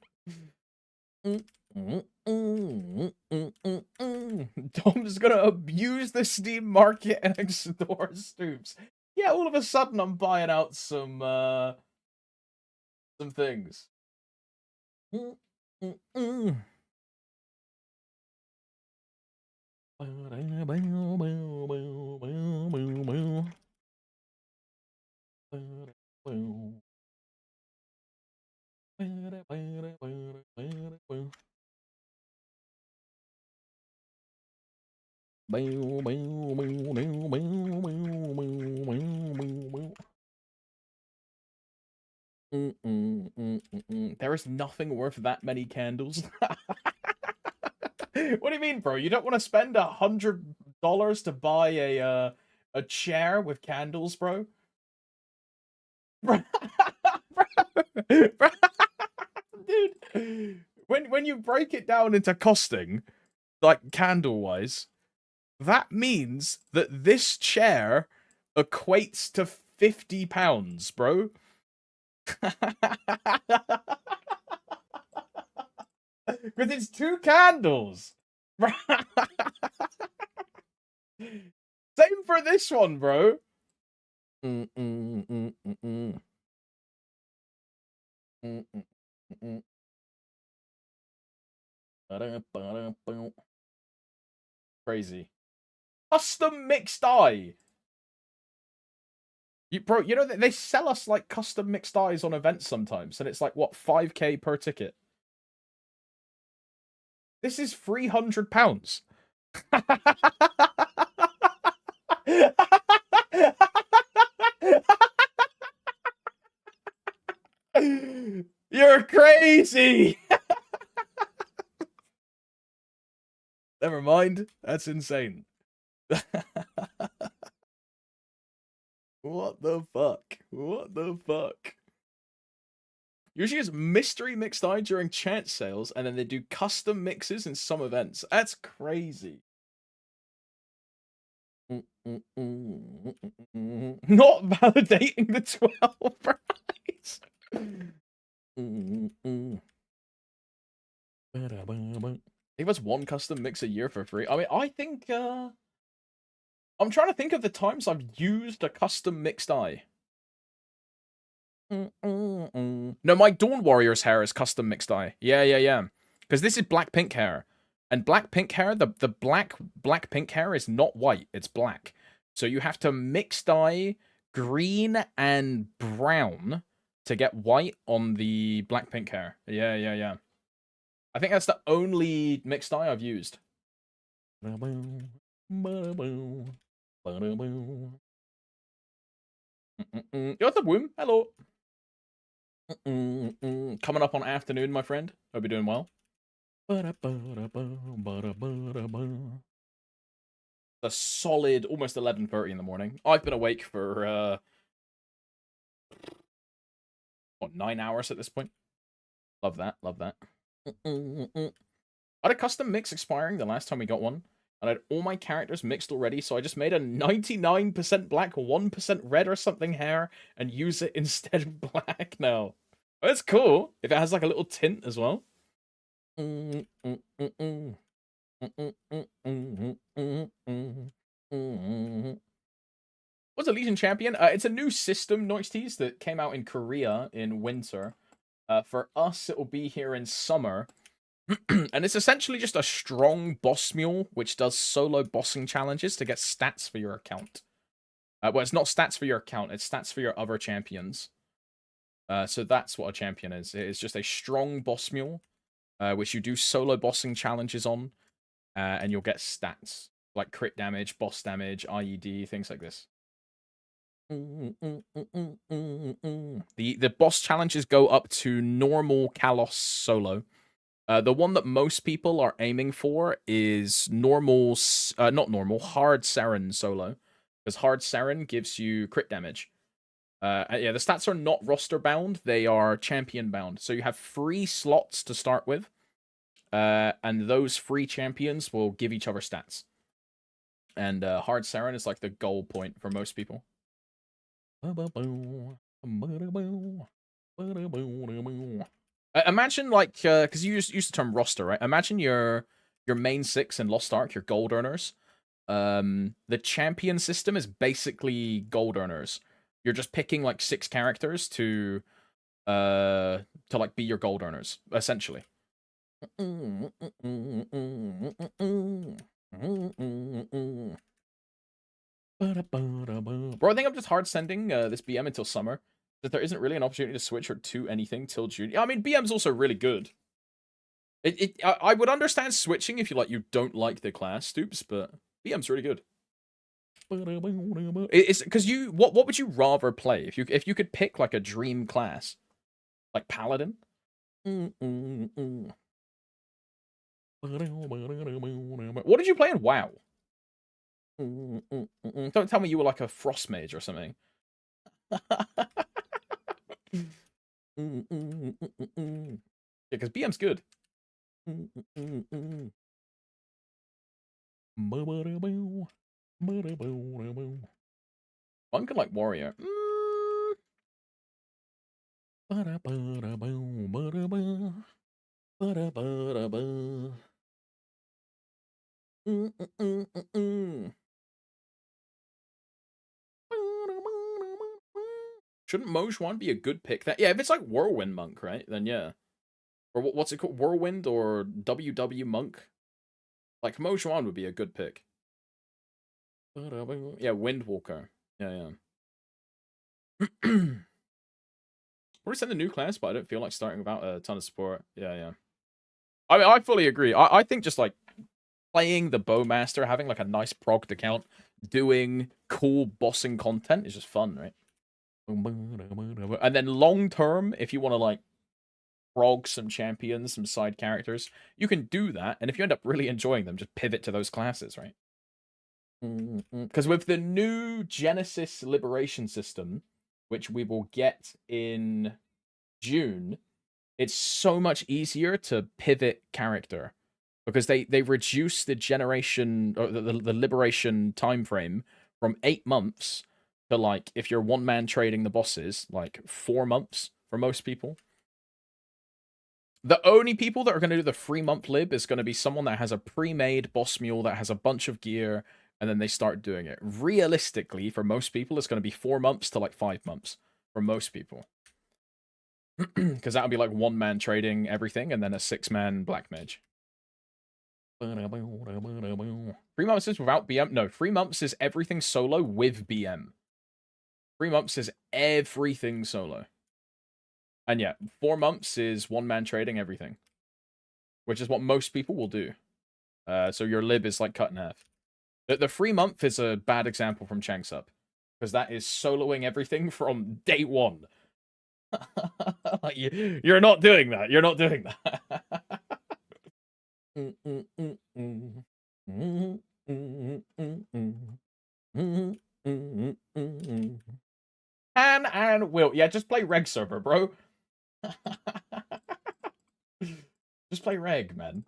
Dom's gonna abuse the Steam market and extort stoops. Yeah, all of a sudden I'm buying out some things. There is nothing worth that many candles. What do you mean, bro? You don't want to spend $100 to buy a chair with candles, bro? Dude, when you break it down into costing, like candle wise, that means that this chair equates to £50, bro. Because it's 2 candles. Same for this one, bro. Crazy. Custom mixed dye. Bro, you know they sell us like custom mixed dyes on events sometimes, and it's like what, 5k per ticket. This is £300. You're crazy. Never mind. That's insane. What the fuck? What the fuck? Usually it's mystery mixed dye during chance sales, and then they do custom mixes in some events. That's crazy. Not validating the 12 price. Give us one custom mix a year for free. I mean, I think I'm trying to think of the times I've used a custom mixed dye. No, my Dawn Warrior's hair is custom mixed dye. Yeah. Because this is black pink hair. And black pink hair, the black pink hair is not white, it's black. So you have to mix dye green and brown to get white on the black pink hair. Yeah. I think that's the only mixed dye I've used. You're the womb. Hello. Coming up on afternoon, my friend. Hope you're doing well. A solid almost 11:30 in the morning. I've been awake for what, 9 hours at this point. Love that. I had a custom mix expiring the last time we got one, and I had all my characters mixed already, so I just made a 99% black, 1% red or something hair and use it instead of black now. That's cool if it has like a little tint as well. What's a Legion champion? It's a new system, Noixties, that came out in Korea in winter. For us, it will be here in summer. And it's essentially just a strong boss mule, which does solo bossing challenges to get stats for your account. Well, it's not stats for your account, it's stats for your other champions. So that's what a champion is. It's just a strong boss mule, which you do solo bossing challenges on, and you'll get stats, like crit damage, boss damage, IED, things like this. The boss challenges go up to normal Kalos solo. The one that most people are aiming for is normal, not normal, hard Seren solo. Because hard Seren gives you crit damage. Yeah, the stats are not roster bound, they are champion bound. So you have 3 slots to start with. And those 3 champions will give each other stats. And hard Seren is like the goal point for most people. Imagine like, because you used the term roster, right? Imagine your main 6 in Lost Ark, your gold earners. The champion system is basically gold earners. You're just picking like 6 characters to like be your gold earners, essentially. Bro, I think I'm just hard sending this BM until summer. That there isn't really an opportunity to switch or to anything till June. I mean, BM's also really good. I would understand switching if you don't like the class, Stoops, but BM's really good. It's because what would you rather play if you could pick like a dream class, like Paladin? What did you play in WoW? Don't tell me you were like a Frost Mage or something. Yeah, because BM's good. One can like Warrior. Shouldn't Moj 1 be a good pick? Yeah, if it's like Whirlwind Monk, right? Then yeah. Or what's it called? Whirlwind or WW Monk? Like, Mojuan would be a good pick. Yeah, Windwalker. Yeah, yeah. We're in the new class, but I don't feel like starting without a ton of support. Yeah, yeah. I mean, I fully agree. I think just, like, playing the Bowmaster, having, like, a nice progged account, doing cool bossing content is just fun, right? And then long term, if you want to, like, prog some champions, some side characters, you can do that. And if you end up really enjoying them, just pivot to those classes, right? Because with the new Genesis Liberation system, which we will get in June, it's so much easier to pivot character because they reduce the generation or the liberation time frame from 8 months to, like, if you're one man trading the bosses, like 4 months for most people. The only people that are going to do the 3-month lib is going to be someone that has a pre-made boss mule that has a bunch of gear, and then they start doing it. Realistically, for most people, it's going to be 4 months to, like, 5 months for most people. Because that would be, like, 1 man trading everything, and then a 6-man black mage. 3 months is without BM. No, 3 months is everything solo with BM. 3 months is everything solo. And yeah, 4 months is 1 man trading everything, which is what most people will do. So your lib is, like, cut in half. The 3 month is a bad example from Chang's up, because that is soloing everything from day 1. Like, you're not doing that. You're not doing that. And Will, yeah, just play reg server, bro. Just play reg, man.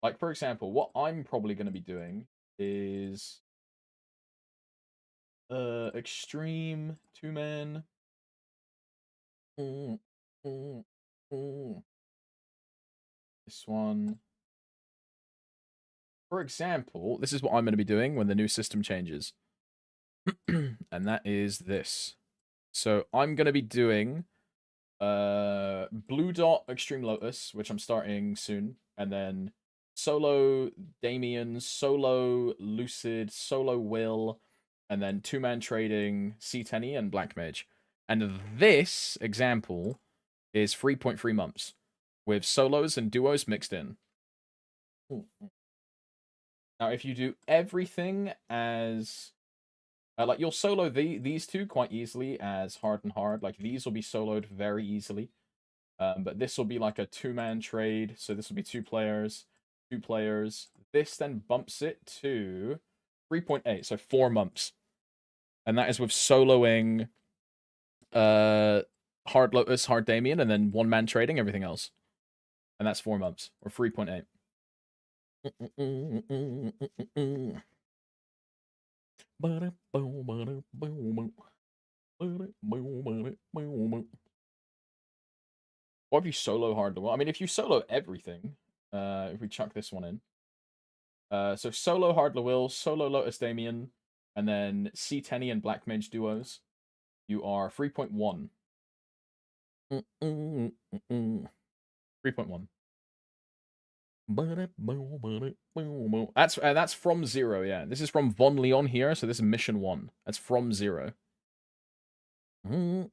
Like, for example, what I'm probably going to be doing is extreme 2-man. This one. For example, this is what I'm going to be doing when the new system changes. And that is this. So I'm going to be doing Blue Dot Extreme Lotus, which I'm starting soon, and then solo Damien, solo Lucid, solo Will, and then 2-man trading C10 and Black Mage. And this example is 3.3 months with solos and duos mixed in. Now, if you do everything as like, you'll solo these two quite easily as hard and hard. Like, these will be soloed very easily. But this will be like a 2-man trade. So this will be 2 players, 2 players. This then bumps it to 3.8, so 4 months. And that is with soloing Hard Lotus, Hard Damien, and then 1-man trading everything else. And that's 4 months, or 3.8. Or if you solo hard to will. I mean, if you solo everything, if we chuck this one in. So solo hard to will, solo Lotus Damien, and then C10 and Black Mage duos, you are 3.1. 3.1. That's from 0, yeah. This is from Von Leon here, so this is mission 1. That's from 0. I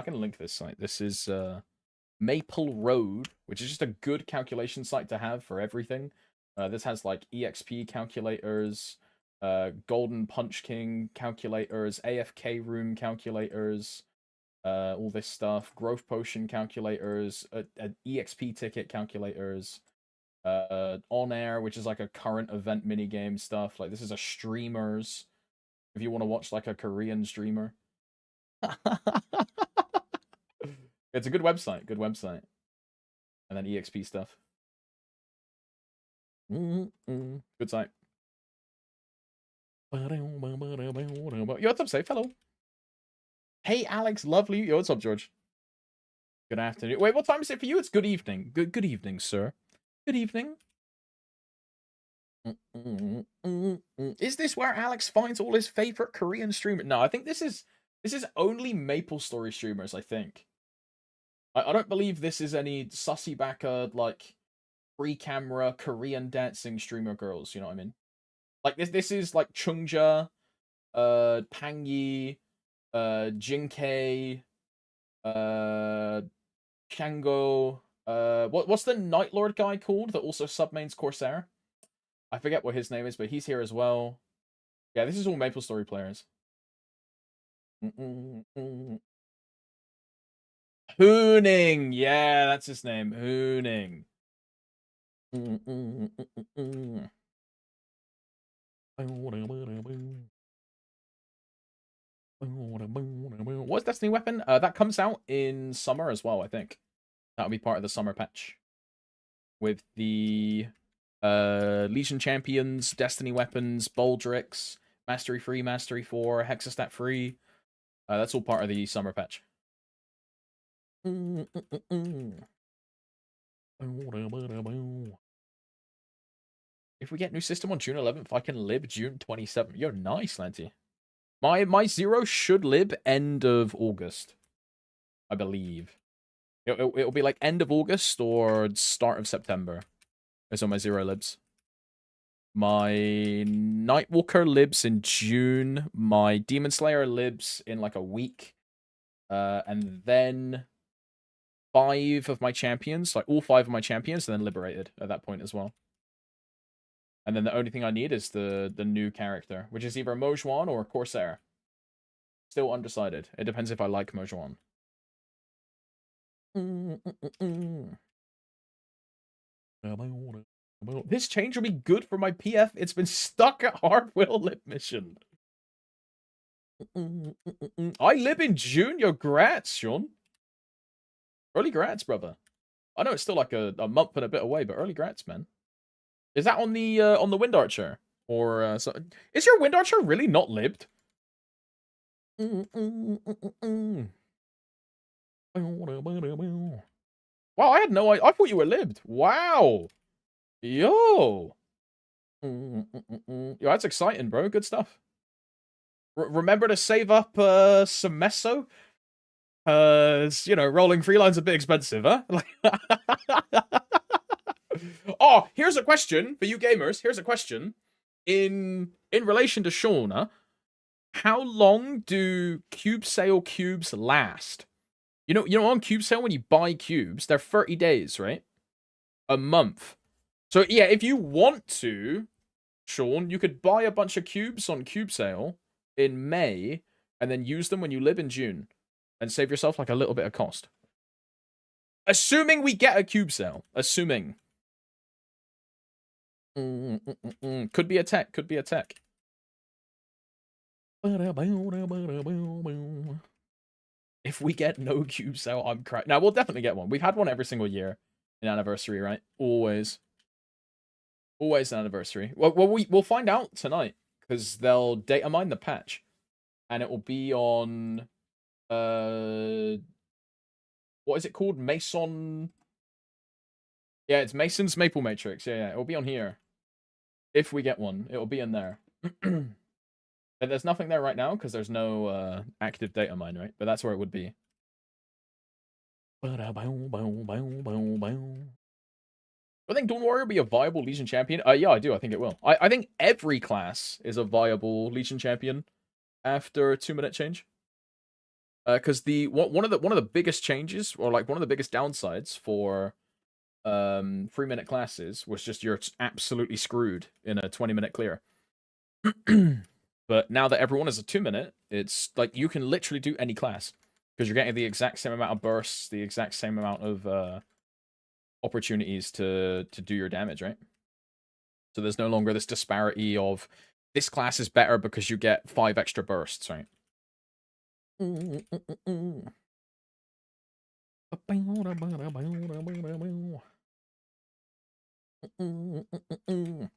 can link this site. This is Maple Road, which is just a good calculation site to have for everything. This has, like, EXP calculators, Golden Punch King calculators, AFK room calculators, all this stuff, growth potion calculators, EXP ticket calculators, on air, which is like a current event minigame stuff. Like, this is a streamers, if you want to watch, like, a Korean streamer. It's a good website, good website. And then EXP stuff. Good site. Yo, what's up, Safe? Hello. Hey, Alex, lovely. Yo, what's up, George? Good afternoon. Wait, what time is it for you? It's good evening. Good evening, sir. Good evening. Is this where Alex finds all his favorite Korean streamers? No, I think this is only MapleStory streamers, I think. I don't believe this is any sussy backer, like, free camera Korean dancing streamer girls, you know what I mean? Like, this is, like, Chungja, Pangyi, Jinkei, Chango, what's the Night Lord guy called that also submains Corsair? I forget what his name is, but he's here as well. Yeah, this is all MapleStory players. Hooning! Yeah, that's his name. Hooning. What's Destiny Weapon? That comes out in summer as well, I think. That'll be part of the summer patch. With the Legion Champions, Destiny Weapons, Baldrix, Mastery 3, Mastery 4, Hexastat 3. That's all part of the summer patch. If we get new system on June 11th, I can lib June 27th. You're nice, Lanty. My zero should lib end of August, I believe. It'll be like end of August or start of September. Is on my zero libs. My Nightwalker libs in June. My Demon Slayer libs in like a week. And then 5 of my champions, like all 5 of my champions, then liberated at that point as well. And then the only thing I need is the new character, which is either Mojuan or Corsair. Still undecided. It depends if I like Mojuan. This change will be good for my PF. It's been stuck at Hardwheel lib mission. I lib in June. Yo, grats, Sean. Early grats, brother. I know it's still like a month and a bit away, but early grats, man. Is that on the Wind Archer? Or so, is your Wind Archer really not libbed? Wow, I had no idea. I thought you were libbed. Wow. Yo. Yo, that's exciting, bro. Good stuff. Remember to save up some meso? You know, rolling free line's a bit expensive, huh? Oh, here's a question for you gamers. Here's a question. In relation to Shauna, how long do cube sale cubes last? You know, on cube sale when you buy cubes, they're 30 days, right? A month. So yeah, if you want to, Sean, you could buy a bunch of cubes on cube sale in May and then use them when you live in June and save yourself like a little bit of cost. Assuming we get a cube sale. Assuming. Could be a tech. Could be a tech. If we get no cube sale, I'm cracked. Now, we'll definitely get one. We've had one every single year in anniversary, right? Always. Always an anniversary. Well, we'll find out tonight because they'll data mine the patch. And it will be on... what is it called? Mason... Yeah, it's Mason's Maple Matrix. Yeah, it'll be on here. If we get one, it'll be in there. And there's nothing there right now because there's no active data mine, right? But that's where it would be. I think Dawn Warrior will be a viable Legion champion. Yeah, I do. I think it will. I think every class is a viable Legion champion after a 2-minute change. Because one of the biggest changes, or like one of the biggest downsides for 3-minute classes was just you're absolutely screwed in a 20-minute clear. But now that everyone is a 2-minute, it's like you can literally do any class because you're getting the exact same amount of bursts, the exact same amount of opportunities to do your damage, right? So there's no longer this disparity of this class is better because you get 5 extra bursts, right?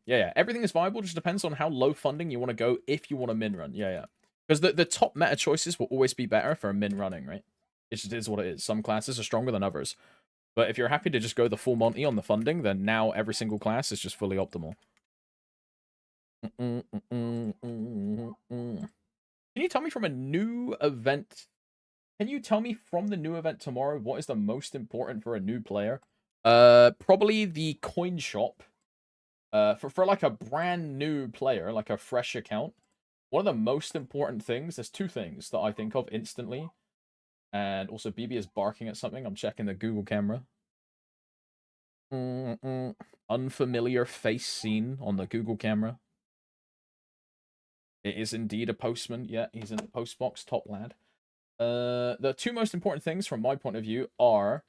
Yeah, everything is viable. Just depends on how low funding you want to go if you want a min run. Yeah. Because the top meta choices will always be better for a min running, right? It just is what it is. Some classes are stronger than others. But if you're happy to just go the full Monty on the funding, then now every single class is just fully optimal. Can you tell me from a new event? Can you tell me from the new event tomorrow what is the most important for a new player? Probably the coin shop. For like a brand new player, like a fresh account, one of the most important things, there's two things that I think of instantly. And also BB is barking at something. I'm checking the Google camera. Unfamiliar face seen on the Google camera. It is indeed a postman. Yeah, he's in the post box, top lad. The two most important things from my point of view are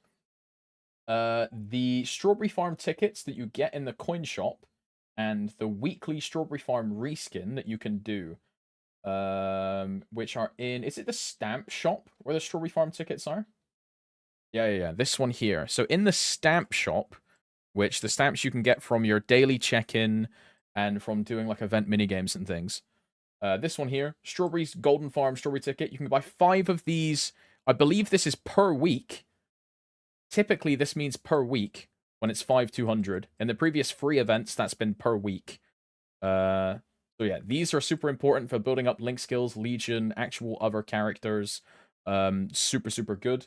the Strawberry Farm tickets that you get in the coin shop and the weekly Strawberry Farm reskin that you can do. Which are in, is it the stamp shop where the Strawberry Farm tickets are? Yeah. This one here. So in the stamp shop, which the stamps you can get from your daily check-in and from doing like event minigames and things. This one here, Strawberries Golden Farm Strawberry Ticket. You can buy 5 of these. I believe this is per week. Typically, this means per week when it's 5,200. In the previous free events, that's been per week. So yeah, these are super important for building up link skills, Legion, actual other characters. Super good.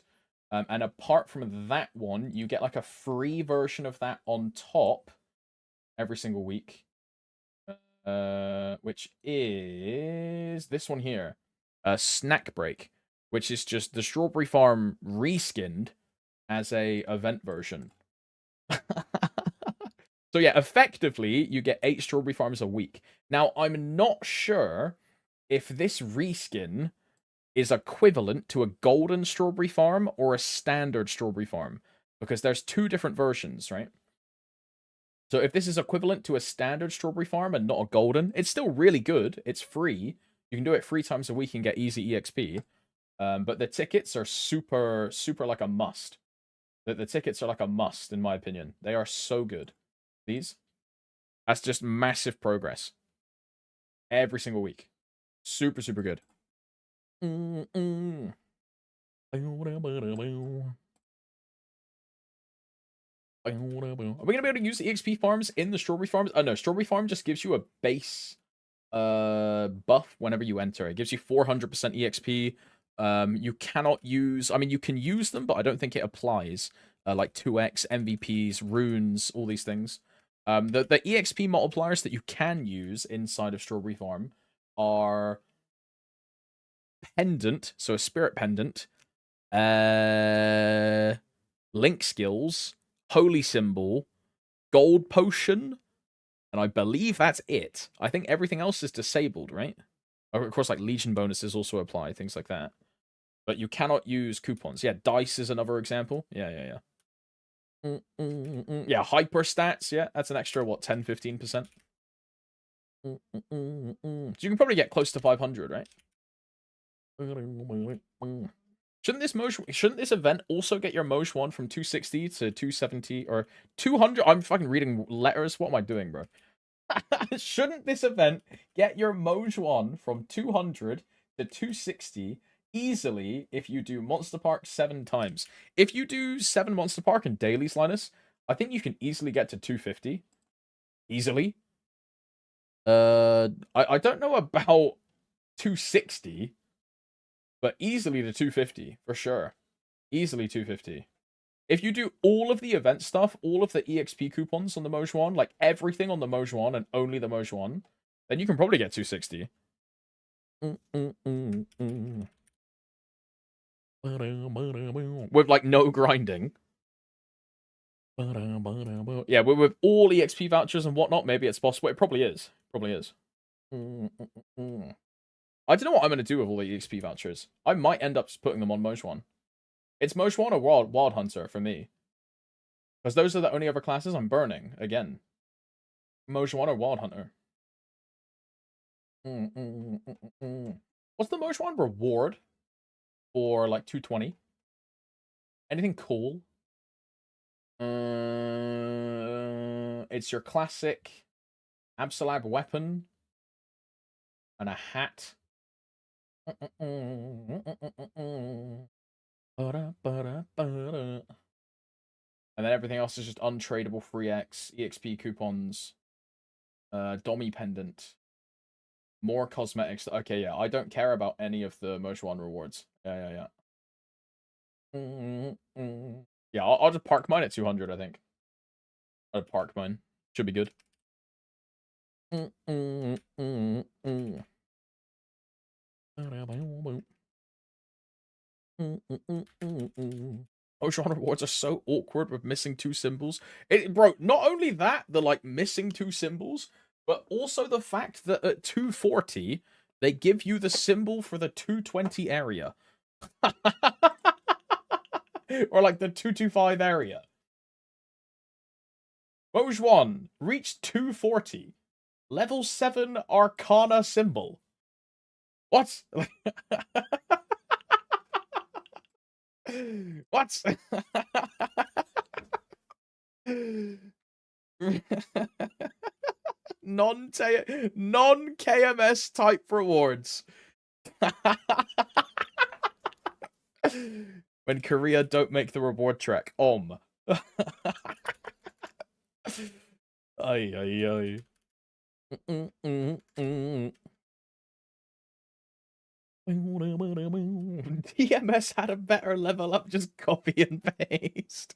And apart from that one, you get like a free version of that on top every single week. Which is this one here. Snack Break, which is just the Strawberry Farm reskinned as a event version. So yeah, effectively, you get 8 Strawberry Farms a week. Now, I'm not sure if this reskin is equivalent to a golden Strawberry Farm or a standard Strawberry Farm, because there's 2 different versions, right? So if this is equivalent to a standard Strawberry Farm and not a golden, it's still really good. It's free. You can do it 3 times a week and get easy EXP. But the tickets are super like a must. The tickets are like a must, in my opinion. They are so good. These. That's just massive progress. Every single week. Super good. Are we going to be able to use the EXP farms in the Strawberry Farms? Oh, no. Strawberry Farm just gives you a base buff whenever you enter. It gives you 400% EXP. You cannot use... I mean, you can use them, but I don't think it applies. Like 2x, MVPs, runes, all these things. The EXP multipliers that you can use inside of Strawberry Farm are Pendant, so a Spirit Pendant, Link Skills, Holy Symbol, Gold Potion, and I believe that's it. I think everything else is disabled, right? Of course, like Legion bonuses also apply, things like that. But you cannot use coupons. Yeah, Dice is another example. Yeah. Yeah, hyper stats. Yeah, that's an extra, what, 10-15%? So you can probably get close to 500, right? Shouldn't this event also get your Moj 1 from 260 to 270 or 200? I'm fucking reading letters. What am I doing, bro? Shouldn't this event get your Moj 1 from 200 to 260 easily if you do Monster Park 7 times? If you do 7 Monster Park and Dailies, Linus, I think you can easily get to 250. Easily. I don't know about 260, but easily to 250 for sure. Easily 250. If you do all of the event stuff, all of the EXP coupons on the Moj 1, like everything on the Moj 1 and only the Moj 1, then you can probably get 260. With like no grinding. Yeah, with all EXP vouchers and whatnot, maybe it's possible. It probably is. Probably is. I don't know what I'm going to do with all the EXP vouchers. I might end up just putting them on Moj 1. It's Moj 1 or Wild Hunter for me. Because those are the only other classes I'm burning, again. Moj 1 or Wild Hunter. What's the Moj 1 reward for, like, 220? Anything cool? It's your classic Absolab weapon and a hat. And then everything else is just untradeable free X, EXP coupons, Dommy pendant. More cosmetics. Okay, yeah. I don't care about any of the Moj 1 rewards. Yeah. Yeah, I'll just park mine at 200, I think. I'll park mine. Should be good. Moj 1 rewards are so awkward with missing 2 symbols. Bro, not only that, the like missing 2 symbols, but also the fact that at 240, they give you the symbol for the 220 area. Or like the 225 area. Moj 1, reach 240. Level 7 Arcana symbol. What? What? Non-KMS type rewards. When Korea don't make the reward track. Ay. TMS had a better level up, just copy and paste.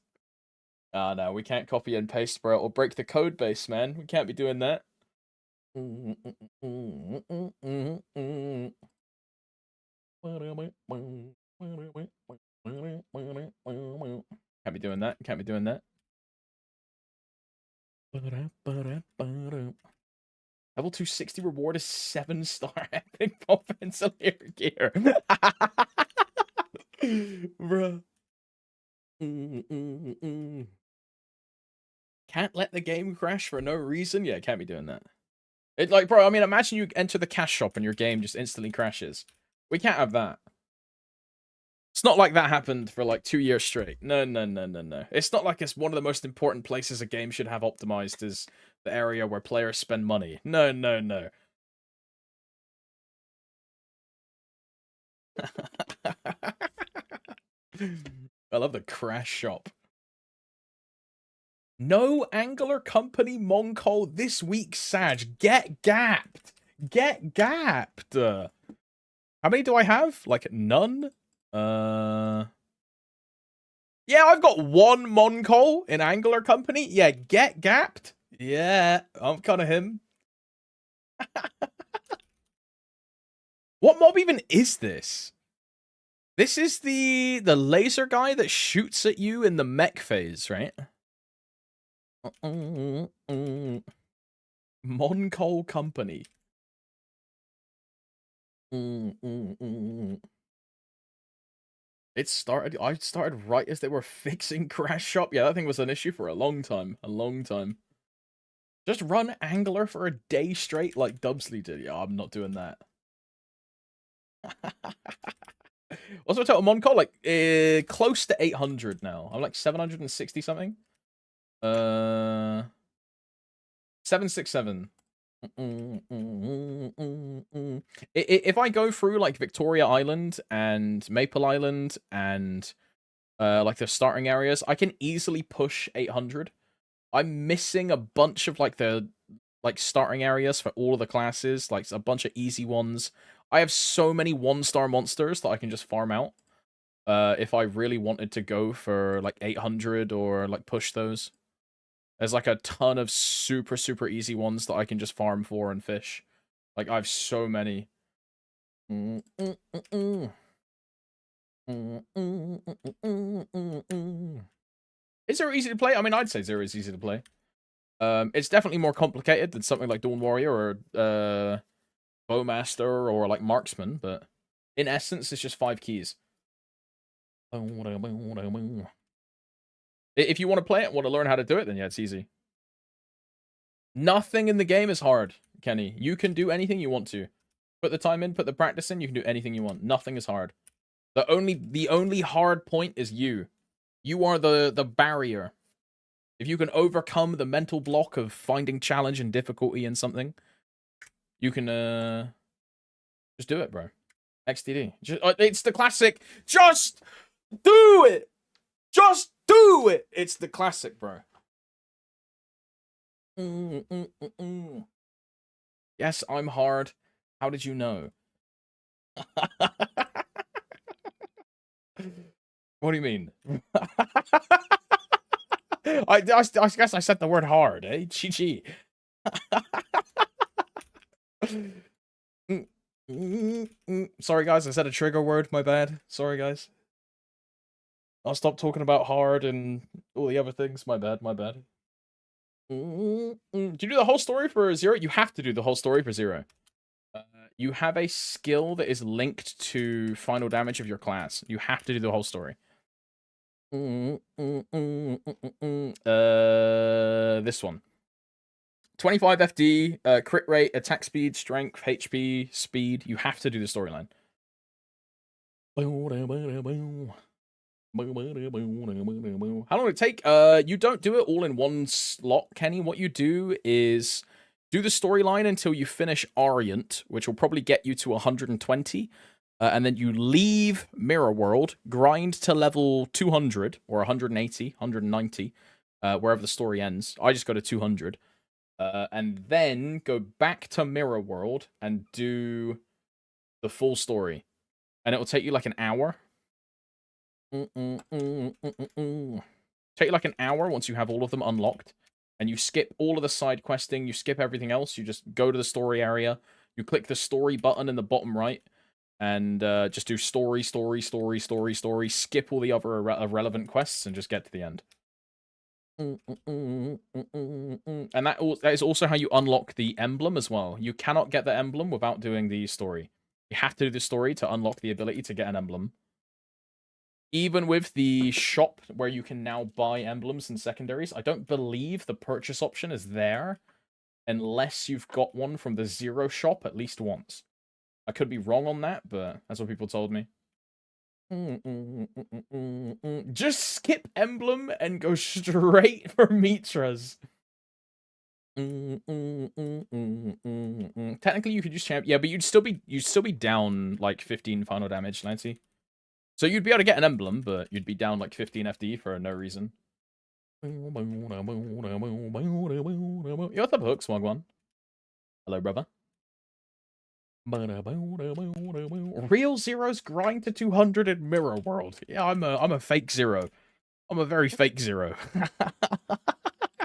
Ah, no, we can't copy and paste, bro. It'll break the code base, man. We can't be doing that. Can't be doing that. Can't be doing that. Level 260 reward is 7-star epic pencilier gear. Bruh. Can't let the game crash for no reason? Yeah, can't be doing that. It like, bro, I mean, imagine you enter the cash shop and your game just instantly crashes. We can't have that. It's not like that happened for like 2 years straight. No. It's not like it's one of the most important places a game should have optimized is the area where players spend money. No. I love the crash shop. No Angular Company Moncol this week, Sag. Get gapped. Get gapped. How many do I have? Like, none? Yeah, I've got 1 Moncol in Angular Company. Yeah, get gapped. Yeah, I'm kind of him. What mob even is this? This is the laser guy that shoots at you in the mech phase, right? Moncol Company. I started right as they were fixing Crash Shop. Yeah, that thing was an issue for a long time. Just run Angular for a day straight like Dubsley did. Yeah, I'm not doing that. What's my total Moncol? Like, close to 800 now. I'm like 760 something. 767. If I go through like Victoria Island and Maple Island and like the starting areas, I can easily push 800. I'm missing a bunch of like the starting areas for all of the classes, like a bunch of easy ones. I have so many 1-star monsters that I can just farm out. If I really wanted to go for like 800 or like push those. There's like a ton of super easy ones that I can just farm for and fish. Like I have so many. Is Zero easy to play? I mean, I'd say Zero is easy to play. It's definitely more complicated than something like Dawn Warrior or Bowmaster or like Marksman, but in essence, it's just 5 keys. If you want to play it, want to learn how to do it, then yeah, it's easy. Nothing in the game is hard, Kenny. You can do anything you want to. Put the time in, put the practice in, you can do anything you want. Nothing is hard. The only hard point is you. You are the barrier. If you can overcome the mental block of finding challenge and difficulty in something, you can just do it, bro. XDD. It's the classic. Just do it. Just do it. It's the classic, bro. Yes, I'm hard. How did you know? What do you mean? I guess I said the word hard, eh? GG. Sorry, guys. I said a trigger word. My bad. Sorry, guys. I'll stop talking about hard and all the other things. My bad. My bad. Do you do the whole story for Zero? You have to do the whole story for Zero. You have a skill that is linked to final damage of your class. You have to do the whole story. This one. 25 FD, crit rate, attack speed, strength, HP, speed. You have to do the storyline. How long will it take? You don't do it all in one slot, Kenny. What you do is do the storyline until you finish Orient, which will probably get you to 120. And then you leave Mirror World, grind to level 200 or 180, 190, wherever the story ends. I just go to 200. And then go back to Mirror World and do the full story. And it will take you like an hour. Take you like an hour once you have all of them unlocked. And you skip all of the side questing, you skip everything else, you just go to the story area, you click the story button in the bottom right, and just do story, story, story, story, story, skip all the other irrelevant quests, and just get to the end. And that is also how you unlock the emblem as well. You cannot get the emblem without doing the story. You have to do the story to unlock the ability to get an emblem. Even with the shop where you can now buy emblems and secondaries, I don't believe the purchase option is there unless you've got one from the Zero shop at least once. I could be wrong on that, but that's what people told me. Just skip emblem and go straight for Mitras. Technically, you could use champ. Yeah, but you'd still be down like 15 final damage, 90. So you'd be able to get an emblem, but you'd be down like 15 FD for no reason. You got the hooks, Wagwan. Hello, brother. Real Zeros grind to 200 in Mirror World. Yeah, I'm a fake Zero. I'm a very fake Zero.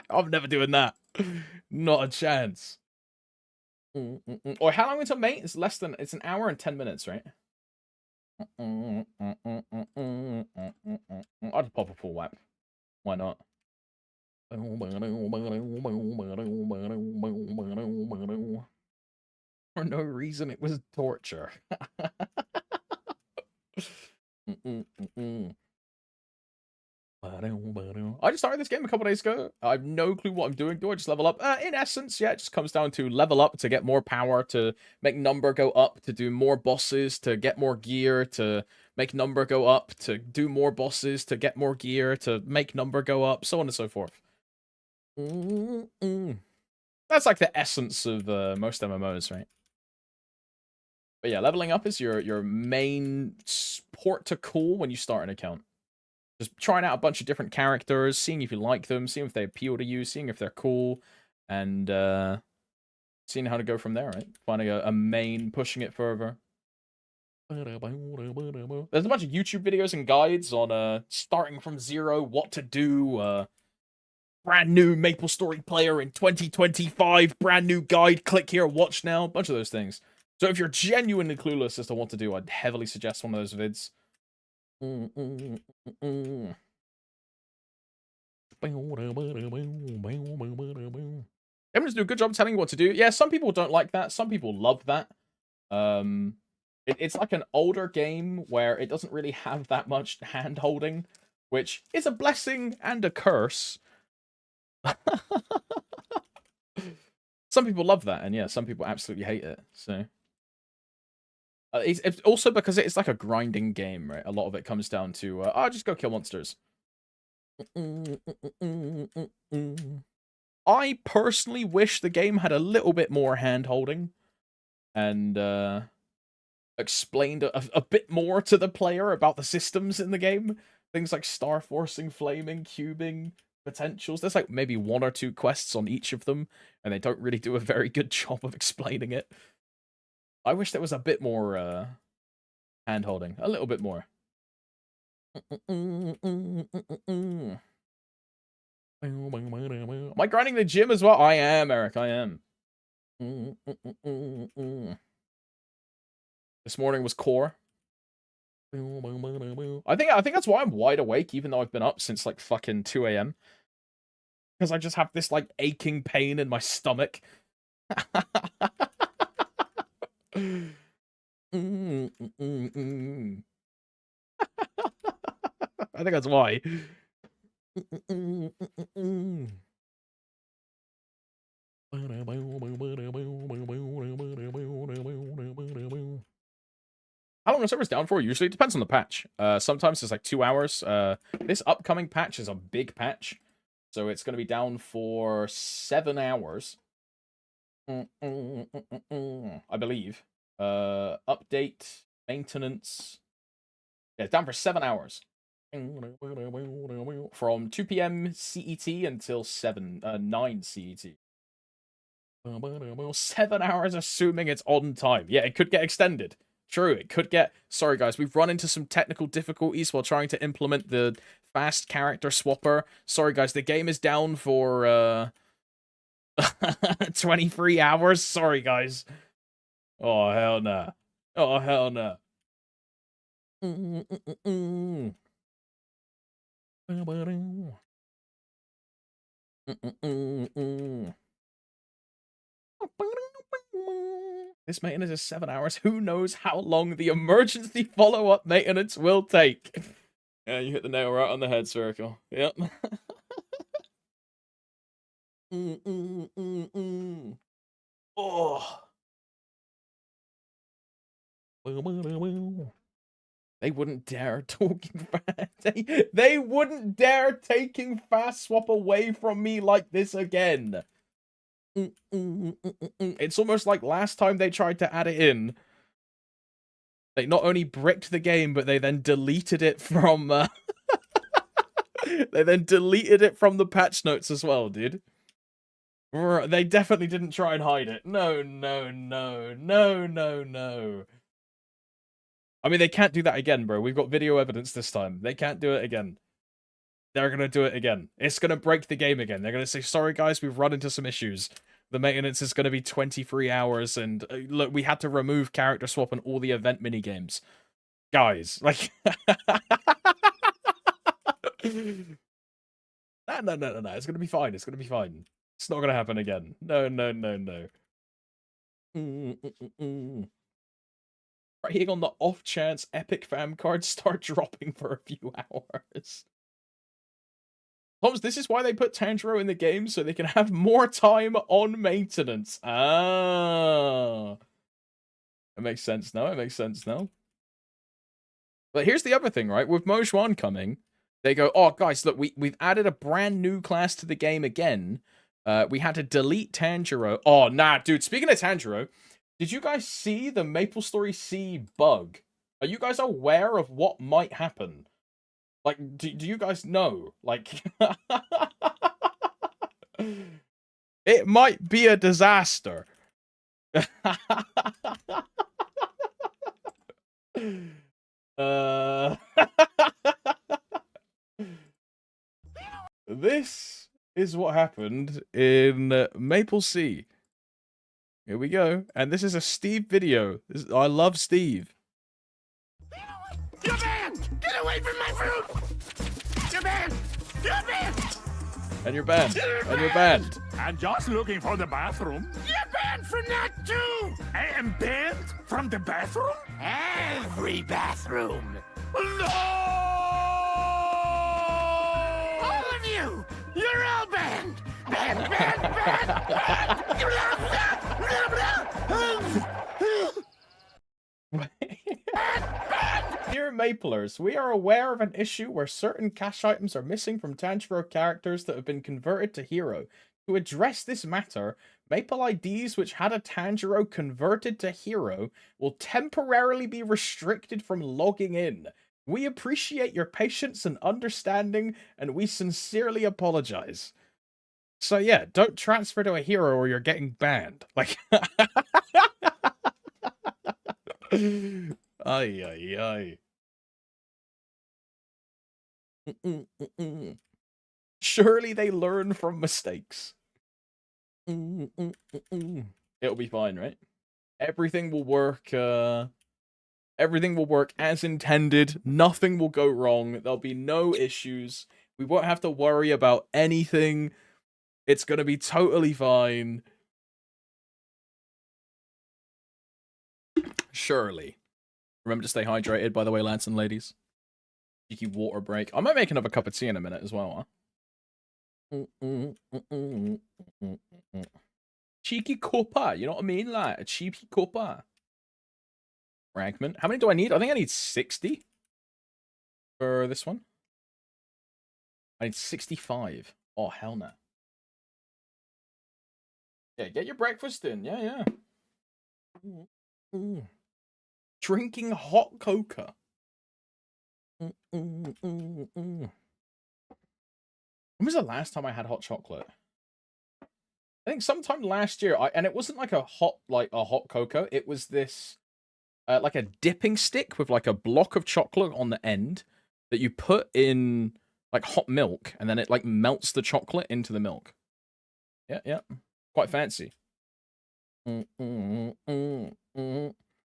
I'm never doing that. Not a chance. Or how long until maint? It's an hour and 10 minutes, right? I'll just pop a full whap. Why not? For no reason, it was torture. I just started this game a couple days ago. I have no clue what I'm doing. Do I just level up? In essence, yeah, it just comes down to level up to get more power, to make number go up, to do more bosses, to get more gear, to make number go up, to do more bosses, to get more gear, to make number go up, so on and so forth. That's like the essence of most MMOs, right? But yeah, leveling up is your main port to call when you start an account. Just trying out a bunch of different characters, seeing if you like them, seeing if they appeal to you, seeing if they're cool, and seeing how to go from there, right? Finding a main, pushing it further. There's a bunch of YouTube videos and guides on starting from zero, what to do, brand new MapleStory player in 2025, brand new guide, click here, watch now, a bunch of those things. So if you're genuinely clueless as to what to do, I'd heavily suggest one of those vids. Everyone's do a good job telling you what to do. Yeah, some people don't like that. Some people love that. It's like an older game where it doesn't really have that much hand-holding, which is a blessing and a curse. Some people love that, and yeah, some people absolutely hate it. So it's also because it's like a grinding game, right? A lot of it comes down to, just go kill monsters. I personally wish the game had a little bit more hand-holding and explained a bit more to the player about the systems in the game. Things like star forcing, flaming, cubing, potentials. There's like maybe 1 or 2 quests on each of them, and they don't really do a very good job of explaining it. I wish there was a bit more hand-holding. A little bit more. Am I grinding the gym as well? I am, Eric. I am. This morning was core. I think that's why I'm wide awake, even though I've been up since like fucking 2 a.m. Because I just have this like aching pain in my stomach. I think that's why. How long are servers down for? Usually it depends on the patch. Sometimes it's like 2 hours. This upcoming patch is a big patch. So it's going to be down for 7 hours. I believe. Update, maintenance. Yeah, it's down for 7 hours. From 2 p.m. CET until 9 CET. 7 hours, assuming it's on time. Yeah, it could get extended. True, it could get... Sorry, guys, we've run into some technical difficulties while trying to implement the fast character swapper. Sorry, guys, the game is down for 23 hours. Sorry, guys. Oh, hell nah. Oh, hell nah. This maintenance is 7 hours. Who knows how long the emergency follow-up maintenance will take? Yeah, you hit the nail right on the head, Circle. Yep. Oh. They wouldn't dare talking fast. They wouldn't dare taking fast swap away from me like this again. It's almost like last time they tried to add it in. They not only bricked the game, but they then deleted it from... they then deleted it from the patch notes as well, dude. They definitely didn't try and hide it. No, no, no, no, no, no. I mean, they can't do that again, bro. We've got video evidence this time. They can't do it again. They're going to do it again. It's going to break the game again. They're going to say, sorry, guys, we've run into some issues. The maintenance is going to be 23 hours, and look, we had to remove character swap and all the event minigames. Guys, like... No. It's going to be fine. It's going to be fine. It's not going to happen again. No. Praying on the off chance epic fam cards start dropping for a few hours. Thomas, this is why they put Tanjiro in the game, so they can have more time on maintenance. Ah. It makes sense now. It makes sense now. But here's the other thing, right? With Moj 1 coming, they go, oh, guys, look, we've added a brand new class to the game again. We had to delete Tanjiro. Oh, nah, dude, speaking of Tanjiro, did you guys see the maplestory C bug? Are you guys aware of what might happen? Like, do you guys know? Like, it might be a disaster. This is what happened in Maple Sea. Here we go. And this is a Steve video. I love Steve. You're banned! Get away from my fruit! You're banned! You're banned! And you're banned. And you're banned. I'm just looking for the bathroom. You're banned from that too! I am banned from the bathroom? Every bathroom! No! All of you! You're all banned! Banned! Dear Maplers, we are aware of an issue where certain cash items are missing from Tanjiro characters that have been converted to hero. To address this matter, Maple IDs which had a Tanjiro converted to hero will temporarily be restricted from logging in. We appreciate your patience and understanding, and we sincerely apologize. So yeah, don't transfer to a hero or you're getting banned. Like... Ay, ay, ay. Surely they learn from mistakes. It'll be fine, right? Everything will work. Everything will work as intended. Nothing will go wrong. There'll be no issues. We won't have to worry about anything. It's gonna be totally fine. Surely. Remember to stay hydrated, by the way, lads and ladies. Cheeky water break. I might make another cup of tea in a minute as well, huh? Cheeky cuppa, you know what I mean? Like, a cheeky cuppa. Fragment. How many do I need? I think I need 60 for this one. I need 65. Oh, hell no. Yeah, get your breakfast in. Yeah, yeah. Drinking hot cocoa. When was the last time I had hot chocolate? I think sometime last year. And it wasn't like a hot cocoa. It was this like a dipping stick with like a block of chocolate on the end that you put in like hot milk, and then it like melts the chocolate into the milk. Yeah. Quite fancy.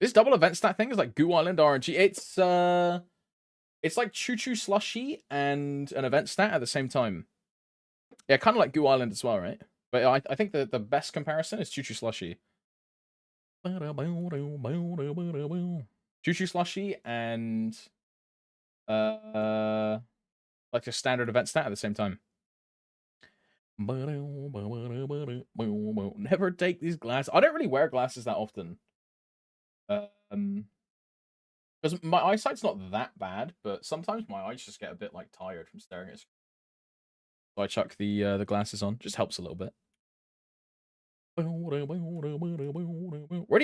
This double event stat thing is like Goo Island RNG. It's like Choo Choo Slushy and an event stat at the same time. Yeah, kind of like Goo Island as well, right? But I think the best comparison is Choo Choo Slushy. Choo Choo Slushy and like a standard event stat at the same time. Never take these glasses. I don't really wear glasses that often. Because my eyesight's not that bad, but sometimes my eyes just get a bit like tired from staring at. So I chuck the glasses on. Just helps a little bit. Where do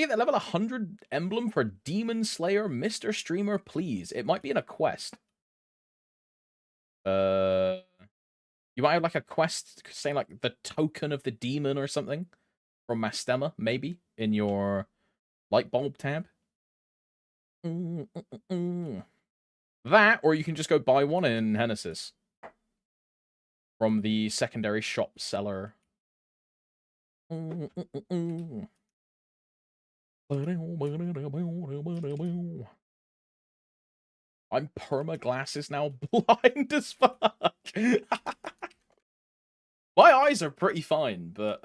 you get that level 100 emblem for Demon Slayer, Mr. Streamer, please? It might be in a quest. You might have like a quest saying like the token of the demon or something from Mastema, maybe, in your light bulb tab. That, or you can just go buy one in Genesis from the secondary shop seller. I'm perma glasses now, blind as fuck. My eyes are pretty fine, but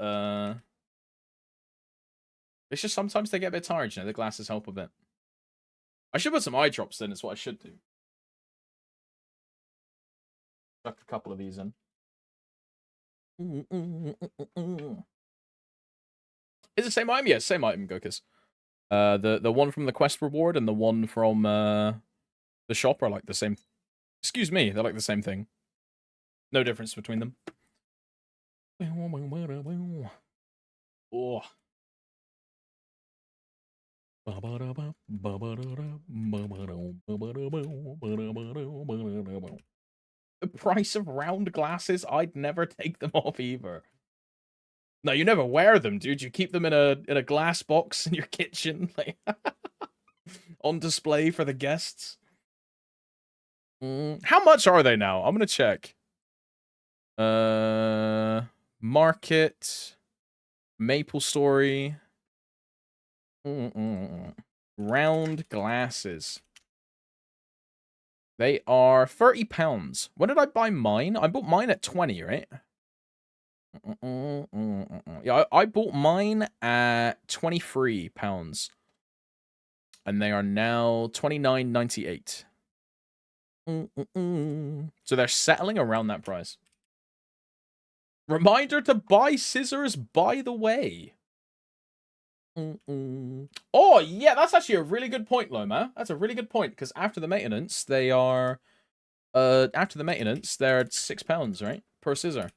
it's just sometimes they get a bit tired, you know, the glasses help a bit. I should put some eye drops in, is what I should do. Chuck a couple of these in. Is it the same item? Yeah, same item, Gokus. The one from the quest reward and the one from the shop are like the same. Excuse me, they're like the same thing. No difference between them. Oh. The price of round glasses? I'd never take them off either. No, you never wear them, dude. You keep them in a glass box in your kitchen, like on display for the guests. How much are they now? I'm gonna check. Market, maplestory, round glasses. They are £30. When did I buy mine? I bought mine at 20, right? Yeah, I bought mine at £23. And they are now $29.98. So they're settling around that price. Reminder to buy scissors, by the way. Oh, yeah, that's actually a really good point, Loma. That's a really good point, because after the maintenance, they are... after the maintenance, they're at £6, right? Per scissor.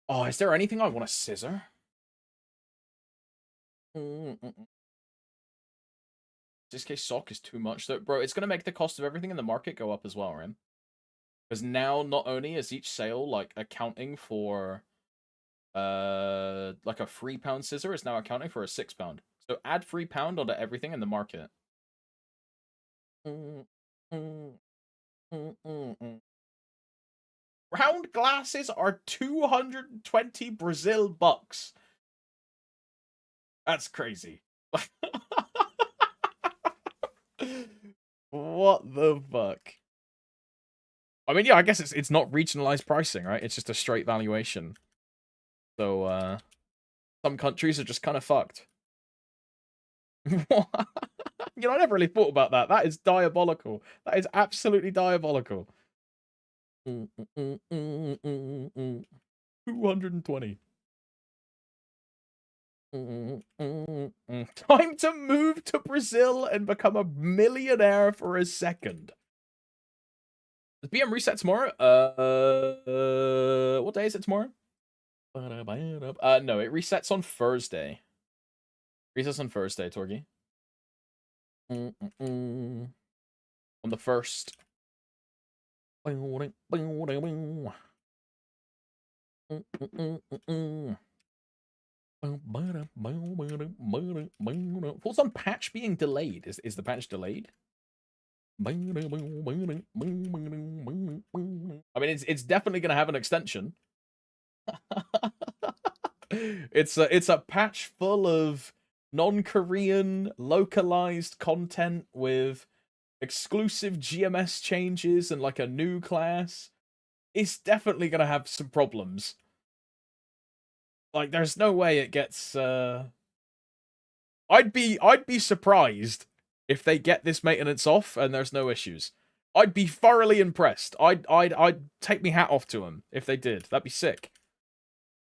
Oh, is there anything I want to scissor? This case sock is too much, though. Bro, it's going to make the cost of everything in the market go up as well, right? Because now, not only is each sale, like, accounting for like a £3 scissor is now accounting for a £6. So add £3 onto everything in the market. Round glasses are 220 Brazil bucks. That's crazy. What the fuck? I mean, yeah, I guess it's not regionalized pricing, right? It's just a straight valuation. So, some countries are just kind of fucked. You know, I never really thought about that. That is diabolical. That is absolutely diabolical. 220. Time to move to Brazil and become a millionaire for a second. Does BM reset tomorrow? What day is it tomorrow? No, it resets on Thursday. Resets on Thursday, Torgy. On the 1st. Thoughts on patch being delayed? Is the patch delayed? I mean, it's definitely gonna have an extension. It's a patch full of non-Korean localized content with exclusive GMS changes and like a new class. It's definitely gonna have some problems. Like, there's no way it gets. I'd be surprised if they get this maintenance off and there's no issues. I'd be thoroughly impressed. I'd take me hat off to them if they did. That'd be sick.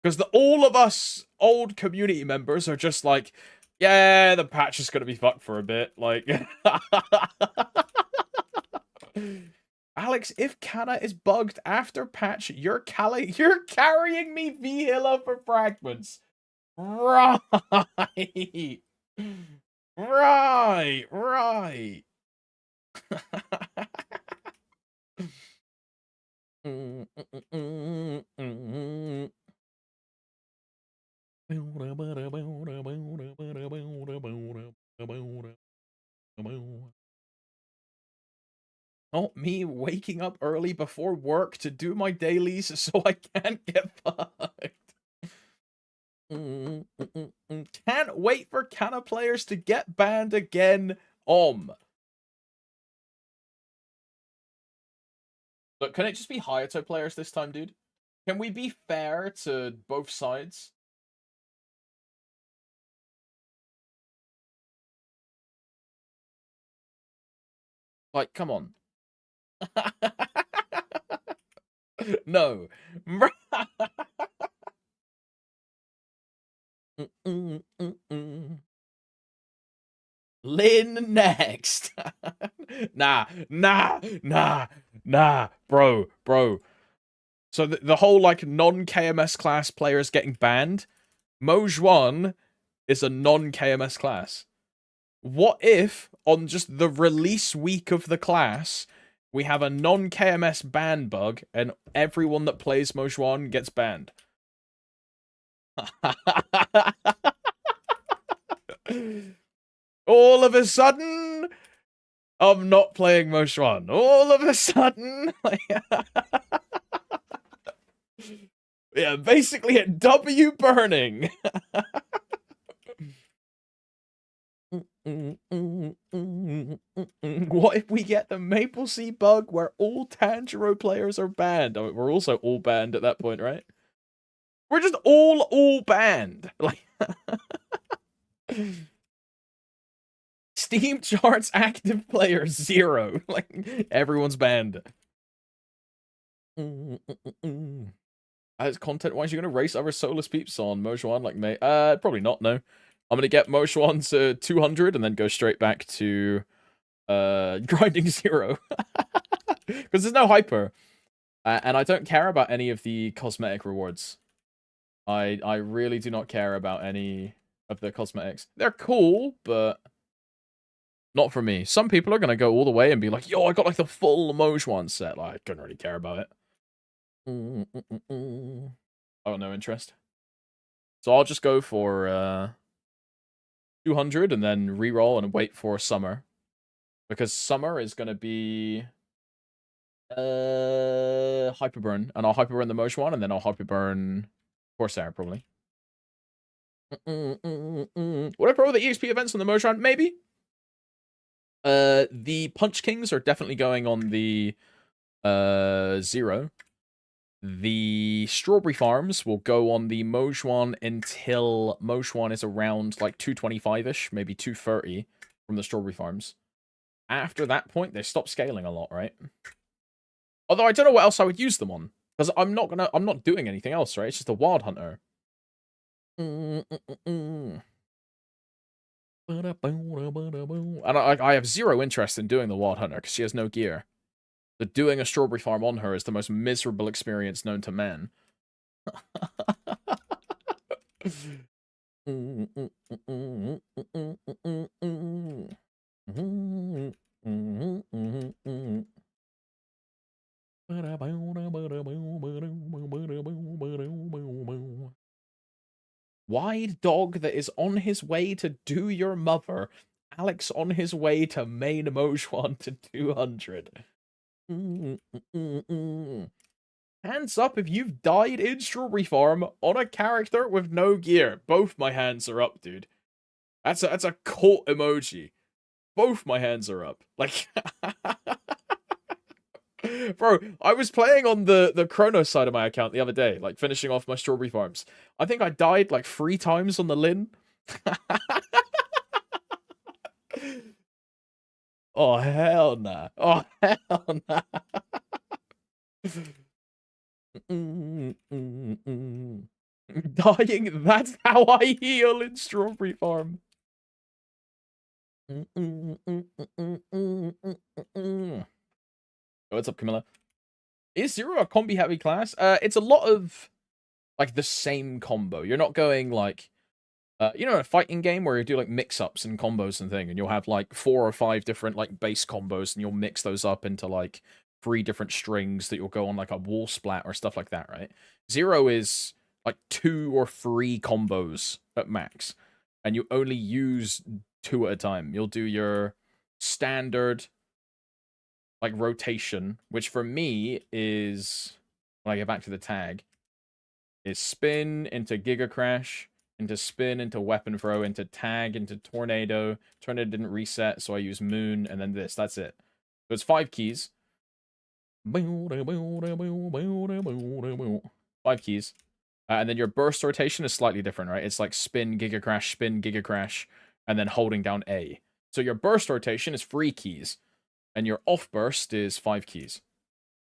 Because all of us old community members are just like, yeah, the patch is gonna be fucked for a bit. Like, Alex, if Kana is bugged after patch, you're carrying me V-Hilla for fragments. Right. Right. Not me waking up early before work to do my dailies so I can't get fucked. Can't wait for Kana players to get banned again. Look, can it just be Hayato players this time, dude? Can we be fair to both sides? Like, come on. No. Lin next. Nah, bro. So the whole like non-KMS class players getting banned, Moj 1 is a non-KMS class. What if on just the release week of the class we have a non-KMS ban bug and everyone that plays Moj 1 gets banned? All of a sudden, I'm not playing Moj 1. All of a sudden, yeah, basically a W burning. What if we get the Maple Sea bug where all Tanjiro players are banned? I mean, we're also all banned at that point, right? We're just all banned. Like, Steam charts active players 0. Like, everyone's banned. As content-wise, you're gonna race other soulless peeps on Moj 1 like me? Probably not, no. I'm gonna get Moj 1 to 200 and then go straight back to grinding 0. Because there's no hyper. And I don't care about any of the cosmetic rewards. I really do not care about any of the cosmetics. They're cool, but not for me. Some people are gonna go all the way and be like, yo, I got like the full Moj 1 set. Like, I don't really care about it. I got no interest. So I'll just go for 200 and then reroll and wait for summer. Because summer is going to be hyperburn. And I'll hyperburn the Mage one, and then I'll hyperburn Corsair, probably. Would I pro the EXP events on the Mage round? Maybe. The Punch Kings are definitely going on the 0. The Strawberry Farms will go on the Moj one until Moj one is around like 225-ish, maybe 230 from the Strawberry Farms. After that point, they stop scaling a lot, right? Although I don't know what else I would use them on, because I'm not doing anything else, right? It's just a Wild Hunter. And I have zero interest in doing the Wild Hunter because she has no gear. So doing a Strawberry Farm on her is the most miserable experience known to man. Wide dog that is on his way to do your mother. Alex on his way to main Mojwan to 200. Hands up if you've died in Strawberry Farm on a character with no gear. Both my hands are up, dude. That's a cult emoji. Both my hands are up. Like, bro, I was playing on the Kronos side of my account the other day, like finishing off my Strawberry Farms. I think I died like 3 times on the Lin. Oh, hell nah. Oh, hell nah. Dying, that's how I heal in Strawberry Farm. What's up, Camilla? Is Zero a combi heavy class? It's a lot of like the same combo. You're not going like you know, a fighting game where you do like mix-ups and combos and thing, and you'll have like 4 or 5 different like base combos, and you'll mix those up into like 3 different strings that you'll go on like a wall splat or stuff like that, right? Zero is like 2 or 3 combos at max, and you only use 2 at a time. You'll do your standard like rotation, which for me is, when I get back to the tag, is spin into Giga Crash, into spin, into weapon throw, into tag, into tornado. Tornado didn't reset, so I use moon, and then this. That's it. So it's 5 keys. 5 keys. And then your burst rotation is slightly different, right? It's like spin, Giga Crash, and then holding down A. So your burst rotation is 3 keys, and your off burst is 5 keys.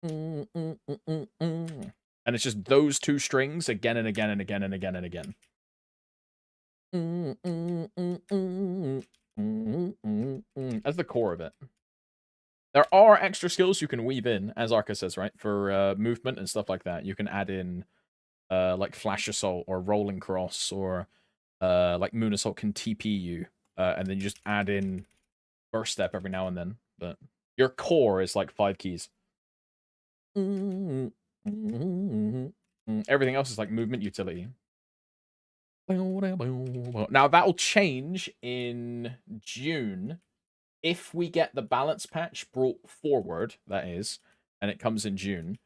And it's just those 2 strings again and again and again and again and again. That's the core of it. There are extra skills you can weave in, as Arca says, right? For movement and stuff like that. You can add in like Flash Assault or Rolling Cross, or like Moon Assault can TP you. And then you just add in Burst Step every now and then. But your core is like 5 keys. Everything else is like movement utility. Now, that'll change in June if we get the balance patch brought forward, that is, and it comes in June.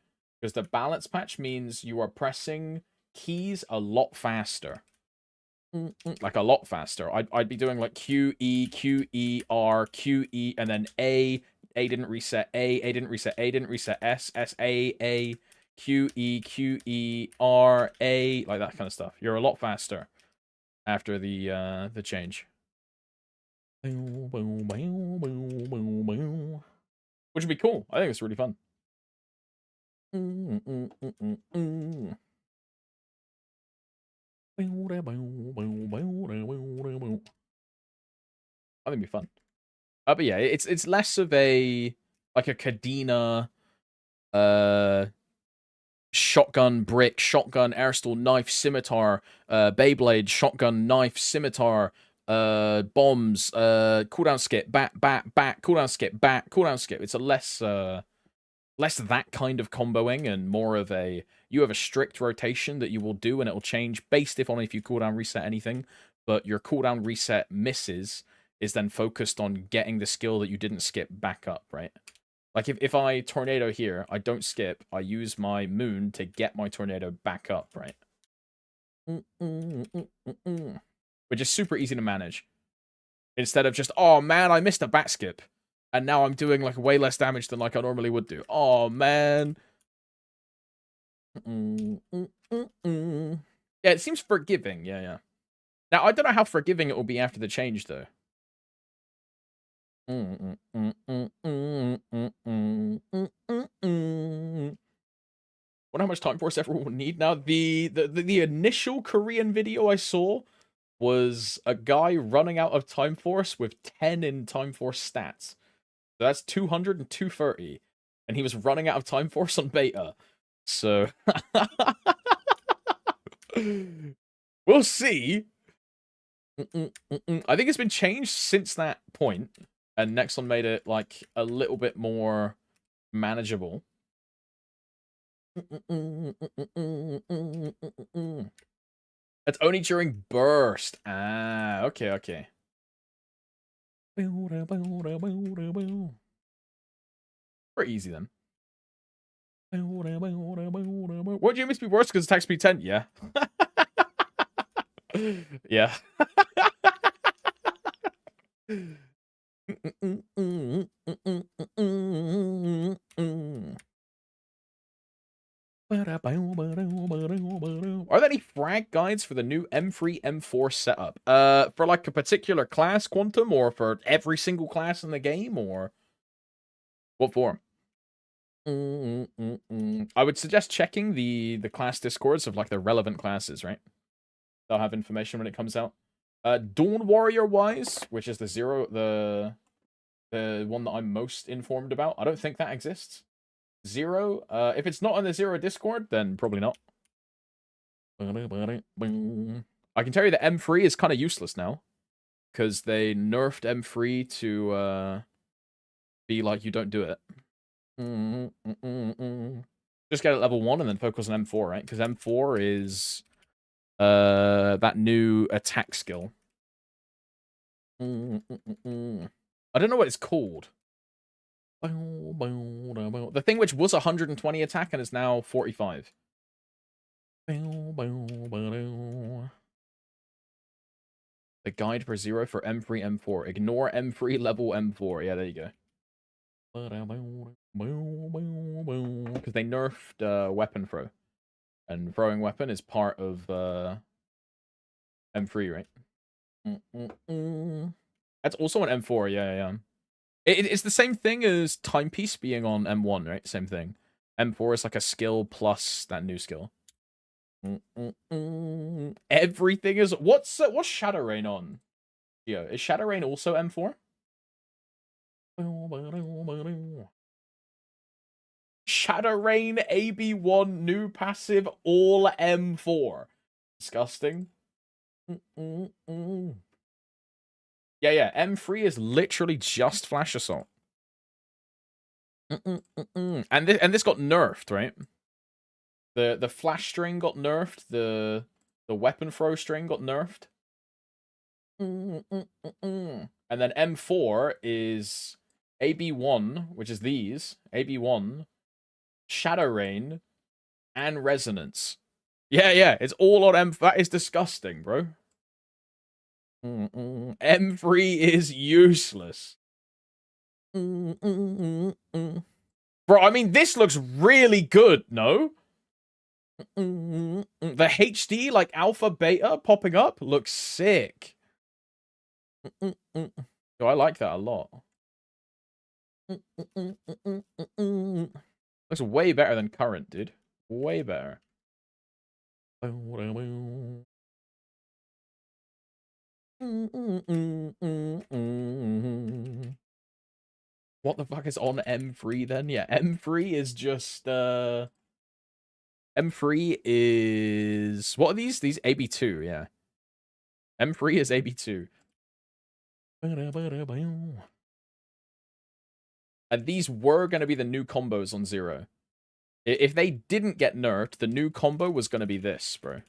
Because the balance patch means you are pressing keys a lot faster. Like, a lot faster. I'd be doing, like, Q, E, Q, E, R, Q, E, and then A. A didn't reset. A didn't reset. A didn't reset. S, A, Q, E, R, A. Like, that kind of stuff. You're a lot faster after the change. Which would be cool. I think it's really fun. I think it'd be fun. But yeah, it's less of a like a Kadena shotgun, brick, shotgun, airstall, knife, scimitar, Beyblade, shotgun, knife, scimitar, bombs, cooldown skip, back, cooldown skip, back, cooldown skip. It's a less less that kind of comboing and more of a, you have a strict rotation that you will do and it will change based if you cooldown reset anything, but your cooldown reset misses is then focused on getting the skill that you didn't skip back up, right? Like if I tornado here, I don't skip, I use my moon to get my tornado back up, right? Which is super easy to manage. Instead of just, oh man, I missed a bat skip. And now I'm doing like way less damage than like I normally would do. Oh man. Yeah, it seems forgiving. Yeah. Now, I don't know how forgiving it will be after the change, though. Wonder how much Time Force everyone will need now. The initial Korean video I saw was a guy running out of Time Force with 10 in Time Force stats. So that's 200 and 230. And he was running out of Time Force on beta. So we'll see. I think it's been changed since that point, and Nexon made it like a little bit more manageable. It's only during burst. Ah, okay. Pretty easy then. Would you miss be worse because attack speed 10? Yeah. Yeah. Are there any frag guides for the new M3, M4 setup? For like a particular class, Quantum, or for every single class in the game, or what form? I would suggest checking the class discords of like the relevant classes, right? They'll have information when it comes out. Dawn Warrior wise, which is the one that I'm most informed about, I don't think that exists. Zero, if it's not on the Zero Discord, then probably not. I can tell you that M3 is kind of useless now, because they nerfed M3 to be like, you don't do it. Just get it level 1 and then focus on M4, right? Because M4 is that new attack skill. I don't know what it's called. The thing which was 120 attack and is now 45. The guide for Zero for M3, M4. Ignore M3 level M4. Yeah, there you go. Because they nerfed weapon throw. And throwing weapon is part of M3, right? That's also on M4, yeah. It's the same thing as Timepiece being on M1, right? Same thing. M4 is like a skill plus that new skill. Everything is... What's Shadow Rain on? Yo, is Shadow Rain also M4? Shadow Rain, AB1, new passive, all M4. Disgusting. Yeah, M3 is literally just Flash Assault. And this got nerfed, right? The flash string got nerfed, the weapon throw string got nerfed. And then M4 is AB1, which is these, AB1, Shadow Rain, and Resonance. Yeah, it's all on M. That is disgusting, bro. M3 is useless. Bro, I mean, this looks really good, no? The HD, like alpha, beta popping up, looks sick. Oh, I like that a lot. Looks way better than current, dude. Way better. What the fuck is on M3 then? Yeah, M3 is just M3 is... What are these? These AB2, yeah. M3 is AB2. And these were going to be the new combos on 0. If they didn't get nerfed, the new combo was going to be this, bro.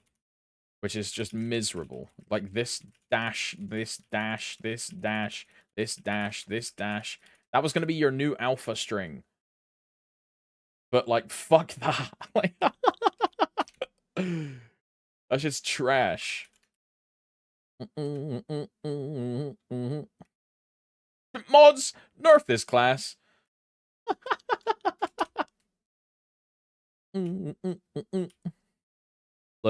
Which is just miserable. Like this dash, this dash, this dash, this dash, this dash. That was going to be your new alpha string. But, like, fuck that. Like, that's just trash. Mods, nerf this class. Look,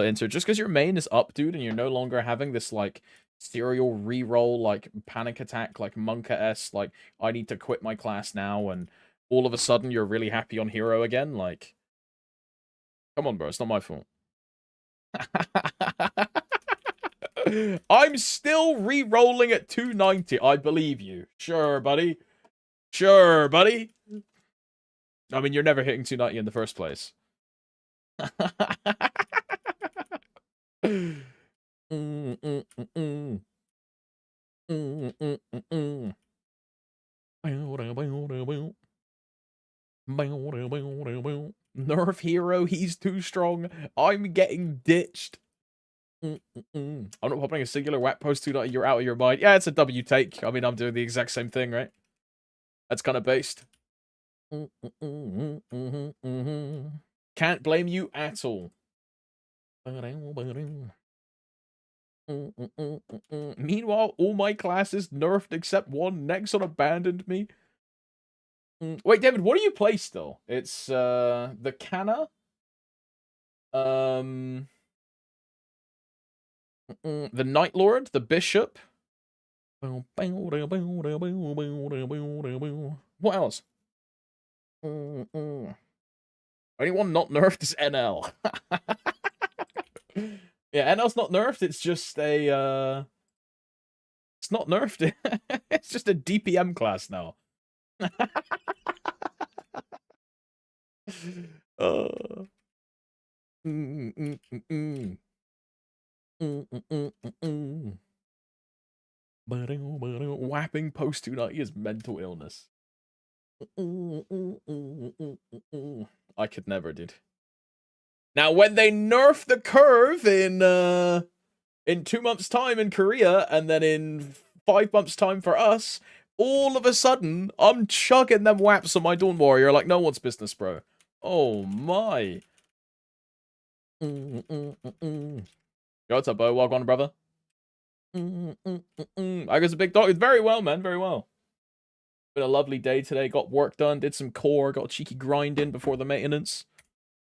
Inter, just because your main is up, dude, and you're no longer having this, like, serial reroll, like, panic attack, like, Monka-esque, like, I need to quit my class now, and all of a sudden you're really happy on hero again, like, come on, bro, it's not my fault. I'm still re-rolling at 290. I believe you. Sure, buddy. Sure, buddy. I mean, you're never hitting 290 in the first place. Nerf hero, he's too strong. I'm getting ditched. I'm not popping a singular whack post 290, you're out of your mind. Yeah, it's a W take. I mean, I'm doing the exact same thing, right? That's kind of based. Can't blame you at all. Meanwhile, all my classes nerfed except one. Nexon abandoned me. Wait, David, what do you play still? It's the Canna. The Night Lord, the Bishop. What else? Anyone not nerfed is NL. Yeah, NL's not nerfed, it's just a it's not nerfed. It's just a DPM class now. Whapping post 290 is mental illness. I could never, dude. Now, when they nerf the curve in 2 months' time in Korea, and then in 5 months' time for us, all of a sudden, I'm chugging them waps on my Dawn Warrior like no one's business, bro. Oh my. Yo, what's up, Bo? Welcome on, brother. I guess a big dog. Very well, man. Very well. Been a lovely day today. Got work done. Did some core. Got a cheeky grind in before the maintenance.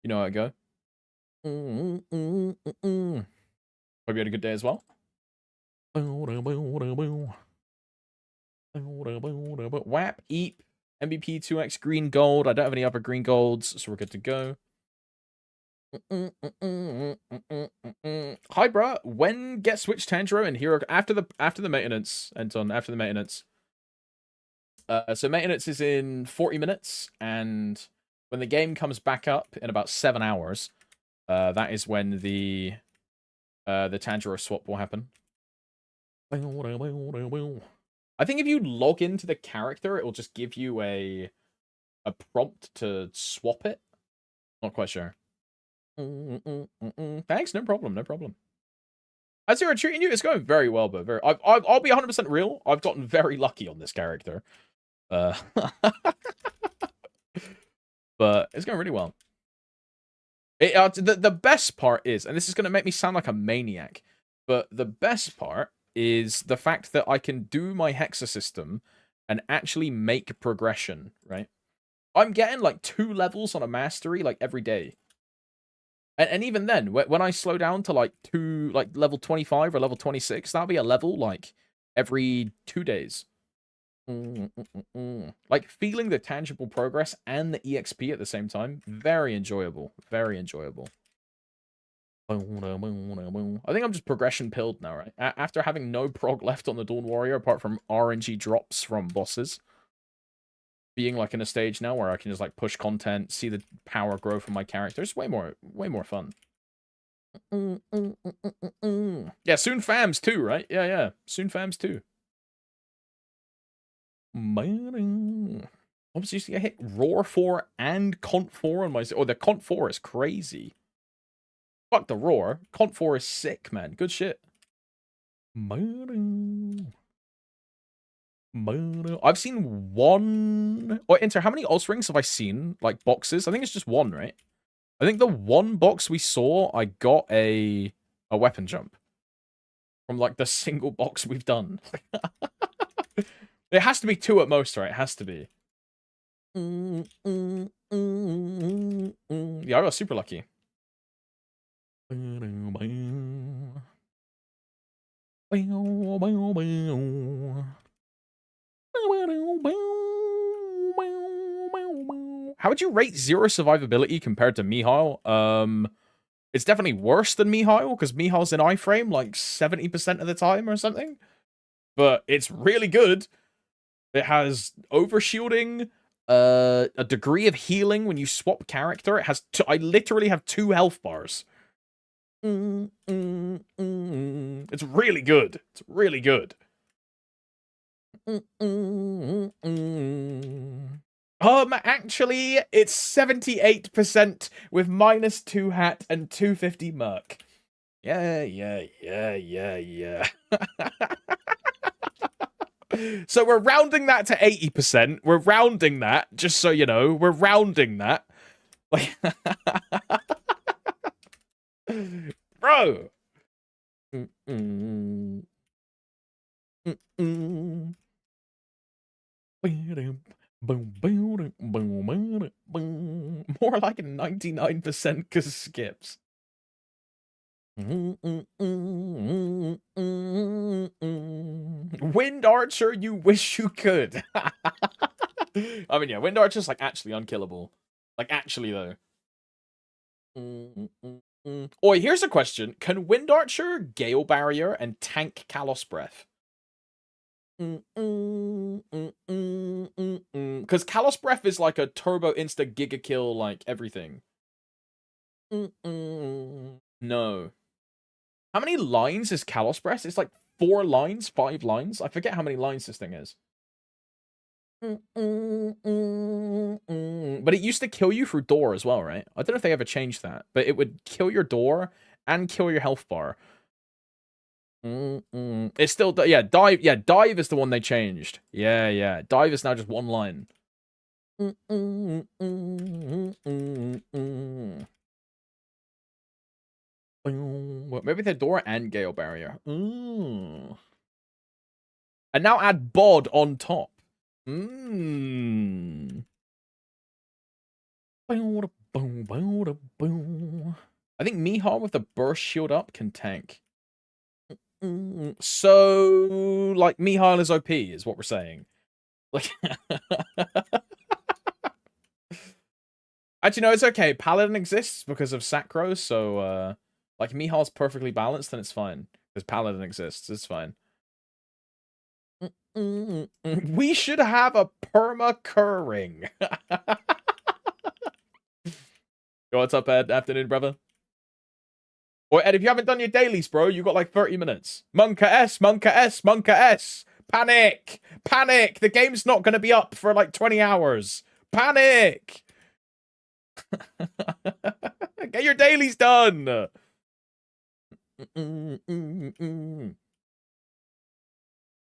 You know how I go. Hope you had a good day as well. Whap, eep, MVP 2x green gold. I don't have any other green golds, so we're good to go. Hi, bruh. When get switch Tanjiro and hero after the maintenance, Anton, after the maintenance. So maintenance is in 40 minutes, and when the game comes back up in about 7 hours, that is when the Tanjiro swap will happen. I think if you log into the character, it will just give you a prompt to swap it. Not quite sure. Thanks, no problem, no problem. How's Zero treating you? It's going very well, but I'll be 100% real. I've gotten very lucky on this character. But it's going really well. The best part is, and this is going to make me sound like a maniac, but the best part is the fact that I can do my Hexa system and actually make progression, right? I'm getting like 2 levels on a mastery like every day. And even then, when I slow down to like level 25 or level 26, that'll be a level like every 2 days. Like feeling the tangible progress and the EXP at the same time, very enjoyable. Very enjoyable. I think I'm just progression pilled now, right? After having no prog left on the Dawn Warrior apart from RNG drops from bosses. Being like in a stage now where I can just like push content, see the power grow from my character. It's way more fun. Yeah, soon fams too, right? Yeah. Soon fams too. Obviously, used to get hit Roar 4 and Cont 4 on my... Oh, the Cont 4 is crazy. Fuck the Roar. Cont 4 is sick, man. Good shit. I've seen one... Oh, Inter, how many Ultra Rings have I seen? Like, boxes? I think it's just one, right? I think the one box we saw, I got a weapon jump. From, like, the single box we've done. It has to be 2 at most, right? It has to be. Yeah, I got super lucky. How would you rate Zero survivability compared to Mihal? It's definitely worse than Mihal, because Mihal's in iframe like 70% of the time or something. But it's really good. It has overshielding, a degree of healing when you swap character. It has I literally have 2 health bars. It's really good. It's really good. Actually, it's 78% with -2 hat and 250 merc. Yeah. So we're rounding that to 80%. We're rounding that, just so you know. We're rounding that. Like, bro. More like 99% because skips. Wind Archer, you wish you could. I mean, yeah, Wind Archer's like actually unkillable. Like, actually, though. Oi, here's a question. Can Wind Archer Gale Barrier and tank Kalos Breath? Because Kalos Breath is like a turbo insta giga kill, like everything. No. How many lines is Kalos Breath? It's like 4 lines, 5 lines. I forget how many lines this thing is. But it used to kill you through door as well, right? I don't know if they ever changed that, but it would kill your door and kill your health bar. It's still, yeah, dive. Yeah, dive is the one they changed. Yeah. Dive is now just 1 line. Well, maybe the door and Gale Barrier. And now add Bod on top. I think Mihal with the burst shield up can tank. So, like, Mihal is OP, is what we're saying. Like, actually, no, it's okay. Paladin exists because of Sacro, so, like, Mihal's perfectly balanced, and it's fine. Because Paladin exists, it's fine. We should have a perma ring. Yo, what's up, Ed? Afternoon, brother. Or Ed, if you haven't done your dailies, bro, you got like 30 minutes. Monka S. Panic! The game's not going to be up for like 20 hours. Panic! Get your dailies done!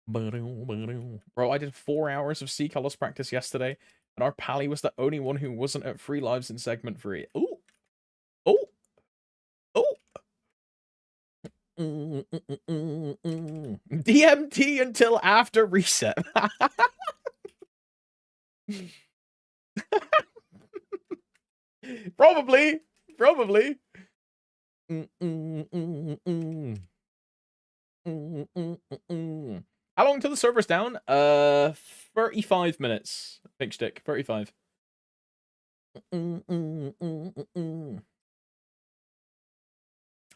Bro, I did 4 hours of C-Colors practice yesterday, and our pally was the only one who wasn't at 3 lives in segment 3. Ooh! DMT until after reset. Probably. How long till the server's down? 35 minutes. Big stick. 35.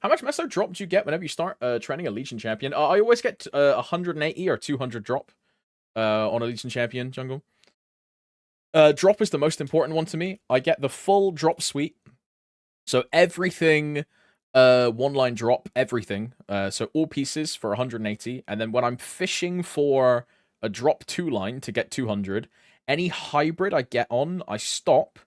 How much meso drop do you get whenever you start training a Legion champion? I always get 180 or 200 drop on a Legion champion jungle. Drop is the most important one to me. I get the full drop suite. So everything, 1-line drop, everything. So all pieces for 180. And then when I'm fishing for a drop 2-line to get 200, any hybrid I get on, I stop,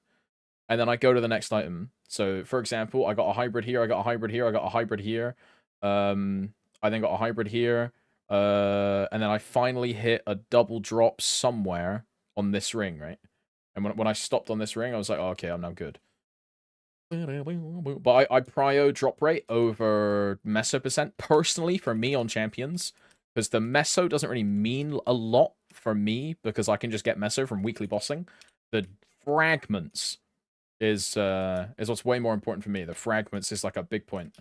and then I go to the next item. So, for example, I got a hybrid here, I got a hybrid here, I got a hybrid here. I then got a hybrid here. And then I finally hit a double drop somewhere on this ring, right? And when I stopped on this ring, I was like, oh, okay, I'm now good. But I prio drop rate over meso percent personally for me on champions, because the meso doesn't really mean a lot for me because I can just get meso from weekly bossing. The fragments is what's way more important for me. The fragments is like a big point.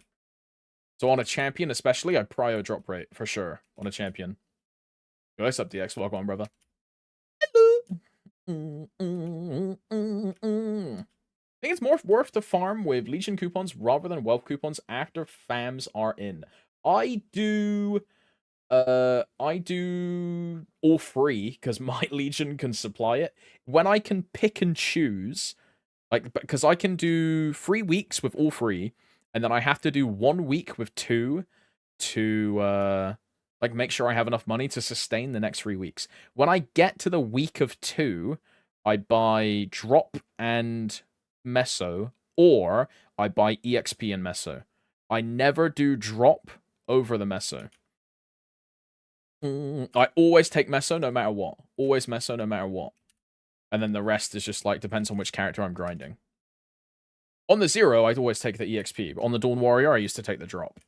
So on a champion especially, I prio drop rate for sure on a champion. Yo, what's up, DX? Welcome on, brother. Hello. I think it's more worth to farm with Legion coupons rather than wealth coupons after fams are in. I do all three because my Legion can supply it. When I can pick and choose, like, because I can do 3 weeks with all three, and then I have to do 1 week with 2 to like make sure I have enough money to sustain the next 3 weeks. When I get to the week of 2, I buy drop and meso, or I buy EXP and meso. I never do drop over the meso. I always take meso no matter what. Always meso no matter what. And then the rest is just like, depends on which character I'm grinding. On the 0, I'd always take the EXP. But on the Dawn Warrior, I used to take the drop.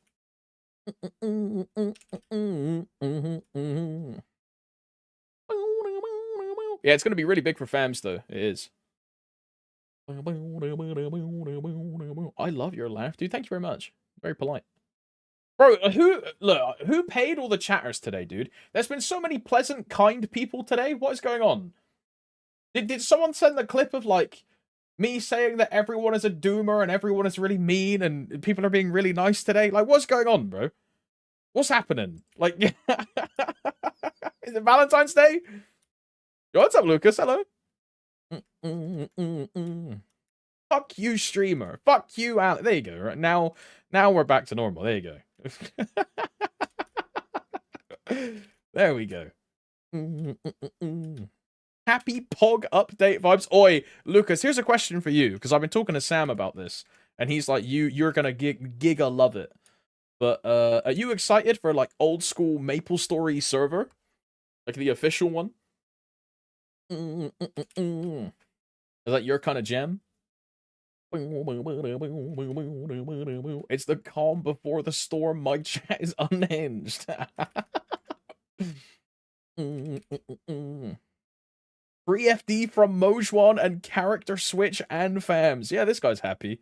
Yeah, it's going to be really big for fams, though. It is. I love your laugh, dude. Thank you very much. Very polite. Bro, who paid all the chatters today, dude? There's been so many pleasant, kind people today. What is going on? Did someone send the clip of, like, me saying that everyone is a doomer and everyone is really mean and people are being really nice today? Like, what's going on, bro? What's happening? Like, is it Valentine's Day? Yo, what's up, Lucas? Hello. Fuck you, streamer. Fuck you, Alex. There you go. Right now we're back to normal. There you go. There we go. Happy Pog update vibes. Oi, Lucas, here's a question for you, because I've been talking to Sam about this, and he's like, you're gonna giga love it. But are you excited for like old school MapleStory server? Like the official one? Is that your kind of gem? It's the calm before the storm. My chat is unhinged. Free FD from Mojwan and character switch and fams. Yeah, this guy's happy.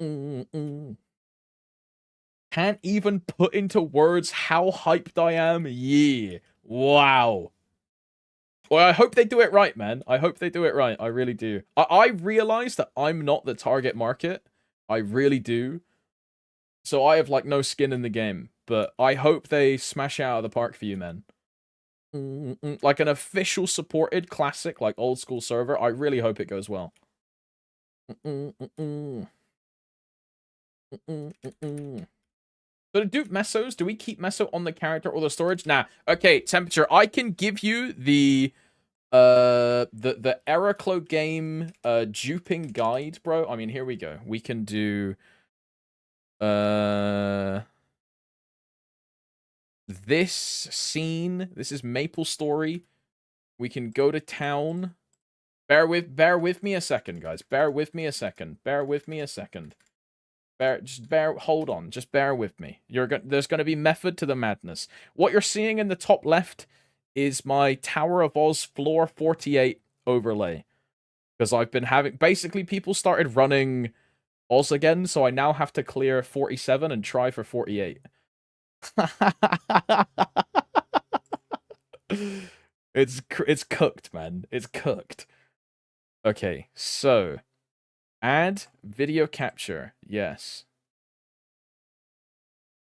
Can't even put into words how hyped I am. Yeah. Wow. Well, I hope they do it right, man. I hope they do it right. I really do. I realize that I'm not the target market. I really do. So I have, like, no skin in the game. But I hope they smash it out of the park for you, man. Like an official supported classic, like, old school server. I really hope it goes well. So to do mesos, do we keep meso on the character or the storage? Nah. Okay, temperature. I can give you the Eraclo game duping guide, bro. I mean, here we go. We can do this scene. This is MapleStory. We can go to town. Bear with me a second, guys. Bear with me a second. Hold on. Just bear with me. There's going to be method to the madness. What you're seeing in the top left is my Tower of Oz floor 48 overlay. Because I've been having... Basically, people started running Oz again, so I now have to clear 47 and try for 48. It's cooked, man. It's cooked. Okay, so... Add video capture. Yes.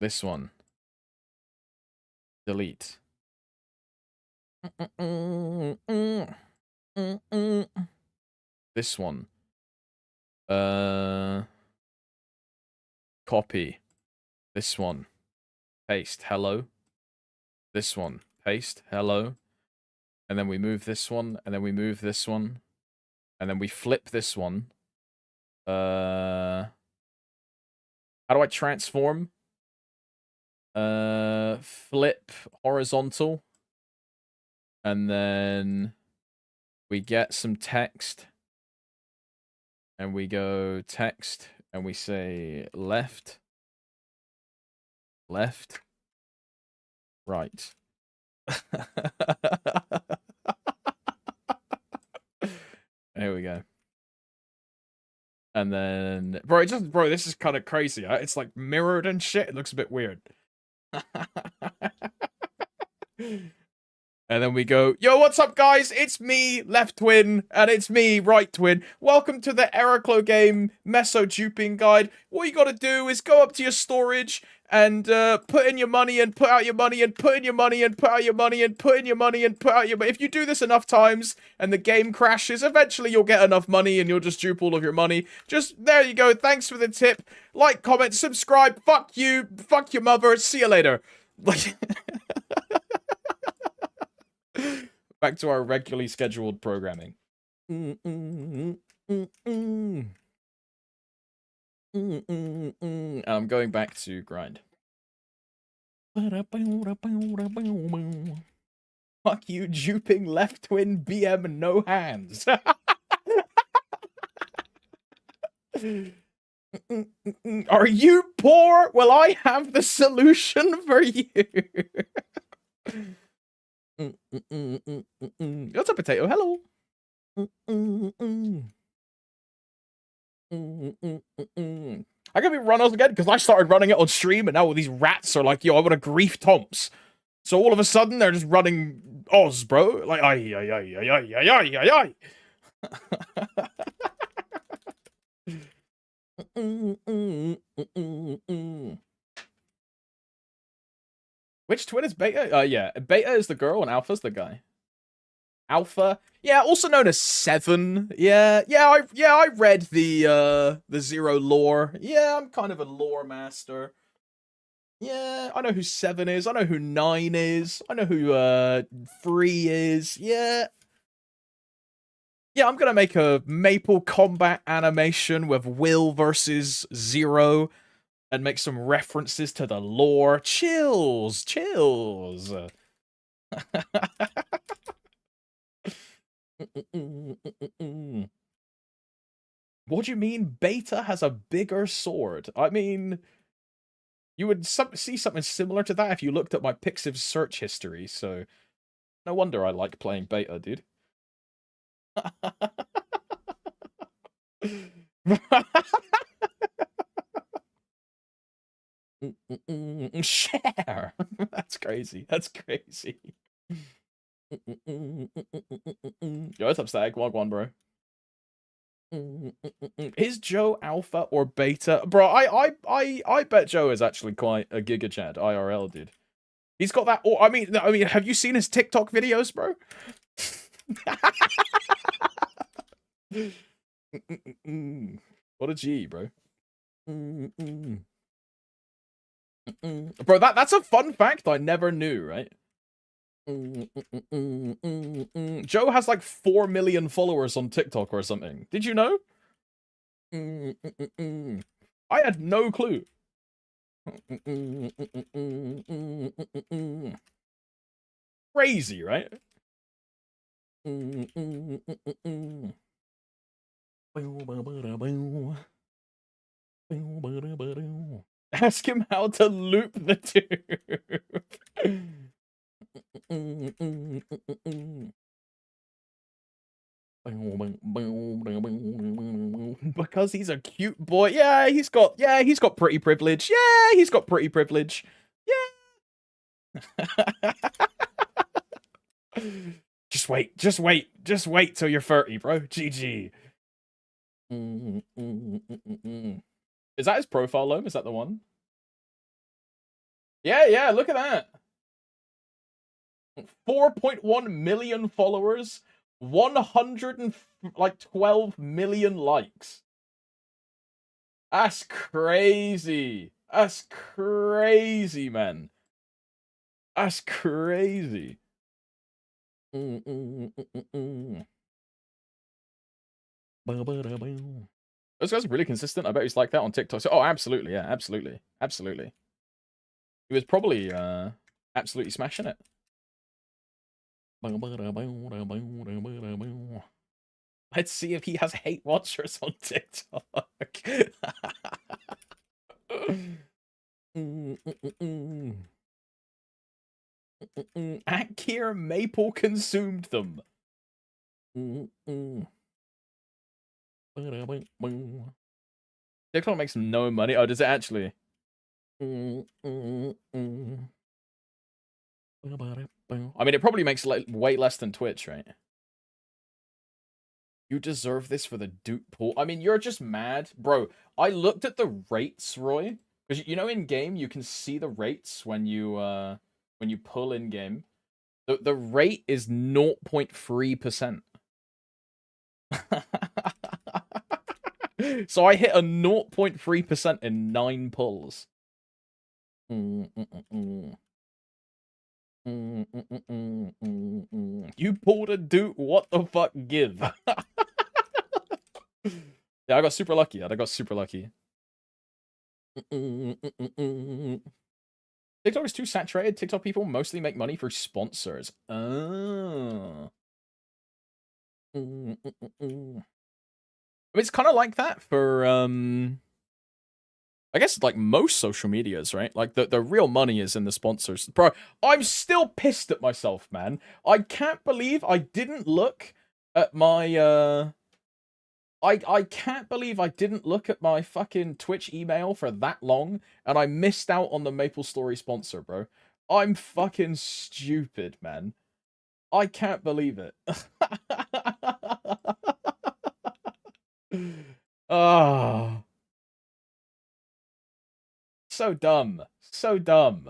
This one. Delete. This one. Copy. This one. Paste. Hello. This one. Paste. Hello. And then we move this one, and then we move this one. And then we flip this one. How do I transform? Flip horizontal. And then we get some text. And we go text. And we say left. Left. Right. There we go. And then, bro, this is kind of crazy. It's like mirrored and shit. It looks a bit weird. And then we go, yo, what's up, guys? It's me, left twin, and it's me, right twin. Welcome to the Ericlo game meso duping guide. What you gotta do is go up to your storage and put in your money and put out your money and put in your money and put out your money and put in your money and put out your money. If you do this enough times and the game crashes, eventually you'll get enough money and you'll just dupe all of your money. Just, there you go. Thanks for the tip. Like, comment, subscribe. Fuck you. Fuck your mother. See you later. Like... Back to our regularly scheduled programming. And I'm going back to grind. Fuck you, duping left twin BM no hands. Are you poor? Well, I have the solution for you. What's up, potato? Hello. I gotta be Runos again because I started running it on stream, and now all these rats are like, "Yo, I want to grief Tomps." So all of a sudden, they're just running Oz, bro. Like, ay, ay, ay, ay, ay, ay, ay, ay. Which twin is Beta? Yeah, Beta is the girl and Alpha's the guy. Alpha, yeah, also known as Seven. Yeah, I read the Zero lore. Yeah, I'm kind of a lore master. Yeah, I know who 7 is. I know who 9 is. I know who 3 is. Yeah. Yeah, I'm gonna make a Maple combat animation with Will versus Zero. And make some references to the lore. Chills. What do you mean Beta has a bigger sword? I mean, you would see something similar to that if you looked at my Pixiv search history, so no wonder I like playing Beta, dude. Share. That's crazy. Yo, what's up, Stag? Wagwan, bro. Is Joe alpha or beta? Bro, I bet Joe is actually quite a Giga Chad IRL, dude. He's got that. I mean, have you seen his TikTok videos, bro? What a G, bro. Bro, that's a fun fact I never knew, right? Joe has like 4 million followers on TikTok or something. Did you know? I had no clue. Crazy, right? Ask him how to loop the tube. Because he's a cute boy. Yeah, he's got pretty privilege. Yeah, he's got pretty privilege. Yeah. Just wait till you're 30, bro. GG. Is that his profile, Loam? Is that the one? Yeah, look at that. 4.1 million followers, 112 million likes. That's crazy. That's crazy, man. That's crazy. Those guys are really consistent. I bet he's like that on TikTok. So, oh, absolutely, yeah, absolutely, absolutely. He was probably absolutely smashing it. Let's see if he has hate watchers on TikTok. Akir Maple consumed them. TikTok makes no money. Oh, does it actually? I mean, it probably makes like way less than Twitch, right? You deserve this for the dupe pool. I mean, you're just mad. Bro, I looked at the rates, Roy. Because, you know, in game, you can see the rates when you pull in game. The rate is 0.3%. So I hit a 0.3% in 9 pulls. You pulled a dupe, what the fuck give? Yeah, I got super lucky. I got super lucky. TikTok is too saturated. TikTok people mostly make money through sponsors. Oh. I mean, it's kind of like that for I guess like most social medias, right? Like the real money is in the sponsors. Bro, I'm still pissed at myself, man. I can't believe I didn't look at my I can't believe I didn't look at my fucking Twitch email for that long and I missed out on the MapleStory sponsor, bro. I'm fucking stupid, man. I can't believe it. Oh. So dumb. So dumb.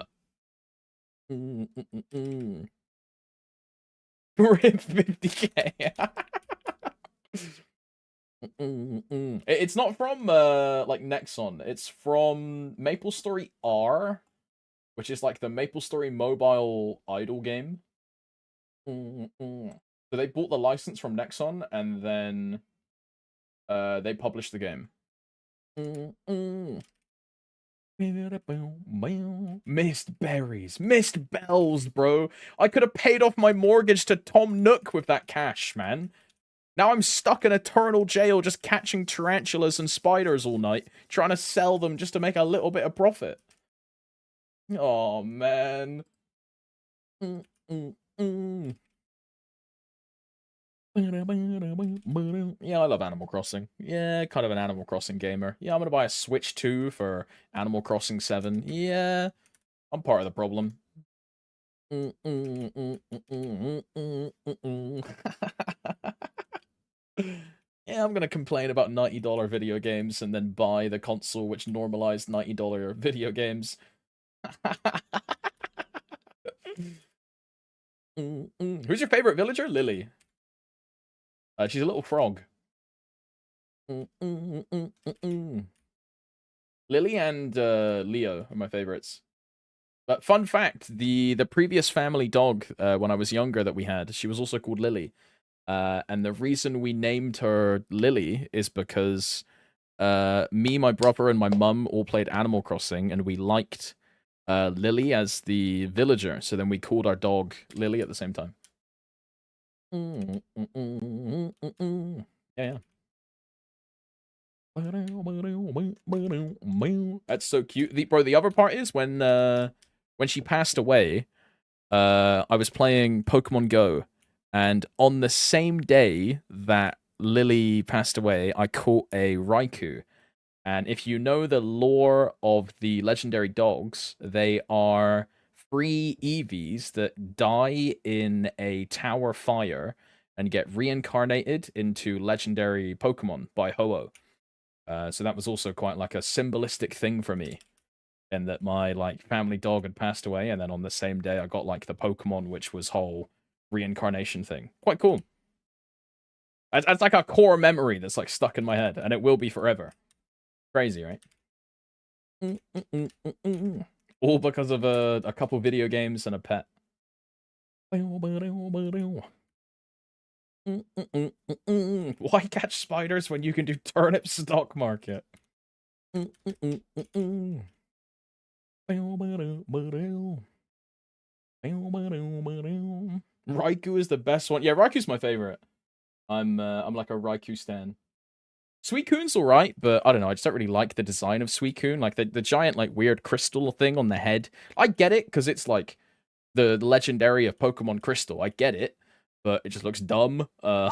Rip 50k. It's not from like Nexon. It's from MapleStory R, which is like the MapleStory mobile idle game. So they bought the license from Nexon and then they published the game. Missed berries, missed bells, bro. I could have paid off my mortgage to Tom Nook with that cash, man. Now I'm stuck in eternal jail just catching tarantulas and spiders all night, trying to sell them just to make a little bit of profit. Oh, man. Yeah, I love Animal Crossing. Yeah, kind of an Animal Crossing gamer. Yeah, I'm gonna buy a Switch 2 for Animal Crossing 7. Yeah, I'm part of the problem. Yeah, I'm gonna complain about $90 video games and then buy the console which normalized $90 video games. Who's your favorite villager? Lily. She's a little frog. Lily and Leo are my favorites. But fun fact, the previous family dog when I was younger that we had, she was also called Lily. And the reason we named her Lily is because me, my brother, and my mum all played Animal Crossing, and we liked Lily as the villager. So then we called our dog Lily at the same time. Yeah. That's so cute. Bro, the other part is when she passed away, I was playing Pokemon Go, and on the same day that Lily passed away, I caught a Raikou. And if you know the lore of the legendary dogs, they are free EVs that die in a tower fire and get reincarnated into legendary Pokemon by Ho-Oh. So that was also quite like a symbolistic thing for me, in that my like family dog had passed away, and then on the same day I got like the Pokemon, which was whole reincarnation thing. Quite cool. It's like a core memory that's like stuck in my head, and it will be forever. Crazy, right? All because of a couple video games and a pet. Why catch spiders when you can do turnip stock market? Raikou is the best one. Yeah, Raiku's my favorite. I'm like a Raikou stan. Suicune's alright, but I don't know, I just don't really like the design of Suicune. Like the giant like weird crystal thing on the head. I get it, because it's like the legendary of Pokemon Crystal. I get it, but it just looks dumb. And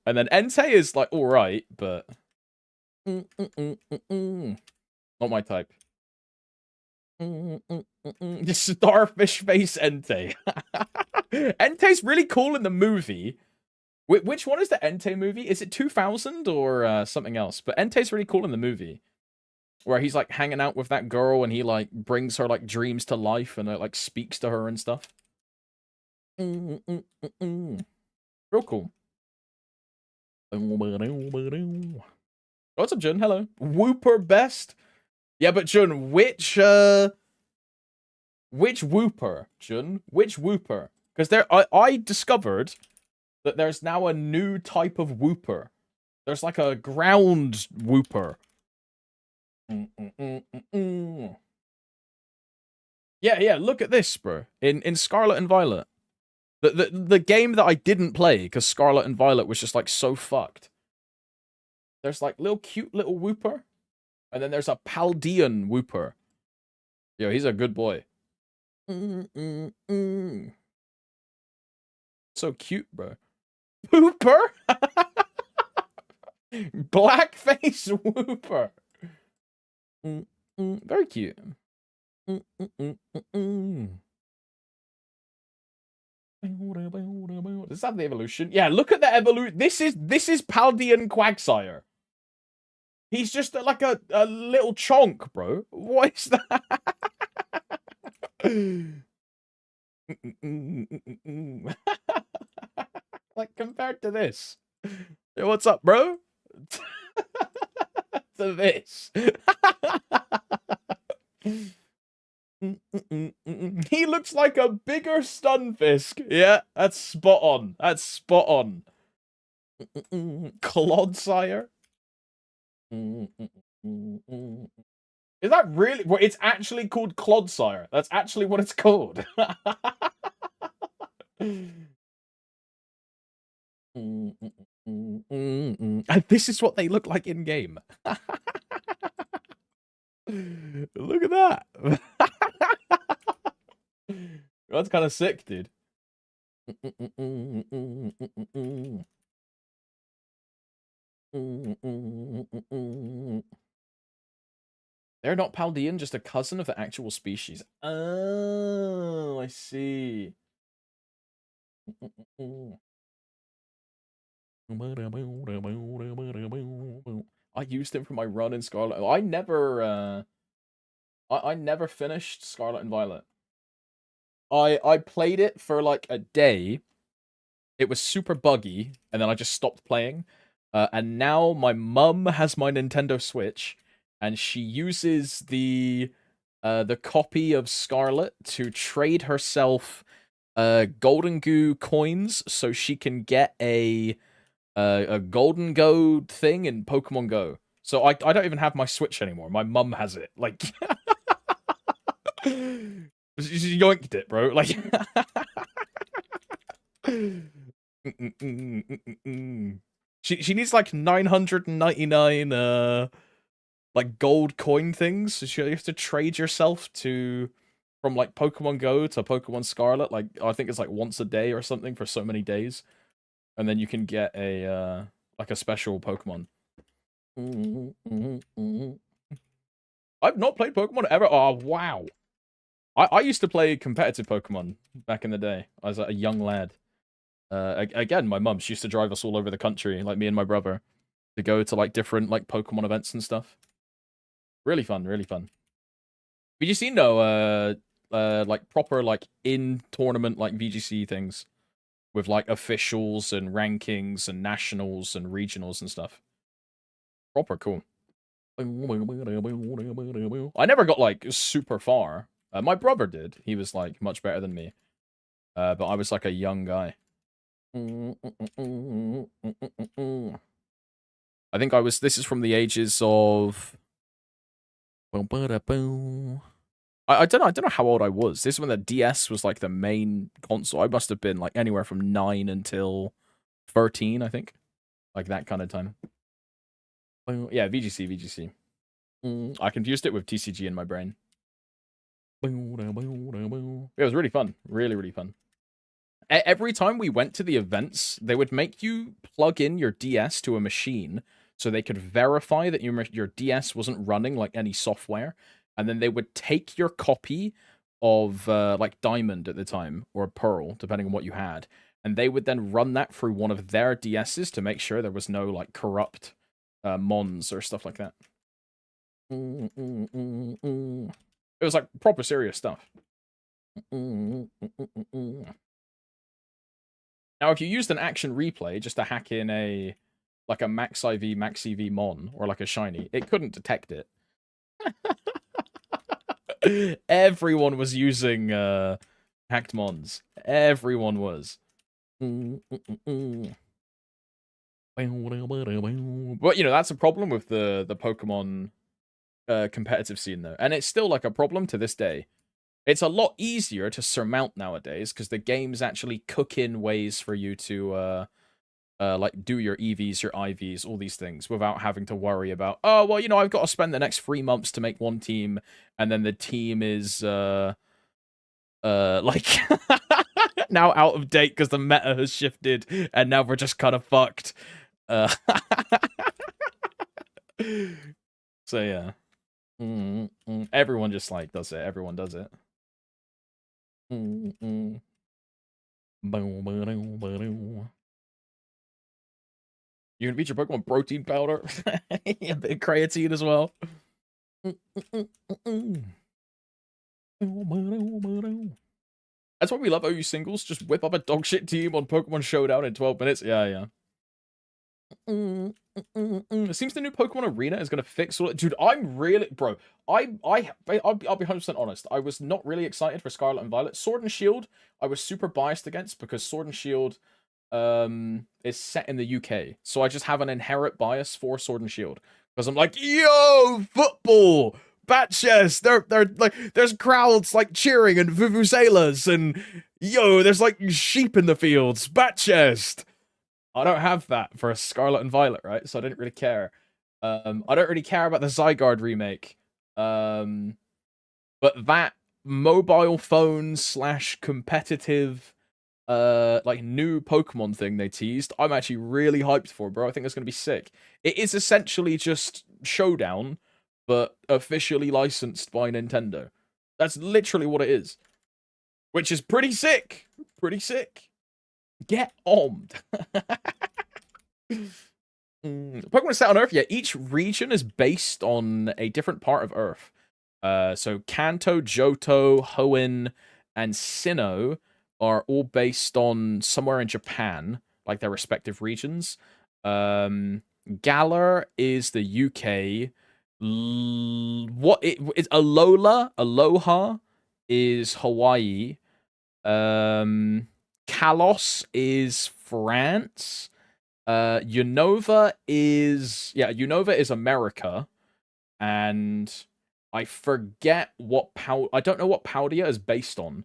then Entei is like alright, but not my type. Starfish face Entei. Entei's really cool in the movie. Which one is the Entei movie? Is it 2000 or something else? But Entei's really cool in the movie, where he's like hanging out with that girl and he like brings her like dreams to life and like speaks to her and stuff. Real cool. What's up, Jun? Hello. Whooper best. Yeah, but Jun, which Whooper, Jun? Which Whooper? Because I discovered that there's now a new type of Whooper. There's like a ground Whooper. Yeah, look at this, bro. In Scarlet and Violet. The game that I didn't play because Scarlet and Violet was just like so fucked. There's like cute little Whooper. And then there's a Paldean Whooper. Yo, he's a good boy. So cute, bro. Whooper? Blackface Whooper. Very cute. Does that have the evolution? Yeah, look at the evolution. This is Paldean Quagsire. He's just like a little chonk, bro. What is that? Like, compared to this. Yo, what's up, bro? To this. He looks like a bigger Stunfisk. Yeah, that's spot on. That's spot on. Clodsire. Is that really? Well, it's actually called Clodsire. That's actually what it's called. And this is what they look like in game. Look at that. That's kind of sick, dude. They're not Paldean, just a cousin of the actual species. Oh, I see. I used him for my run in Scarlet. I never finished Scarlet and Violet. I played it for like a day. It was super buggy, and then I just stopped playing. And now my mum has my Nintendo Switch, and she uses the copy of Scarlet to trade herself Golden Goo coins so she can get a Golden Go thing in Pokemon Go. So I don't even have my Switch anymore. My mum has it. Like, she yoinked it, bro. Like, she needs like 999 like gold coin things. So you have to trade yourself from like Pokemon Go to Pokemon Scarlet. Like, I think it's like once a day or something for so many days. And then you can get a like a special Pokemon. I've not played Pokemon ever. Oh wow. I used to play competitive Pokemon back in the day as a young lad. Again, my mum, she used to drive us all over the country, like me and my brother, to go to like different like Pokemon events and stuff. Really fun, really fun. But you seen like proper like in tournament like VGC things with like officials and rankings and nationals and regionals and stuff. Proper cool. I never got like super far, My brother did. He was like much better than me. But I was like a young guy. I think I was. This is from the ages of. I don't know. I don't know how old I was. This is when the DS was like the main console. I must have been like anywhere from 9 until 13, I think, like that kind of time. Yeah, VGC. I confused it with TCG in my brain. It was really fun. Really fun. Every time we went to the events, they would make you plug in your DS to a machine so they could verify that your DS wasn't running like any software. And then they would take your copy of like Diamond at the time, or Pearl, depending on what you had. And they would then run that through one of their DSs to make sure there was no like corrupt mons or stuff like that. It was like proper serious stuff. Now, if you used an action replay just to hack in a like a max IV, max EV mon, or like a shiny, it couldn't detect it. Everyone was using hacked mons. Everyone was. But you know, that's a problem with the Pokemon competitive scene though, and it's still like a problem to this day. It's a lot easier to surmount nowadays because the games actually cook in ways for you to like do your EVs, your IVs, all these things without having to worry about, oh well, you know, I've got to spend the next 3 months to make one team, and then the team is like now out of date because the meta has shifted, and now we're just kind of fucked. So yeah. Everyone just like does it. Everyone does it. You can feature Pokemon protein powder. A bit of creatine as well. That's why we love OU singles. Just whip up a dogshit team on Pokemon Showdown in 12 minutes. Yeah. It seems the new Pokemon Arena is gonna fix all it. Dude, I'm really, bro. I'll be 100% honest. I was not really excited for Scarlet and Violet. Sword and Shield, I was super biased against because Sword and Shield is set in the UK, so I just have an inherent bias for Sword and Shield because I'm like, yo, football, bat chest. They're like, there's crowds like cheering and vuvuzelas, and yo, there's like sheep in the fields, bat chest. I don't have that for a Scarlet and Violet, right? So I didn't really care. I don't really care about the Zygarde remake. But that mobile phone / competitive like new Pokemon thing they teased, I'm actually really hyped for, bro. I think it's gonna be sick. It is essentially just Showdown, but officially licensed by Nintendo. That's literally what it is. Which is pretty sick. Pretty sick. Get ommed. Pokemon set on Earth, yeah. Each region is based on a different part of Earth. So Kanto, Johto, Hoenn, and Sinnoh are all based on somewhere in Japan, like their respective regions. Galar is the UK. It's Aloha is Hawaii. Kalos is France. Unova is America, and I forget what I don't know what Paldea is based on.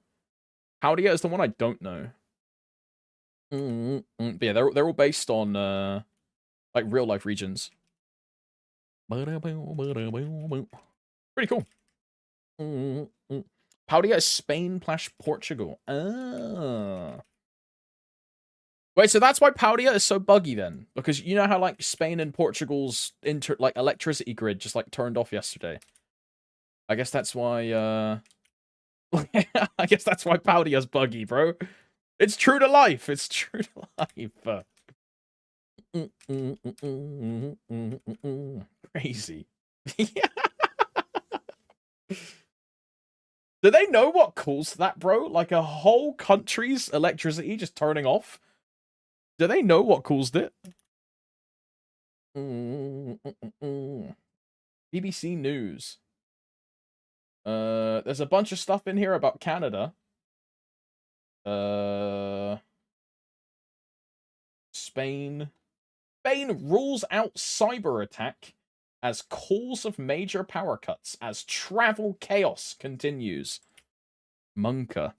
Paldea is the one I don't know. But yeah, they're all based on like real life regions. Pretty cool. Paldea is Spain / Portugal. Ah. Wait, so that's why Paldea is so buggy then? Because you know how like Spain and Portugal's like electricity grid just like turned off yesterday. I guess that's why I guess that's why Paldea's buggy, bro. It's true to life. It's true to life. Crazy. Do they know what caused that, bro? Like a whole country's electricity just turning off? Do they know what caused it? BBC News. There's a bunch of stuff in here about Canada. Spain. Spain rules out cyber attack as cause of major power cuts as travel chaos continues. Monka.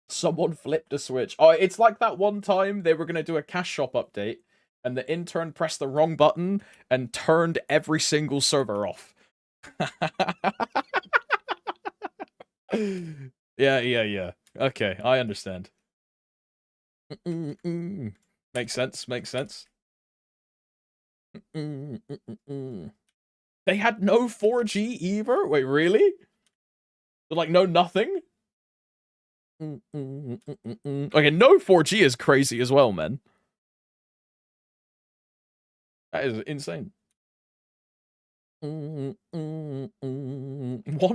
Someone flipped a switch. Oh, it's like that one time they were going to do a cash shop update and the intern pressed the wrong button and turned every single server off. Yeah. Okay, I understand. Makes sense, makes sense. They had no 4G either? Wait, really? Like, no nothing? Okay, no 4G is crazy as well, man. That is insane. 1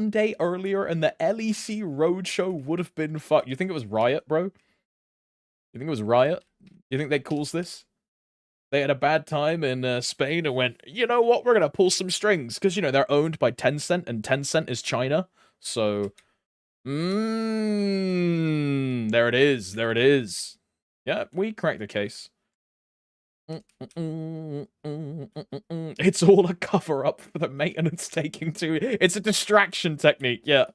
day earlier and the LEC roadshow would have been fucked. You think it was Riot, bro? You think it was Riot? You think they calls this? They had a bad time in Spain and went, you know what, we're going to pull some strings. Because, you know, they're owned by Tencent, and Tencent is China. So, there it is. There it is. Yeah, we cracked the case. It's all a cover-up for the maintenance taking too. It's a distraction technique, yeah.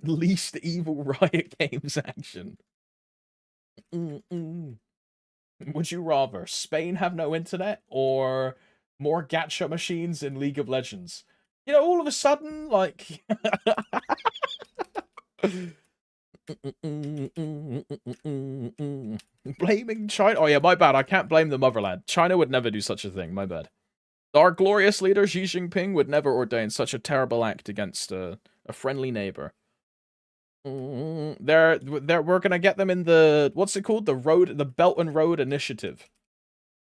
Least evil Riot Games action. Would you rather Spain have no internet or more gacha machines in League of Legends? You know, all of a sudden, like... Blaming China? Oh yeah, my bad. I can't blame the motherland. China would never do such a thing. My bad. Our glorious leader, Xi Jinping, would never ordain such a terrible act against a friendly neighbor. We're gonna get them in the, what's it called? The Belt and Road Initiative.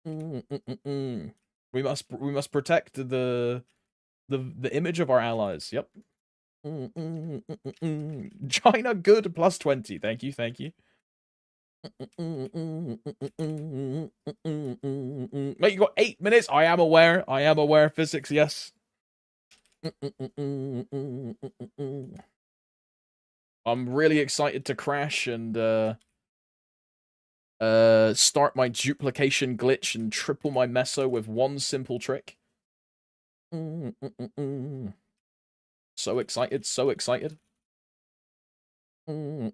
We must protect the image of our allies. Yep. China good +20. Thank you, thank you. Mate, you got 8 minutes. I am aware. I am aware. Physics, yes. I'm really excited to crash and start my duplication glitch and triple my meso with one simple trick. So excited, so excited. They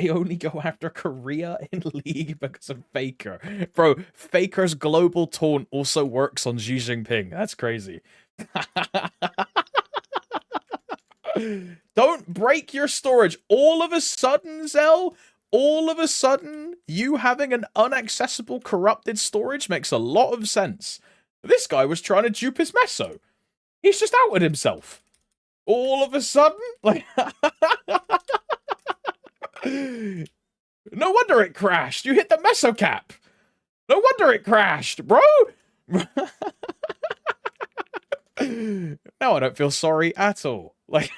only go after Korea in League because of Faker. Bro, Faker's global taunt also works on Xi Jinping. That's crazy. Don't break your storage. All of a sudden, Zell, all of a sudden, you having an unaccessible corrupted storage makes a lot of sense. This guy was trying to dupe his meso. He's just outed himself. All of a sudden, like... No wonder it crashed. You hit the meso cap. No wonder it crashed, bro. Now I don't feel sorry at all. Like...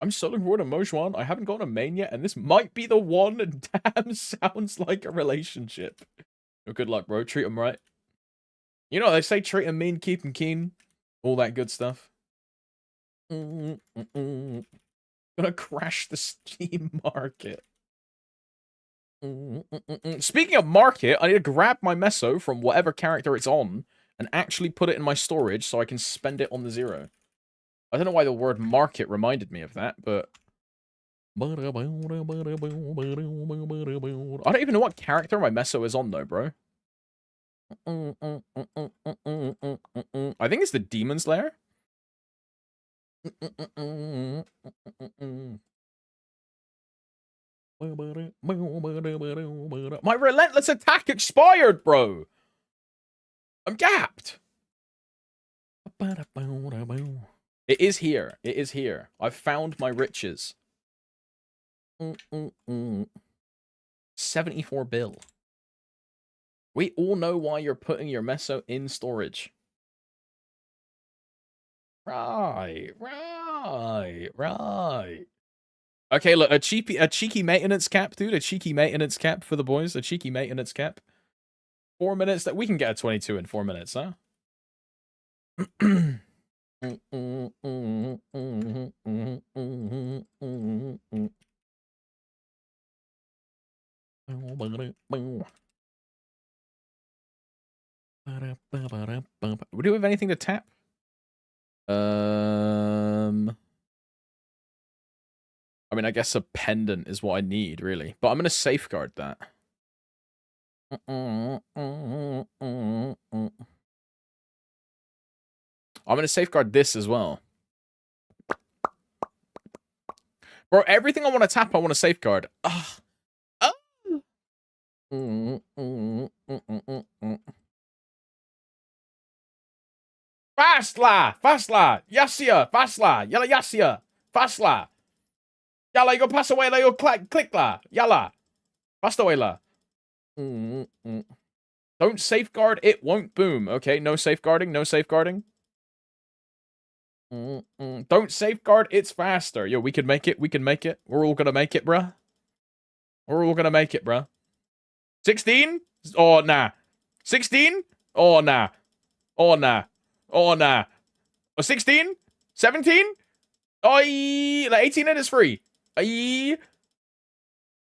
I'm so looking forward to Mojuan. I haven't gotten a main yet, and this might be the one. Damn, sounds like a relationship. Oh, good luck, bro. Treat him right. You know, they say treat him mean, keep him keen. All that good stuff. Gonna crash the Steam market. Speaking of market, I need to grab my meso from whatever character it's on and actually put it in my storage so I can spend it on the zero. I don't know why the word market reminded me of that, but... I don't even know what character my meso is on, though, bro. I think it's the Demon Slayer. My relentless attack expired, bro. I'm gapped. It is here. It is here. I've found my riches. 74 bill. We all know why you're putting your meso in storage. Right. Okay, look, a cheeky maintenance cap, dude. A cheeky maintenance cap for the boys. A cheeky maintenance cap. 4 minutes. That we can get a 22 in 4 minutes, huh? Do we have anything to tap? I mean, I guess a pendant is what I need, really. But I'm going to safeguard that. I'm going to safeguard this as well. Bro, everything I want to tap, I want to safeguard. Fastla! Yasia! Fastla! Yalla Yasia! Fastla! Yalla, you go pass away, la, you click la! Yalla! Fast away la! Don't safeguard, it won't boom. Okay, no safeguarding, no safeguarding. Don't safeguard, it's faster. Yo, we can make it, we can make it. We're all gonna make it, bruh. We're all gonna make it, bruh. 16? Oh, nah. 16? Oh, nah. Oh, nah. Oh, nah. Oh, 16? 17? Oi! Like 18 is free. Oi!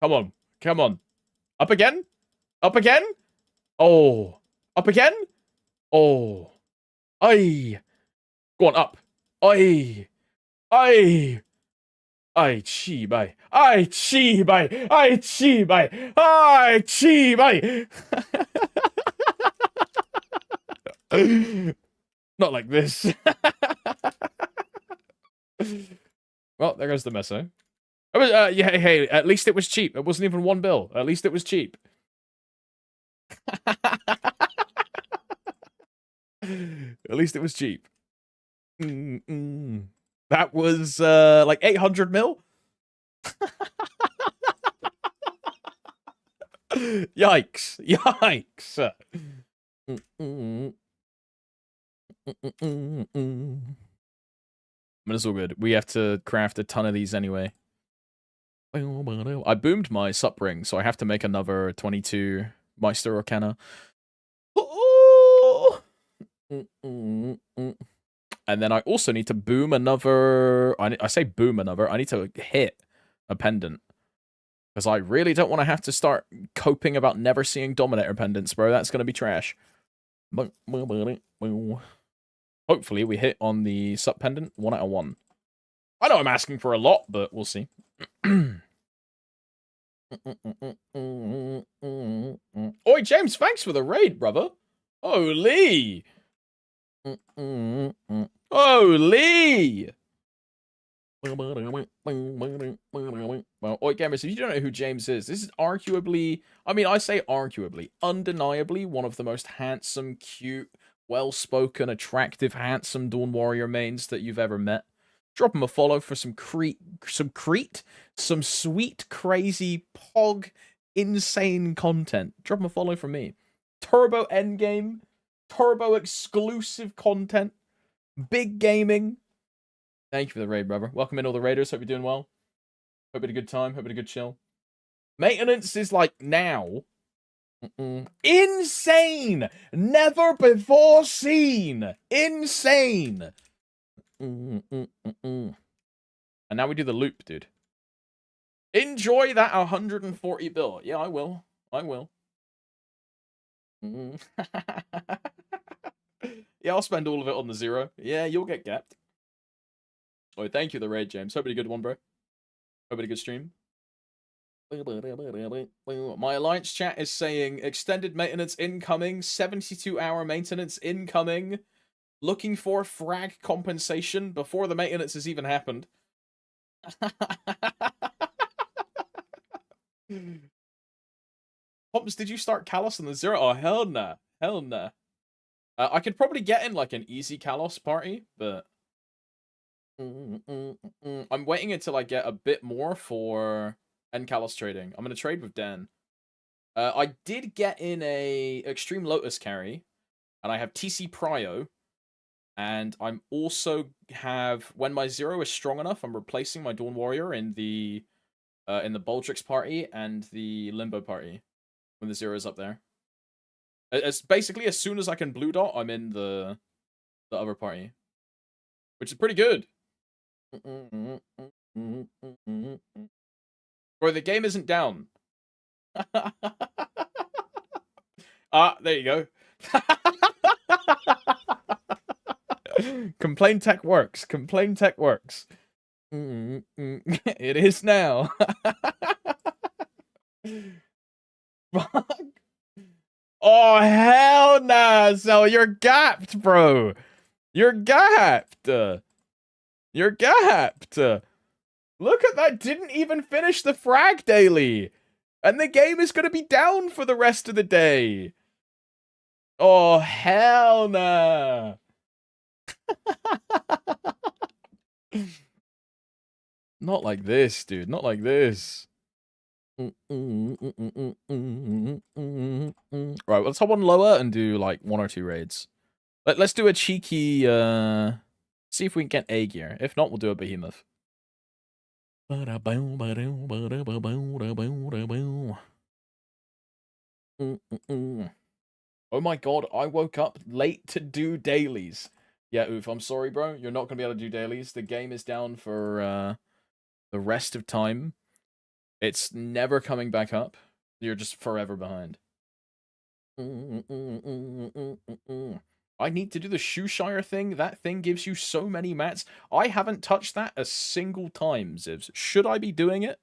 Come on. Come on. Up again? Up again? Oh. Up again? Oh. Oi! Go on, up. Oi! Oi! Ai chi bai. Ai chi bai. Ai chi bai. Ai chi bai. Not like this. Well, there goes the meso. It was, yeah, hey, at least it was cheap. It wasn't even 1 bill. At least it was cheap. At least it was cheap. That was, like 800 mil? Yikes. Yikes. But it's all good. We have to craft a ton of these anyway. I boomed my sup ring, so I have to make another 22 Meister Arcana. And then I also need to boom another... I say boom another. I need to hit a pendant. Because I really don't want to have to start coping about never seeing Dominator pendants, bro. That's going to be trash. Hopefully we hit on the sup pendant 1 out of 1. I know I'm asking for a lot, but we'll see. Oi, James, thanks for the raid, brother. Holy! Holy! Well, oi, gamers, if you don't know who James is, this is arguably, I mean, I say arguably, undeniably one of the most handsome, cute, well-spoken, attractive, handsome Dawn Warrior mains that you've ever met. Drop him a follow for some sweet, crazy, pog, insane content. Drop him a follow from me. Turbo endgame, turbo exclusive content, big gaming. Thank you for the raid, brother. Welcome in all the raiders. Hope you're doing well. Hope you had a good time. Hope you had a good chill. Maintenance is like now. Insane! Never before seen! Insane! And now we do the loop, dude. Enjoy that 140 bill. Yeah, I will. I will. Yeah, I'll spend all of it on the 0. Yeah, you'll get gapped. Oh, thank you, the raid, James. Hope you had a good one, bro. Hope you had a good stream. My alliance chat is saying extended maintenance incoming, 72-hour maintenance incoming, looking for frag compensation before the maintenance has even happened. Pops, did you start Callus on the 0? Oh, hell nah. Hell nah. I could probably get in like an easy Kalos party, but I'm waiting until I get a bit more for end Kalos trading. I'm gonna trade with Dan. I did get in a Extreme Lotus carry, and I have TC Prio, and I'm also have when my 0 is strong enough, I'm replacing my Dawn Warrior in the Baldrix party and the Limbo party when the 0 is up there. It's basically as soon as I can blue dot, I'm in the other party, which is pretty good. Bro, the game isn't down. There you go. Complain tech works. Complain tech works. It is now. Fuck. Oh, hell nah, so you're gapped, bro. You're gapped. You're gapped. Look at that. Didn't even finish the frag daily. And the game is going to be down for the rest of the day. Oh, hell nah. Not like this, dude. Not like this. Right, let's hop on lower and do like 1 or 2 raids. Let's do a cheeky, see if we can get A gear. If not, we'll do a behemoth. Oh my god, I woke up late to do dailies. Yeah, Oof, I'm sorry, bro. You're not going to be able to do dailies. The game is down for the rest of time. It's never coming back up. You're just forever behind. I need to do the Shoeshire thing. That thing gives you so many mats. I haven't touched that a single time, Zivs. Should I be doing it?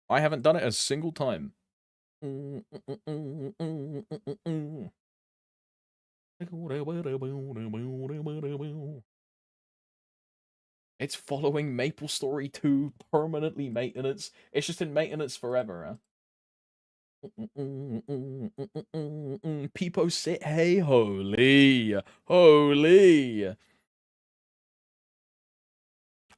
I haven't done it a single time. It's following MapleStory 2 permanently maintenance. It's just in maintenance forever, huh? People sit, hey, holy. Holy.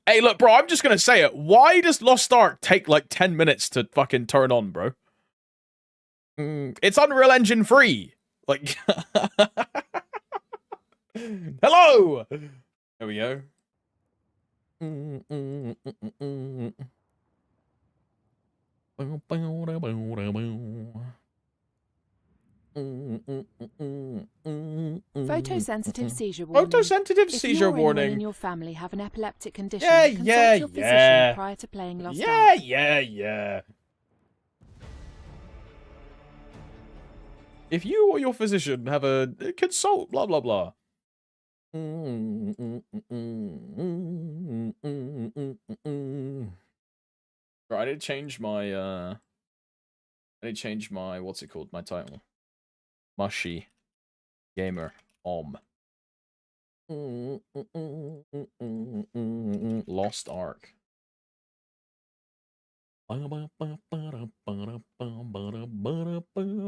Hey, look, bro, I'm just gonna say it. Why does Lost Ark take like 10 minutes to fucking turn on, bro? It's Unreal Engine free. Like, hello. There we go. Photosensitive seizure warning. Photosensitive seizure if you or warning. anyone in your family have an epileptic condition, consult your physician prior to playing Lost Ark. Yeah. If you or your physician have a consult, blah blah blah. Right, I did change my what's it called? My title. Mushy Gamer Lost Ark.